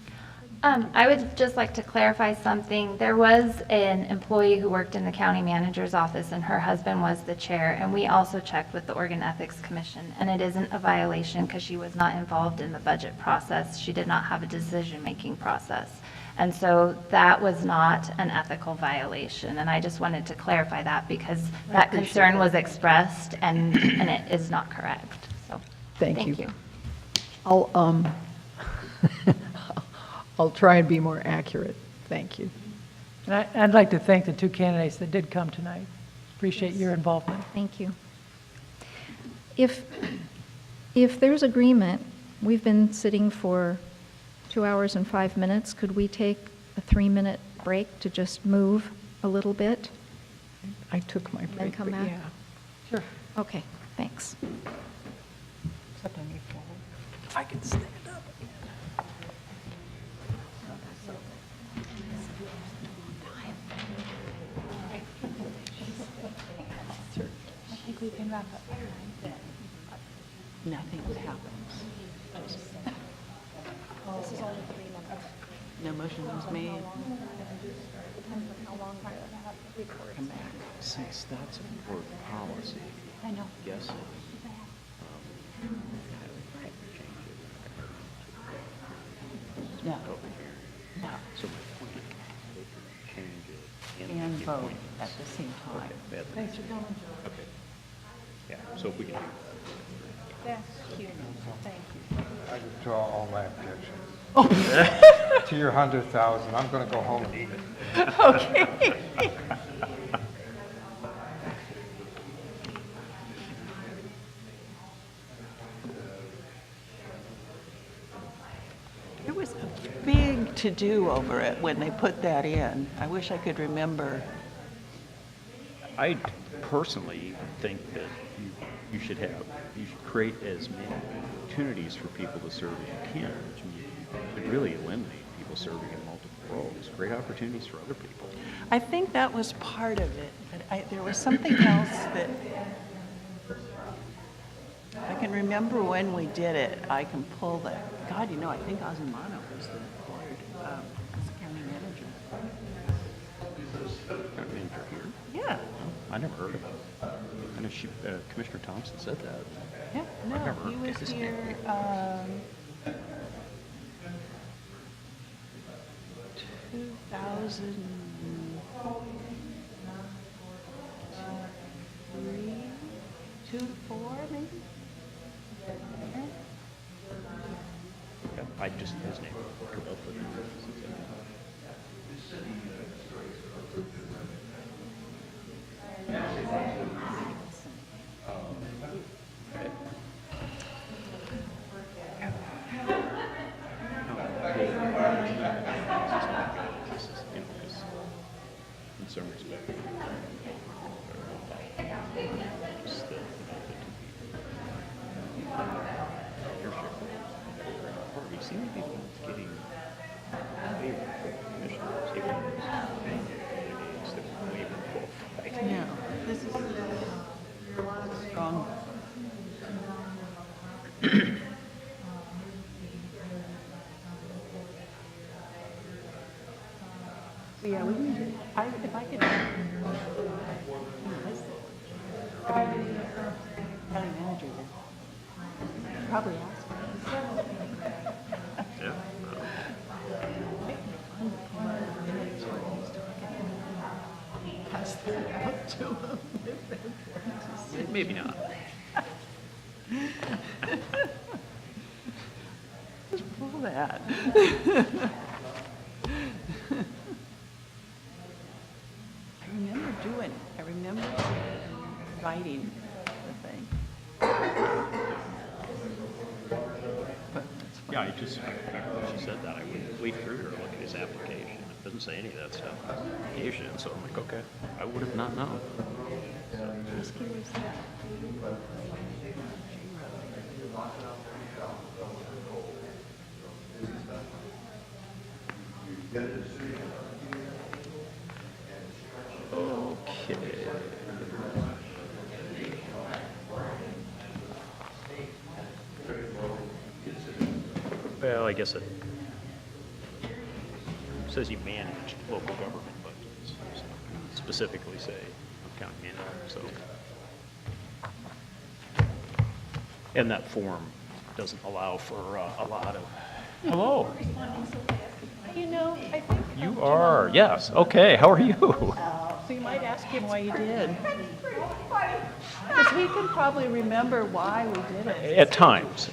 I would just like to clarify something. There was an employee who worked in the county manager's office, and her husband was the chair, and we also checked with the Oregon Ethics Commission, and it isn't a violation because she was not involved in the budget process. She did not have a decision-making process. And so that was not an ethical violation, and I just wanted to clarify that because that concern was expressed, and it is not correct, so. Thank you. I'll try and be more accurate. Thank you. And I'd like to thank the 2 candidates that did come tonight. Appreciate your involvement. Thank you. If there's agreement, we've been sitting for 2 hours and 5 minutes. Could we take a 3-minute break to just move a little bit? I took my Then break, come but back? yeah. Sure. Okay, thanks. Except I need to- If I can stand up. I think we can wrap up. Nothing happens. No motion was made. Come back. Since that's an important policy, I know. yes. No. So my point, they could change it. And vote at the same time. Thanks for coming. Okay. Yeah, so if we can do Thank you. Thank you. I withdraw all my objections. To your 100,000, I'm going to go home and eat it. Okay. There was a big to-do over it when they put that in. I wish I could remember. I personally think that you should create as many opportunities for people to serve as you can, which means you could really eliminate people serving in multiple roles, great opportunities for other people. I think that was part of it, but there was something else that, I can remember when we did it, I can pull that. God, you know, I think Ozumano was the board, county manager. County manager here? Yeah. I never heard of it. I know Commissioner Thompson said that. Yeah, I've never no, he heard of was it. here, 2000, 2 to 4, maybe? I just, his name. In some respect. You seem to be getting favor from commissioners, even those candidates that were way qualified. Yeah, this is strong. So yeah, we can do, if I could. County manager then. Probably ask him. Yeah. Pass that up to him. Maybe not. Just pull that. I remember writing the thing. But that's fine. Yeah, I just, when she said that, I went leaf through her, look at his application. It doesn't say any of that stuff. Application, so I'm like, okay, I would have not known. Just curious. Okay. Well, I guess it says you managed local government budgets. So it doesn't specifically say county manager, so. And that form doesn't allow for a lot of, hello. You know, I think. You are, yes, okay, how are you? So you might ask him why you did. Because he can probably remember why we did it. At times.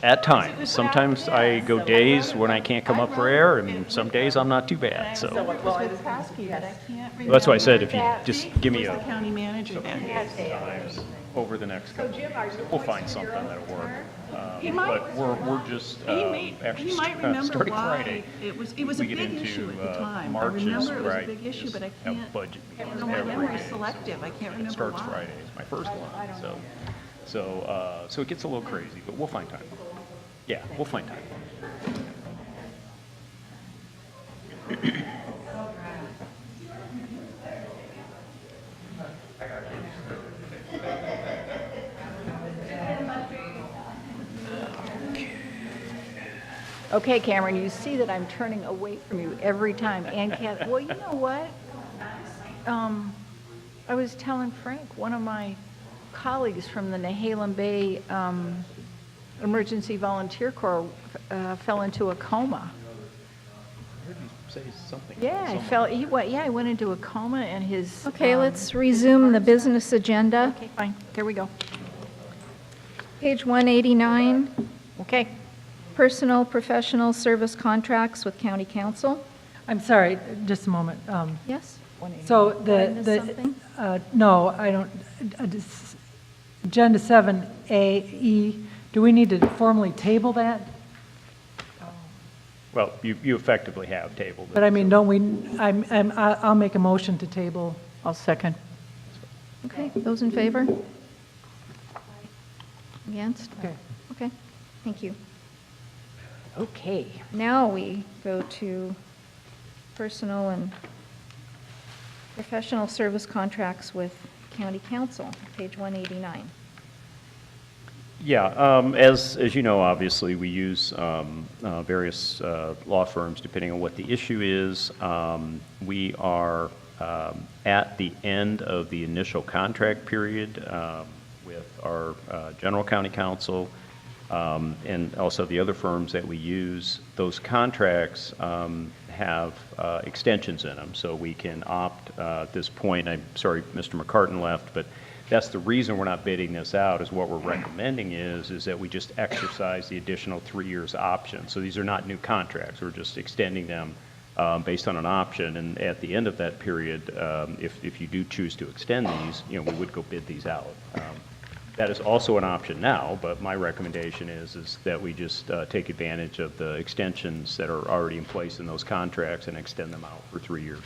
Sometimes I go days when I can't come up for air, and some days I'm not too bad, so. Well, I was asking, but I can't remember. That's why I said if you just give me Who's a the county manager then? times over the next couple of years, we'll find something that'll work. He might- But we're just actually He might remember starting why. Friday. It was We a get big into, issue at the time. I Marches, remember it was a right, big issue, just but I have can't. budget meetings No, my every memory's day. selective. I can't remember It starts why. Friday, it's my first one, so it gets a little crazy, but we'll find time. Yeah, we'll find time. Okay, Cameron, you see that I'm turning away from you every time. And Kat, well, you know what? I was telling Frank, one of my colleagues from the Nehalem Bay Emergency Volunteer Corps fell into a coma. I heard you say something. Yeah, he went into a coma and his. Okay, let's resume the business agenda. Okay, fine, there we go. Page 189, Okay. personal professional service contracts with county council. I'm sorry, just a moment. Yes? So Did I miss something? no, I don't, Agenda 7A, do we need to formally table that? Well, you effectively have tabled it. But I mean, don't we, I'll make a motion to table. I'll second. Okay, those in favor? Against? Okay. Okay, thank you. Okay. Now we go to personal and professional service contracts with county council, page 189. Yeah, as you know, obviously, we use various law firms depending on what the issue is. We are at the end of the initial contract period with our general county counsel and also the other firms that we use. Those contracts have extensions in them, so we can opt at this point. I'm sorry, Mr. McCartan left, but That's the reason we're not bidding this out, is what we're recommending is that we just exercise the additional 3 years option. So these are not new contracts, we're just extending them based on an option, and at the end of that period, if you do choose to extend these, we would go bid these out. That is also an option now, but my recommendation is that we just take advantage of the extensions that are already in place in those contracts and extend them out for 3 years.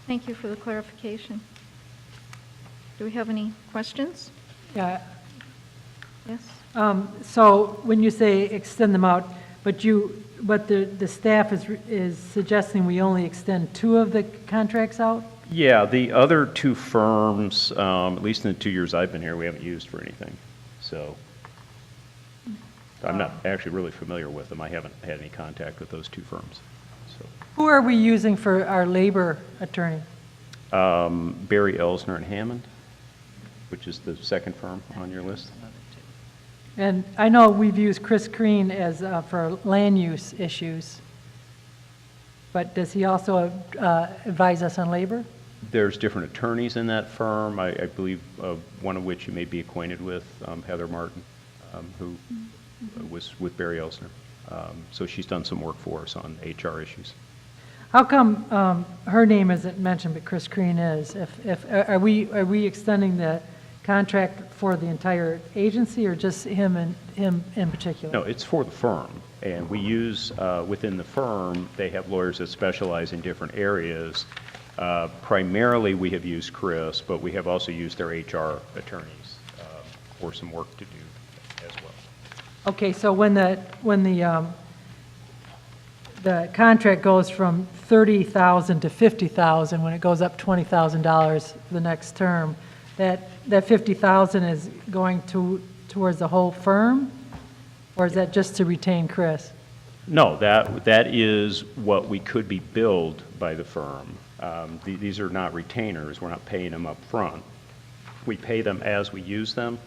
Thank you for the clarification. Do we have any questions? Yeah. Yes? So when you say extend them out, but the staff is suggesting we only extend 2 of the contracts out? Yeah, the other 2 firms, at least in the 2 years I've been here, we haven't used for anything. So I'm not actually really familiar with them. I haven't had any contact with those 2 firms. So Who are we using for our labor attorney? Barry Elsner and Hammond, which is the second firm on your list. And I know we've used Chris Crean as for land use issues, but does he also advise us on labor? There's different attorneys in that firm, I believe one of which you may be acquainted with, Heather Martin, who was with Barry Elsner. So she's done some work for us on HR issues. How come her name isn't mentioned, but Chris Crean is? Are we extending the contract for the entire agency, or just him in particular? No, it's for the firm, and we use within the firm, they have lawyers that specialize in different areas. Primarily, we have used Chris, but we have also used their HR attorneys for some work to do as well. Okay, so when the contract goes from $30,000 to $50,000, when it goes up $20,000 the next term, that $50,000 is going towards the whole firm, or is that just to retain Chris? No, that is what we could be billed by the firm. These are not retainers. We're not paying them up front. We pay them as we use them,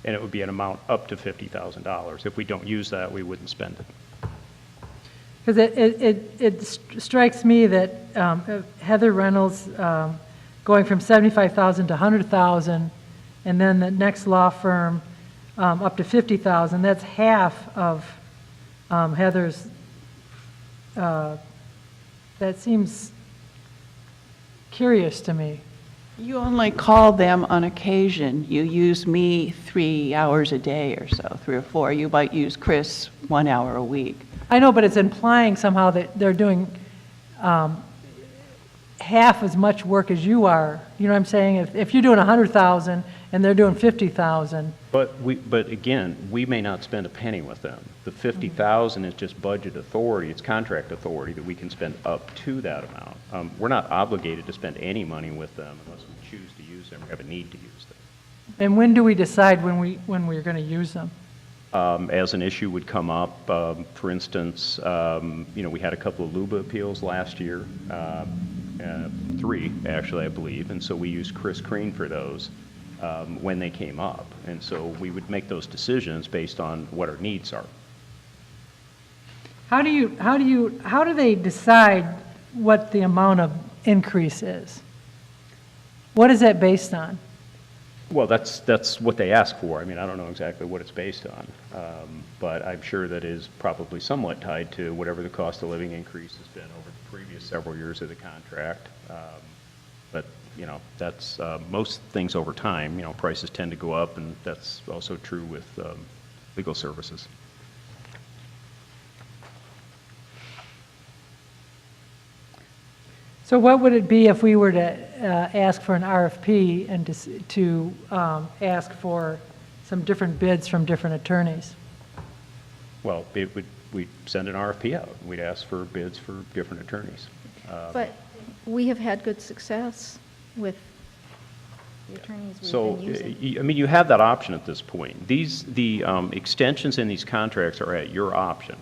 and it would be an amount up to $50,000. If we don't use that, we wouldn't spend it. Because it strikes me that Heather Reynolds going from $75,000 to $100,000, and then the next law firm up to $50,000, that's half of Heather's. That seems curious to me. You only call them on occasion. You use me 3 hours a day or so, 3 or 4. You might use Chris 1 hour a week. I know, but it's implying somehow that they're doing half as much work as you are. You know what I'm saying? If you're doing 100,000 and they're doing 50,000. But again, we may not spend a penny with them. The 50,000 is just budget authority. It's contract authority that we can spend up to that amount. We're not obligated to spend any money with them unless we choose to use them or have a need to use them. And when do we decide when we're going to use them? As an issue would come up, for instance, we had a couple of LUBA appeals last year, 3 actually, I believe, and so we used Chris Crean for those when they came up, and so we would make those decisions based on what our needs are. How do they decide what the amount of increase is? What is that based on? Well, that's what they ask for. I mean, I don't know exactly what it's based on, but I'm sure that is probably somewhat tied to whatever the cost of living increase has been over the previous several years of the contract. But that's most things over time. Prices tend to go up, and that's also true with legal services. So what would it be if we were to ask for an RFP and to ask for some different bids from different attorneys? Well, we'd send an RFP out. We'd ask for bids for different attorneys. But we have had good success with the attorneys we've So, been using. I mean, you have that option at this point. The extensions in these contracts are at your option.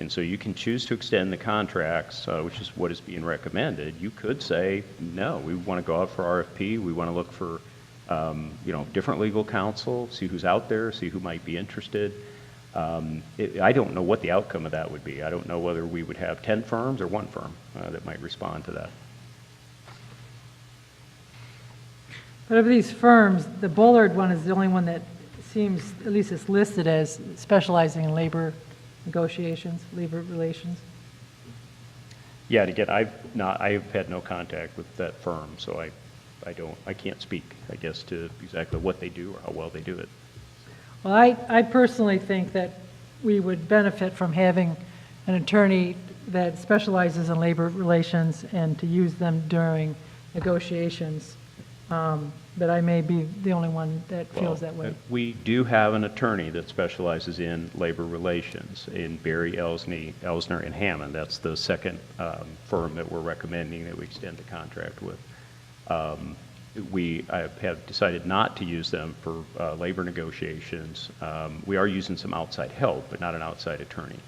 And so you can choose to extend the contracts, which is what is being recommended. You could say, no, we want to go out for RFP. We want to look for, different legal counsel, see who's out there, see who might be interested. I don't know what the outcome of that would be. I don't know whether we would have 10 firms or 1 firm that might respond to that. But of these firms, the Bullard one is the only one that seems, at least it's listed as specializing in labor negotiations, labor relations. Yeah, and again, I've had no contact with that firm, so I can't speak, I guess, to exactly what they do or how well they do it. Well, I personally think that we would benefit from having an attorney that specializes in labor relations and to use them during negotiations. But I may be the only one that feels that way. We do have an attorney that specializes in labor relations in Barry, Elsner, and Hammond. That's the second firm that we're recommending that we extend the contract with. We have decided not to use them for labor negotiations. We are using some outside help, but not an outside attorney.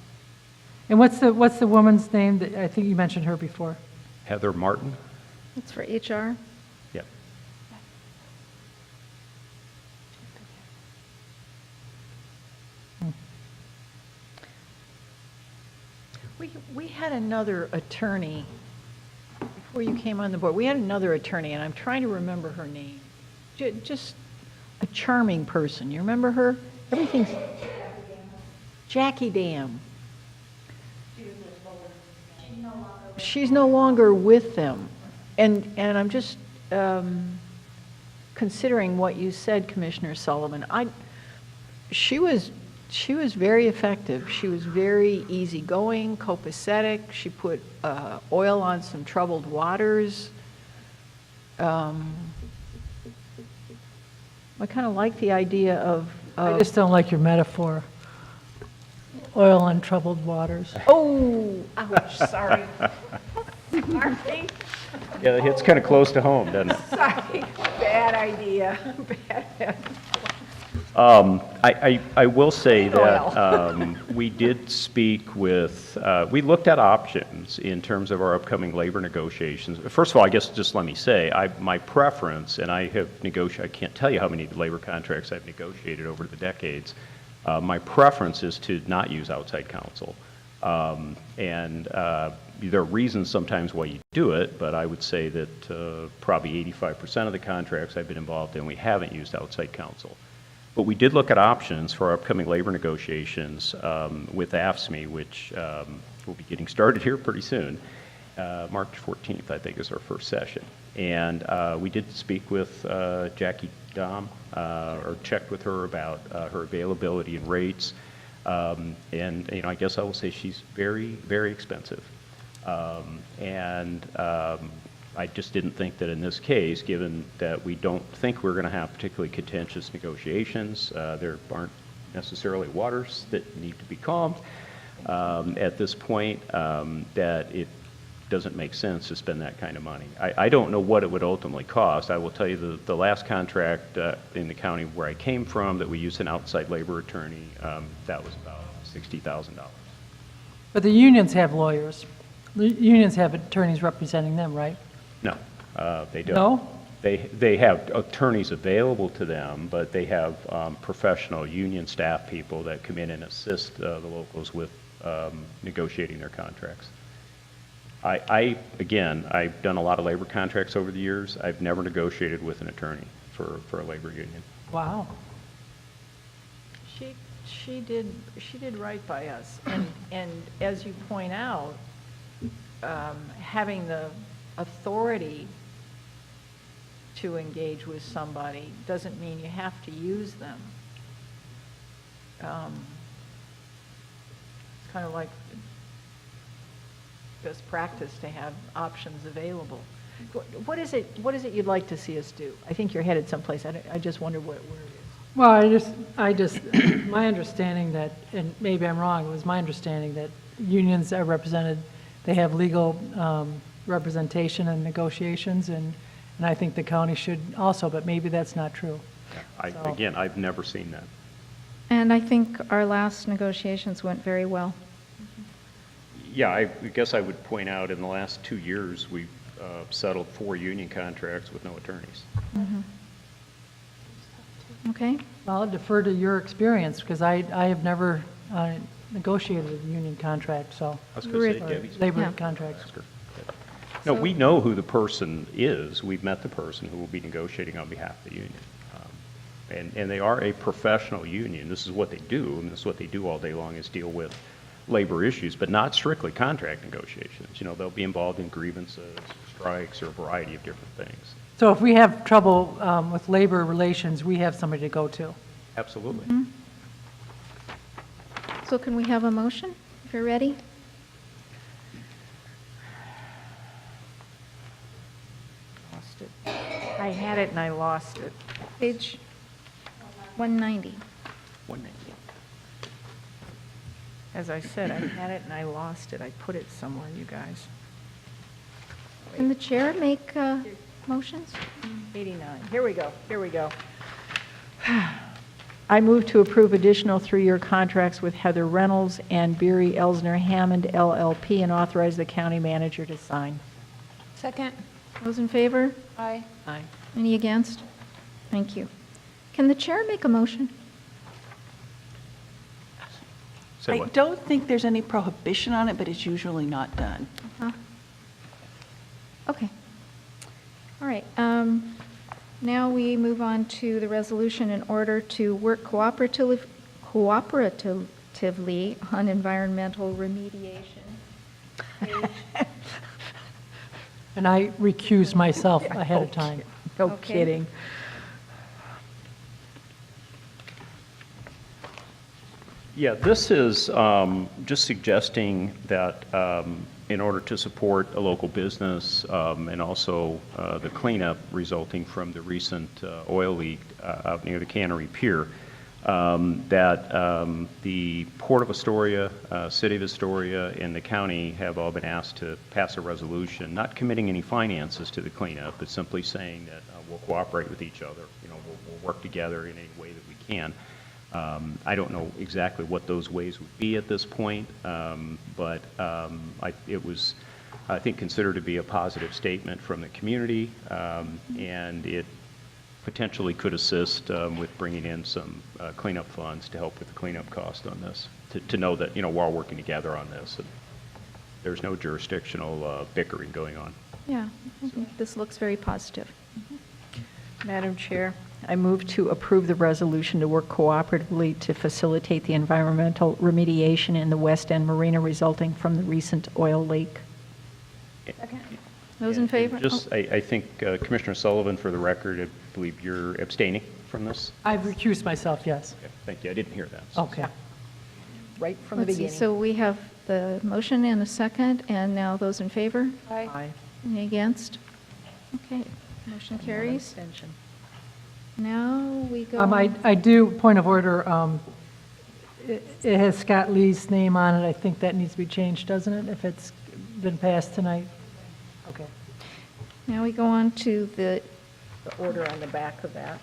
And what's the woman's name? That I think you mentioned her before. Heather Martin? It's for HR. Yep. We had another attorney, before you came on the board, we had another attorney, and I'm trying to remember her name. Just a charming person. You remember her? Everything's... Jackie Dam. She's no longer with them. And I'm just considering what you said, Commissioner Sullivan. She was very effective. She was very easygoing, copacetic. She put oil on some troubled waters. I kind of like the idea of... I just don't like your metaphor. Oil on troubled waters. Oh, ouch, sorry. Sorry. Yeah, it hits kind of close to home, doesn't it? Sorry, bad idea. Bad. I will say that we did speak with, we looked at options in terms of our upcoming labor negotiations. First of all, I guess just let me say, my preference, and I have negotiated, I can't tell you how many labor contracts I've negotiated over the decades. My preference is to not use outside counsel. There are reasons sometimes why you do it, but I would say that probably 85% of the contracts I've been involved in, we haven't used outside counsel. But we did look at options for our upcoming labor negotiations with AFSCME, which will be getting started here pretty soon. March 14th, I think, is our first session. And we did speak with Jackie Dom, or checked with her about her availability and rates. And I guess I will say she's very, very expensive. I just didn't think that in this case, given that we don't think we're going to have particularly contentious negotiations, there aren't necessarily waters that need to be calmed at this point, that it doesn't make sense to spend that kind of money. I don't know what it would ultimately cost. I will tell you the last contract in the county where I came from that we used an outside labor attorney, that was about $60,000. But the unions have lawyers. The unions have attorneys representing them, right? No, they don't. No? They have attorneys available to them, but they have professional union staff people that come in and assist the locals with negotiating their contracts. Again, I've done a lot of labor contracts over the years. I've never negotiated with an attorney for a labor union. Wow. She did right by us, and as you point out, having the authority to engage with somebody doesn't mean you have to use them. It's kind of like best practice to have options available. What is it you'd like to see us do? I think you're headed someplace. I just wonder where it is. Well, I just, my understanding that, and maybe I'm wrong, it was my understanding that unions are represented, they have legal representation and negotiations, and I think the county should also, but maybe that's not true. Again, I've never seen that. And I think our last negotiations went very well. Yeah, I guess I would point out in the last 2 years, we've settled 4 union contracts with no attorneys. Mm-hmm. Okay. Well, I'll defer to your experience, because I have never negotiated a union contract, so. I was going to say, Debbie's. Labor Yeah. contracts. No, we know who the person is. We've met the person who will be negotiating on behalf of the union. And they are a professional union. This is what they do, and this is what they do all day long, is deal with labor issues, but not strictly contract negotiations. You know, they'll be involved in grievances, strikes, or a variety of different things. So if we have trouble with labor relations, we have somebody to go to. Absolutely. So can we have a motion, if you're ready? Lost it. I had it and I lost it. Page 190. 190. As I said, I had it and I lost it. I put it somewhere, you guys. Can the chair make motions? 89. Here we go. Here we go. I move to approve additional 3-year contracts with Heather Reynolds and Beery Elsner Hammond LLP and authorize the county manager to sign. Second. Those in favor? Aye. Aye. Any against? Thank you. Can the chair make a motion? Say I what? don't think there's any prohibition on it, but it's usually not done. Okay. All right. Now we move on to the resolution in order to work cooperatively on environmental remediation. And I recused myself ahead of time. No Okay. kidding. Yeah, this is just suggesting that in order to support a local business and also the cleanup resulting from the recent oil leak out near the Cannery Pier, that the Port of Astoria, City of Astoria, and the county have all been asked to pass a resolution, not committing any finances to the cleanup, but simply saying that we'll cooperate with each other. You know, we'll work together in any way that we can. I don't know exactly what those ways would be at this point, but it was, I think, considered to be a positive statement from the community, and it potentially could assist with bringing in some cleanup funds to help with the cleanup cost on this, to know that, you know, we're all working together on this, and there's no jurisdictional bickering going on. Yeah, I think this looks very positive. Madam Chair, I move to approve the resolution to work cooperatively to facilitate the environmental remediation in the West End Marina resulting from the recent oil leak. Those in favor? Just, I think Commissioner Sullivan, for the record, I believe you're abstaining from this? I've recused myself, yes. Okay, thank you, I didn't hear that. So. Okay. Right from the Let's see, beginning. so we have the motion and a second, and now those in favor? Aye. Any against? Okay, motion carries. Abstention. Now we go. I do, point of order, it has Scott Lee's name on it. I think that needs to be changed, doesn't it, if it's been passed tonight? Okay. Now we go on to the The order on the back of that.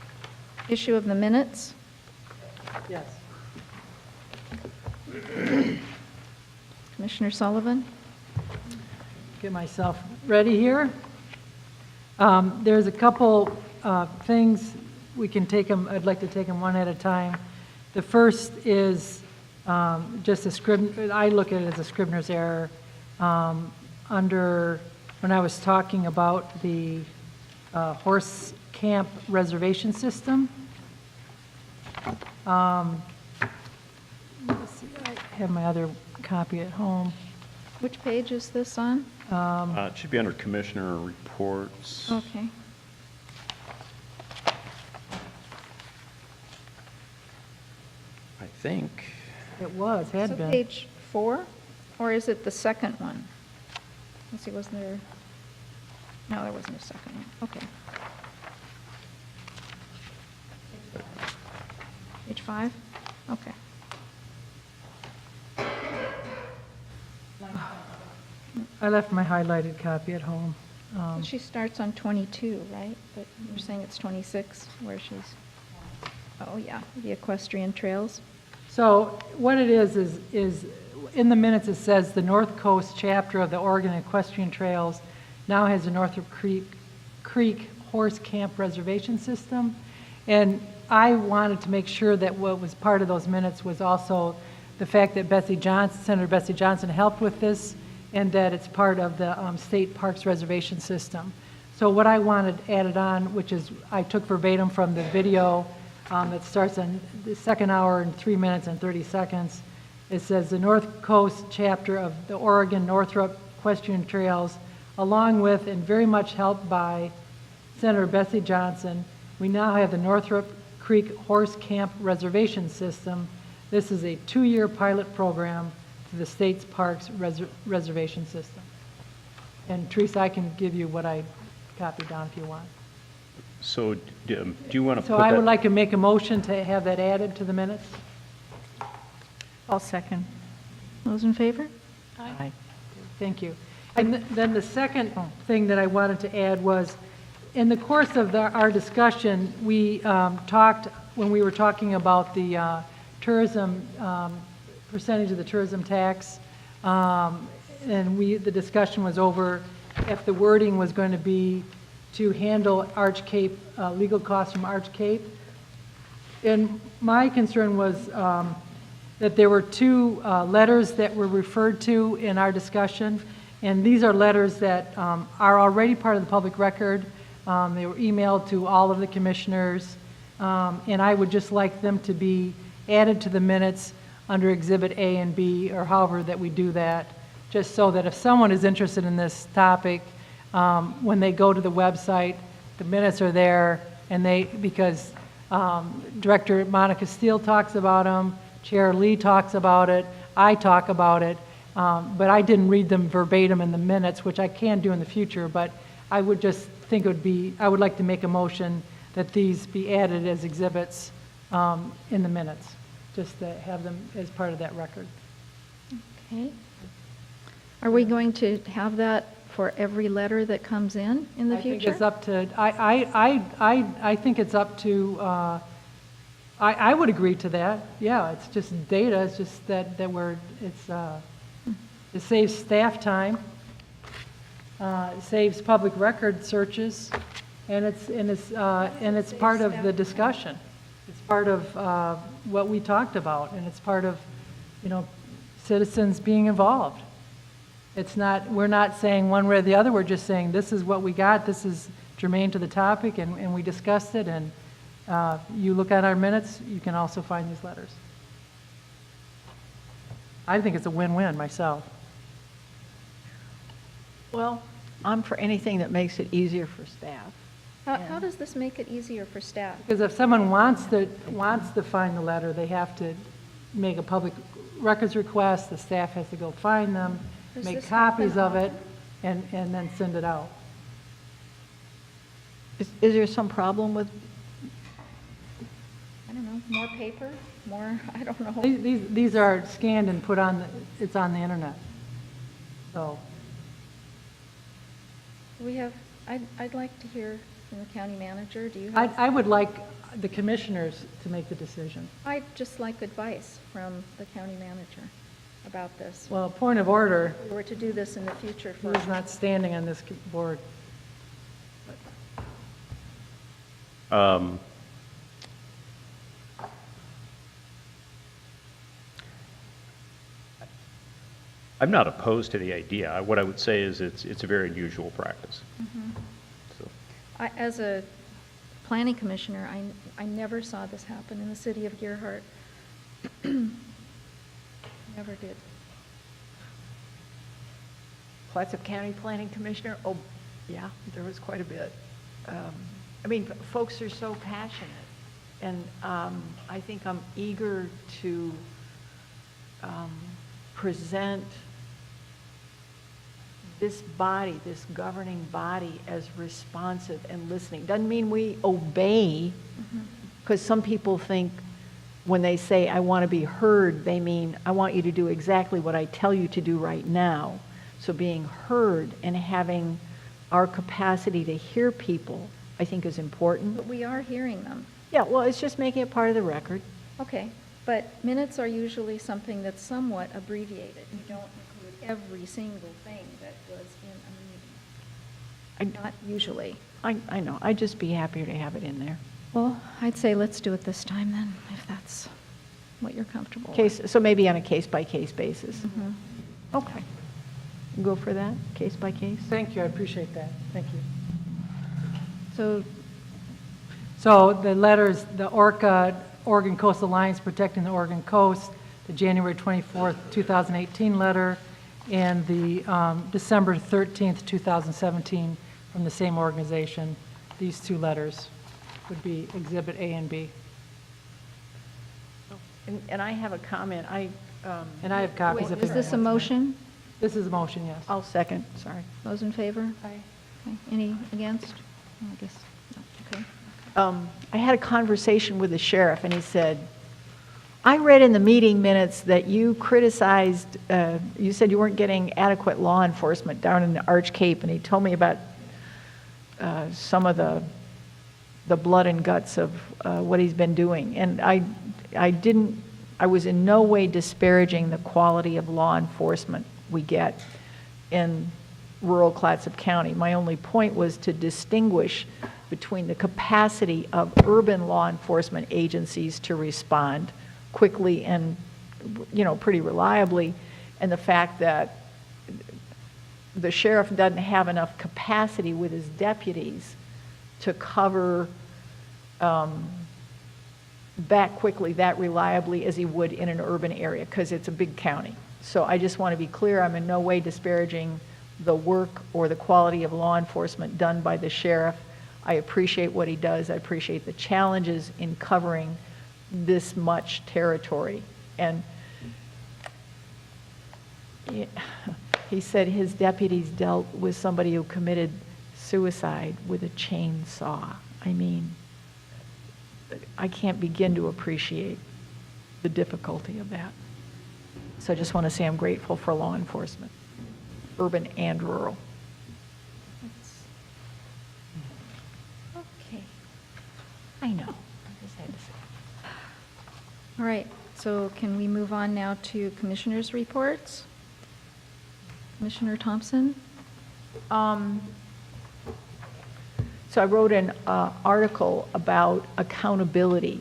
issue of the minutes. Yes. Commissioner Sullivan? Get myself ready here. There's a couple things, we can take them, I'd like to take them one at a time. The first is just a Scribner, I look at it as a Scribner's error. Under, when I was talking about the horse camp reservation system. Let's see, I have my other copy at home. Which page is this on? It should be under Commissioner Reports. Okay. I think. It was, So had been. page 4, or is it the second one? Let's see, wasn't there? No, there wasn't a second one. Okay. Page 5? Okay. I left my highlighted copy at home. She starts on 22, right? But you're saying it's 26 where she's, oh, yeah, the equestrian trails. So what it is in the minutes, it says the North Coast chapter of the Oregon Equestrian Trails now has a Northrop Creek Horse Camp Reservation System. And I wanted to make sure that what was part of those minutes was also the fact that Senator Betsy Johnson helped with this and that it's part of the state parks reservation system. So what I wanted added on, which is I took verbatim from the video that starts on the second hour and 3 minutes and 30 seconds. It says the North Coast chapter of the Oregon Northrop Equestrian Trails, along with and very much helped by Senator Betsy Johnson, we now have the Northrop Creek Horse Camp Reservation System. This is a 2-year pilot program to the state's parks reservation system. And Teresa, I can give you what I copied down if you want. So do you want to So put I that? would like to make a motion to have that added to the minutes. I'll second. Those in favor? Aye. Thank you. And then the second thing that I wanted to add was, in the course of our discussion, we talked, when we were talking about the tourism, percentage of the tourism tax, and the discussion was over if the wording was going to be to handle Arch Cape, legal costs from Arch Cape. And my concern was that there were 2 letters that were referred to in our discussion, and these are letters that are already part of the public record. They were emailed to all of the commissioners, and I would just like them to be added to the minutes under Exhibit A and B, or however that we do that, just so that if someone is interested in this topic, when they go to the website, the minutes are there, and because Director Monica Steele talks about them, Chair Lee talks about it, I talk about it, but I didn't read them verbatim in the minutes, which I can do in the future, but I would just think it would be, I would like to make a motion that these be added as exhibits in the minutes, just to have them as part of that record. Okay. Are we going to have that for every letter that comes in the I future? think it's up to, I think it's up to, I would agree to that. Yeah, it's just data, it's just that it saves staff time, it saves public record searches, and it's part of the discussion. It's part of what we talked about, and it's part of, citizens being involved. It's not, we're not saying one way or the other, we're just saying this is what we got, this is germane to the topic, and we discussed it, and you look at our minutes, you can also find these letters. I think it's a win-win myself. Well, I'm for anything that makes it easier for staff. How does this make it easier for staff? Because if someone wants to find the letter, they have to make a public records request, the staff has to go find them, Does make this copies happen of it, and then send it out. Is there some problem with, I don't know, more paper, more, I don't know. These are scanned and put on, it's on the internet. So, We have, I'd like to hear from the county manager. Do you have? I would like the commissioners to make the decision. I'd just like advice from the county manager about this. Well, point of order, If we were to do this in the future he for. is not standing on this board. I'm not opposed to the idea. What I would say is it's a very unusual practice. Mhm. So, As a planning commissioner, I never saw this happen in the city of Gerhart. Never did. Clatsop County Planning Commissioner? Oh, yeah, there was quite a bit. I mean, folks are so passionate, and I think I'm eager to present this body, this governing body, as responsive and listening. Doesn't mean we obey, because some people think when they say, I want to be heard, they mean, I want you to do exactly what I tell you to do right now. So being heard and having our capacity to hear people, I think, is important. But we are hearing them. Yeah, well, it's just making it part of the record. Okay, but minutes are usually something that's somewhat abbreviated. You don't include every single thing that was in a meeting. Not usually. I know, I'd just be happier to have it in there. Well, I'd say let's do it this time then, if that's what you're comfortable with. Case, so maybe on a case-by-case basis. Mhm. Okay. go for that, case by case? Thank you, I appreciate that. Thank you. So, The letters, the ORCA, Oregon Coast Alliance Protecting the Oregon Coast, the January 24th, 2018 letter, and the December 13th, 2017 from the same organization. These two letters would be Exhibit A and B. And I have a comment. And I have copies of is this a motion? This is a motion, yes. I'll second, sorry. Those in favor? Aye. Okay. Any against? I guess, no. Okay. I had a conversation with the sheriff, and he said, I read in the meeting minutes that you criticized, you said you weren't getting adequate law enforcement down in the Arch Cape, and he told me about some of the blood and guts of what he's been doing. And I was in no way disparaging the quality of law enforcement we get in rural Clatsop County. My only point was to distinguish between the capacity of urban law enforcement agencies to respond quickly and, pretty reliably, and the fact that the sheriff doesn't have enough capacity with his deputies to cover that quickly, that reliably as he would in an urban area, because it's a big county. So I just want to be clear, I'm in no way disparaging the work or the quality of law enforcement done by the sheriff. I appreciate what he does. I appreciate the challenges in covering this much territory. And he said his deputies dealt with somebody who committed suicide with a chainsaw. I mean, I can't begin to appreciate the difficulty of that. So I just want to say I'm grateful for law enforcement, urban and rural. Okay. I know. I just had to say. All right. So can we move on now to commissioners' reports? Commissioner Thompson? So I wrote an article about accountability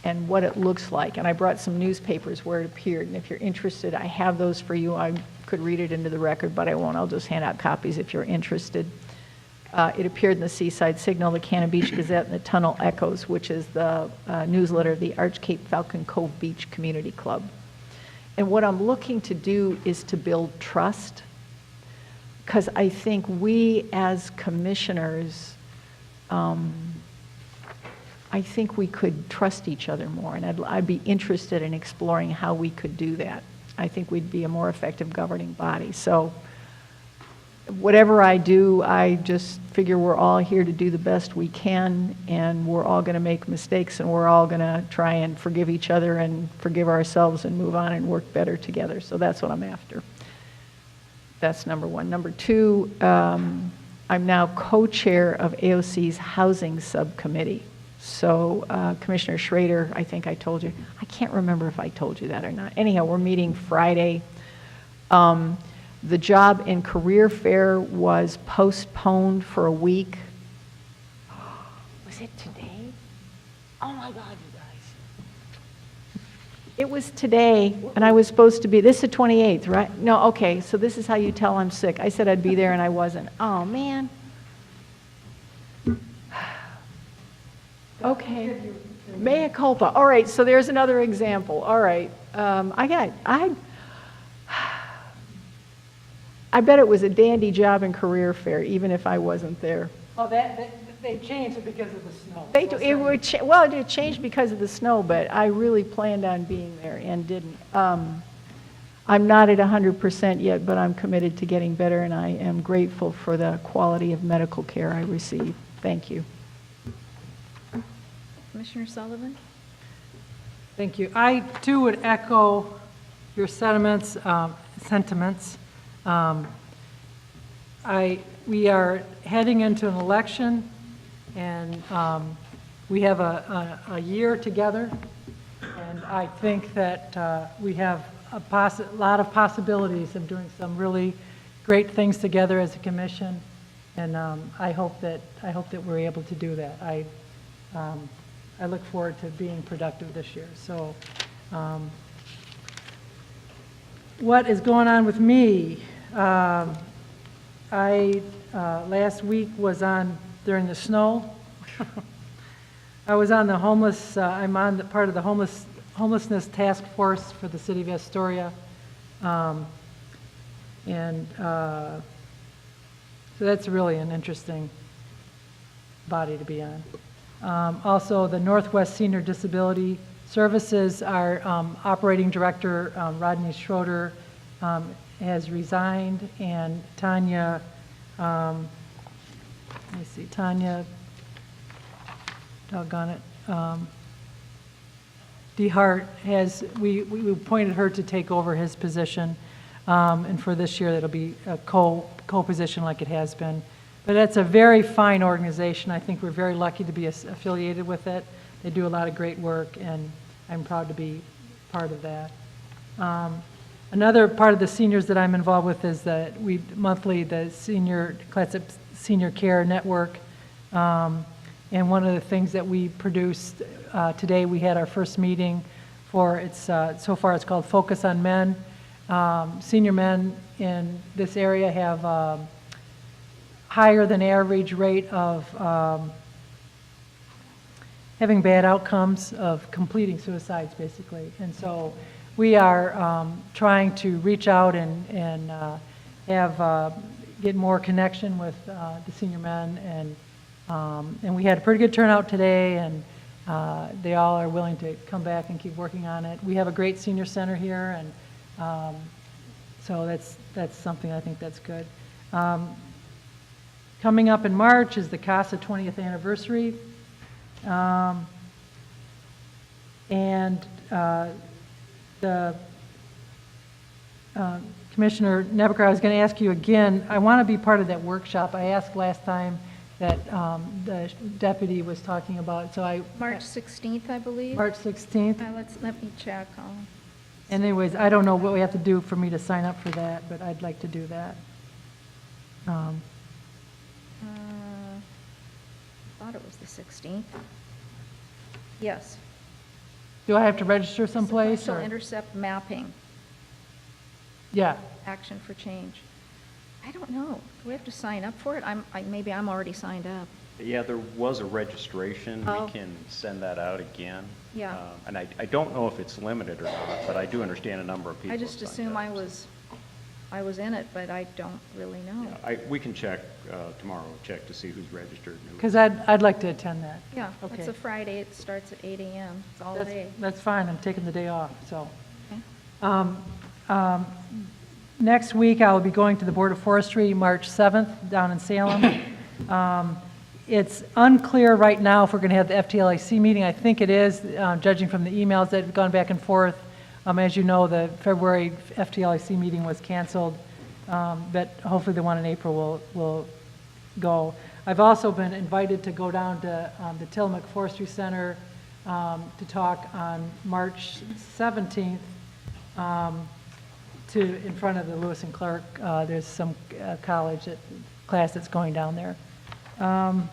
and what it looks like, and I brought some newspapers where it appeared, and if you're interested, I have those for you. I could read it into the record, but I won't. I'll just hand out copies if you're interested. It appeared in the Seaside Signal, the Cannon Beach Gazette, and the Tunnel Echoes, which is the newsletter of the Arch Cape Falcon Cove Beach Community Club. And what I'm looking to do is to build trust, because I think we as commissioners, I think we could trust each other more, and I'd be interested in exploring how we could do that. I think we'd be a more effective governing body. So whatever I do, I just figure we're all here to do the best we can, and we're all going to make mistakes, and we're all going to try and forgive each other and forgive ourselves and move on and work better together. So that's what I'm after. That's number one. Number two, I'm now co-chair of AOC's Housing Subcommittee. So Commissioner Schrader, I think I told you, I can't remember if I told you that or not. Anyhow, we're meeting Friday. The job in career fair was postponed for a week. Was it today? Oh my God, you guys. It was today, and I was supposed to be, this is the 28th, right? No, okay, so this is how you tell I'm sick. I said I'd be there and I wasn't. Oh, man. Okay. Mea culpa. All right, so there's another example. All right. I bet it was a dandy job in career fair, even if I wasn't there. Oh, they changed it because of the snow. It changed because of the snow, but I really planned on being there and didn't. I'm not at 100% yet, but I'm committed to getting better, and I am grateful for the quality of medical care I receive. Thank you. Commissioner Sullivan? Thank you. I, too, would echo your sentiments. We are heading into an election, and we have a year together, and I think that we have a lot of possibilities of doing some really great things together as a commission, and I hope that we're able to do that. I look forward to being productive this year. So what is going on with me? I, last week was on, during the snow, I was on the homeless, I'm on the part of the homelessness task force for the city of Astoria. So that's really an interesting body to be on. Also, the Northwest Senior Disability Services, our operating director, Rodney Schroeder, has resigned, and Tanya, let me see, Tanya, doggone it, DeHart has, we appointed her to take over his position, and for this year, that'll be a co-position like it has been. But it's a very fine organization. I think we're very lucky to be affiliated with it. They do a lot of great work, and I'm proud to be part of that. Another part of the seniors that I'm involved with is that we monthly, the Senior Classic Senior Care Network. And one of the things that we produced today, we had our first meeting for it's so far it's called Focus on Men. Senior men in this area have higher than average rate of having bad outcomes of completing suicides, basically. And so we are trying to reach out and have get more connection with the senior men, and we had a pretty good turnout today, and they all are willing to come back and keep working on it. We have a great senior center here, and so that's something I think that's good. Coming up in March is the CASA 20th anniversary. Commissioner Nebeker, I was going to ask you again, I want to be part of that workshop. I asked last time that the deputy was talking about, so March 16th, I believe. March 16th? Let me check. Anyways, I don't know what we have to do for me to sign up for that, but I'd like to do that. I thought it was the 16th. Yes. Do I have to register someplace? Sequential intercept mapping. Yeah. Action for change. I don't know. Do we have to sign up for it? Maybe I'm already signed up. Yeah, there was a registration. Oh. We can send that out again. Yeah. And I don't know if it's limited or not, but I do understand a number of people. I just assume I was in it, but I don't really know. We can check tomorrow, check to see who's registered. Because I'd like to attend that. Yeah, Okay. it's a Friday. It starts at 8 a.m. It's all day. That's fine. I'm taking the day off, so. Okay. Next week, I will be going to the Board of Forestry, March 7th, down in Salem. It's unclear right now if we're going to have the FTLIC meeting. I think it is, judging from the emails that have gone back and forth. As you know, the February FTLIC meeting was canceled, but hopefully the one in April will go. I've also been invited to go down to the Tillamook Forestry Center to talk on March 17th in front of the Lewis and Clark. There's some college class that's going down there. And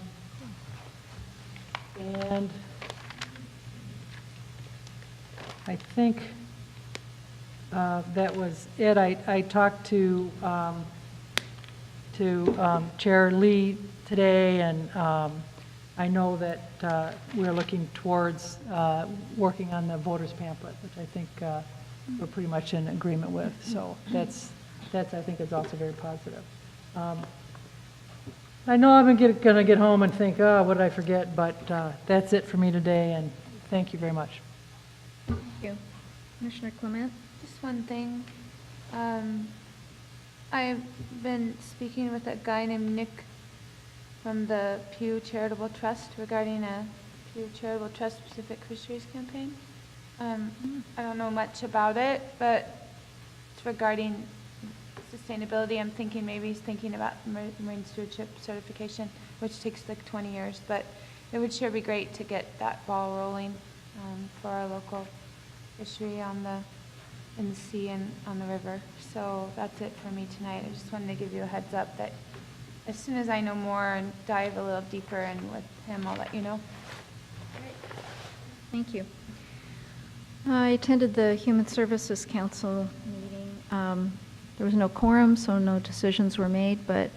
I think that was it. I talked to Chair Lee today, and I know that we're looking towards working on the voters pamphlet, which I think we're pretty much in agreement with. So that's I think is also very positive. I know I'm going to get home and think, oh, what did I forget? But that's it for me today, and thank you very much. Thank you. Commissioner Clement? Just one thing. I've been speaking with a guy named Nick from the Pew Charitable Trust regarding a Pew Charitable Trust specific fisheries campaign. I don't know much about it, but it's regarding sustainability. I'm thinking maybe he's thinking about marine stewardship certification, which takes like 20 years, but it would sure be great to get that ball rolling for our local fishery in the sea and on the river. So that's it for me tonight. I just wanted to give you a heads up that as soon as I know more and dive a little deeper and with him, I'll let you know. Thank you. I attended the Human Services Council meeting There was no quorum, so no decisions were made, but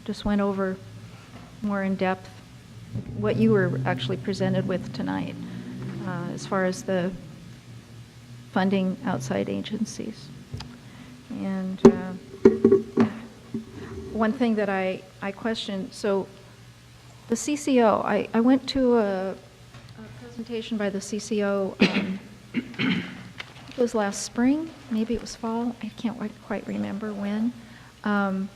just went over more in depth what you were actually presented with tonight as far as the funding outside agencies. And one thing that I questioned, so the CCO, I went to a presentation by the CCO, it was last spring, maybe it was fall, I can't quite remember when. But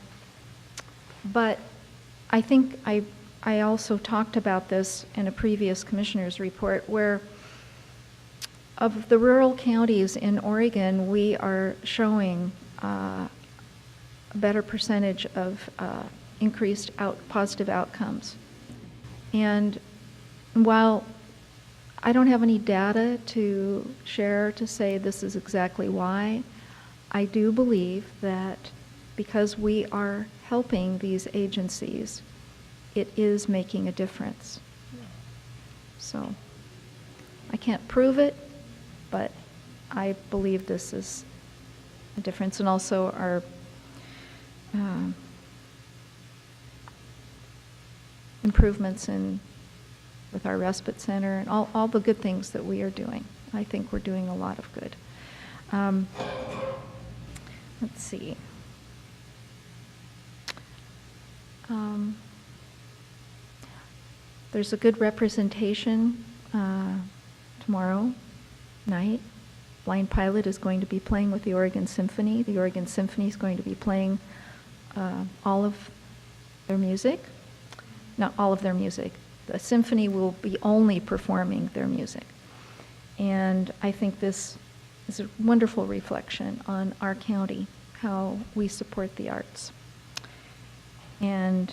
I think I also talked about this in a previous commissioner's report, where of the rural counties in Oregon, we are showing a better percentage of increased positive outcomes. And while I don't have any data to share to say this is exactly why, I do believe that because we are helping these agencies, it is making a difference. So I can't prove it, but I believe this is a difference. And also our improvements with our respite center and all the good things that we are doing. I think we're doing a lot of good. Let's see. There's a good representation tomorrow night. Blind Pilot is going to be playing with the Oregon Symphony. The Oregon Symphony is going to be playing all of their music. Not all of their music. The symphony will be only performing their music. And I think this is a wonderful reflection on our county, how we support the arts. And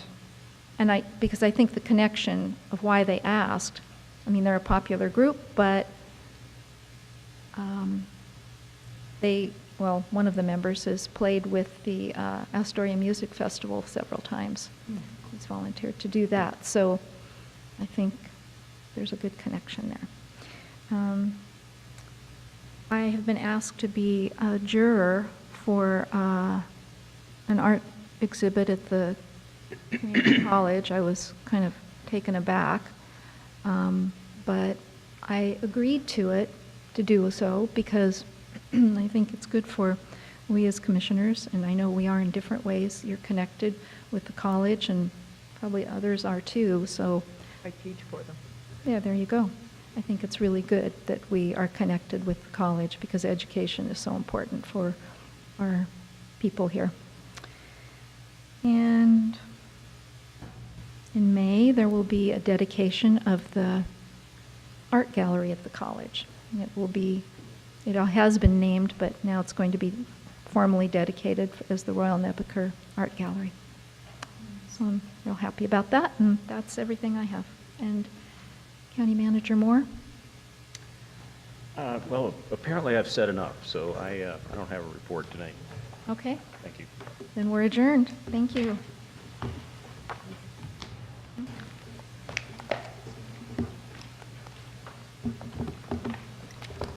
because I think the connection of why they asked, I mean, they're a popular group, but one of the members has played with the Astoria Music Festival several times. He's volunteered to do that. So I think there's a good connection there. I have been asked to be a juror for an art exhibit at the community college. I was kind of taken aback, but I agreed to do so because I think it's good for we as commissioners, and I know we are in different ways. You're connected with the college, and probably others are too, so. I teach for them. Yeah, there you go. I think it's really good that we are connected with the college because education is so important for our people here. And in May, there will be a dedication of the art gallery at the college. It has been named, but now it's going to be formally dedicated as the Royal Nebuchadnezzar Art Gallery. So I'm real happy about that, and that's everything I have. And County Manager Moore? Well, apparently I've said enough, so I don't have a report tonight. Okay. Thank you. Then we're adjourned. Thank you.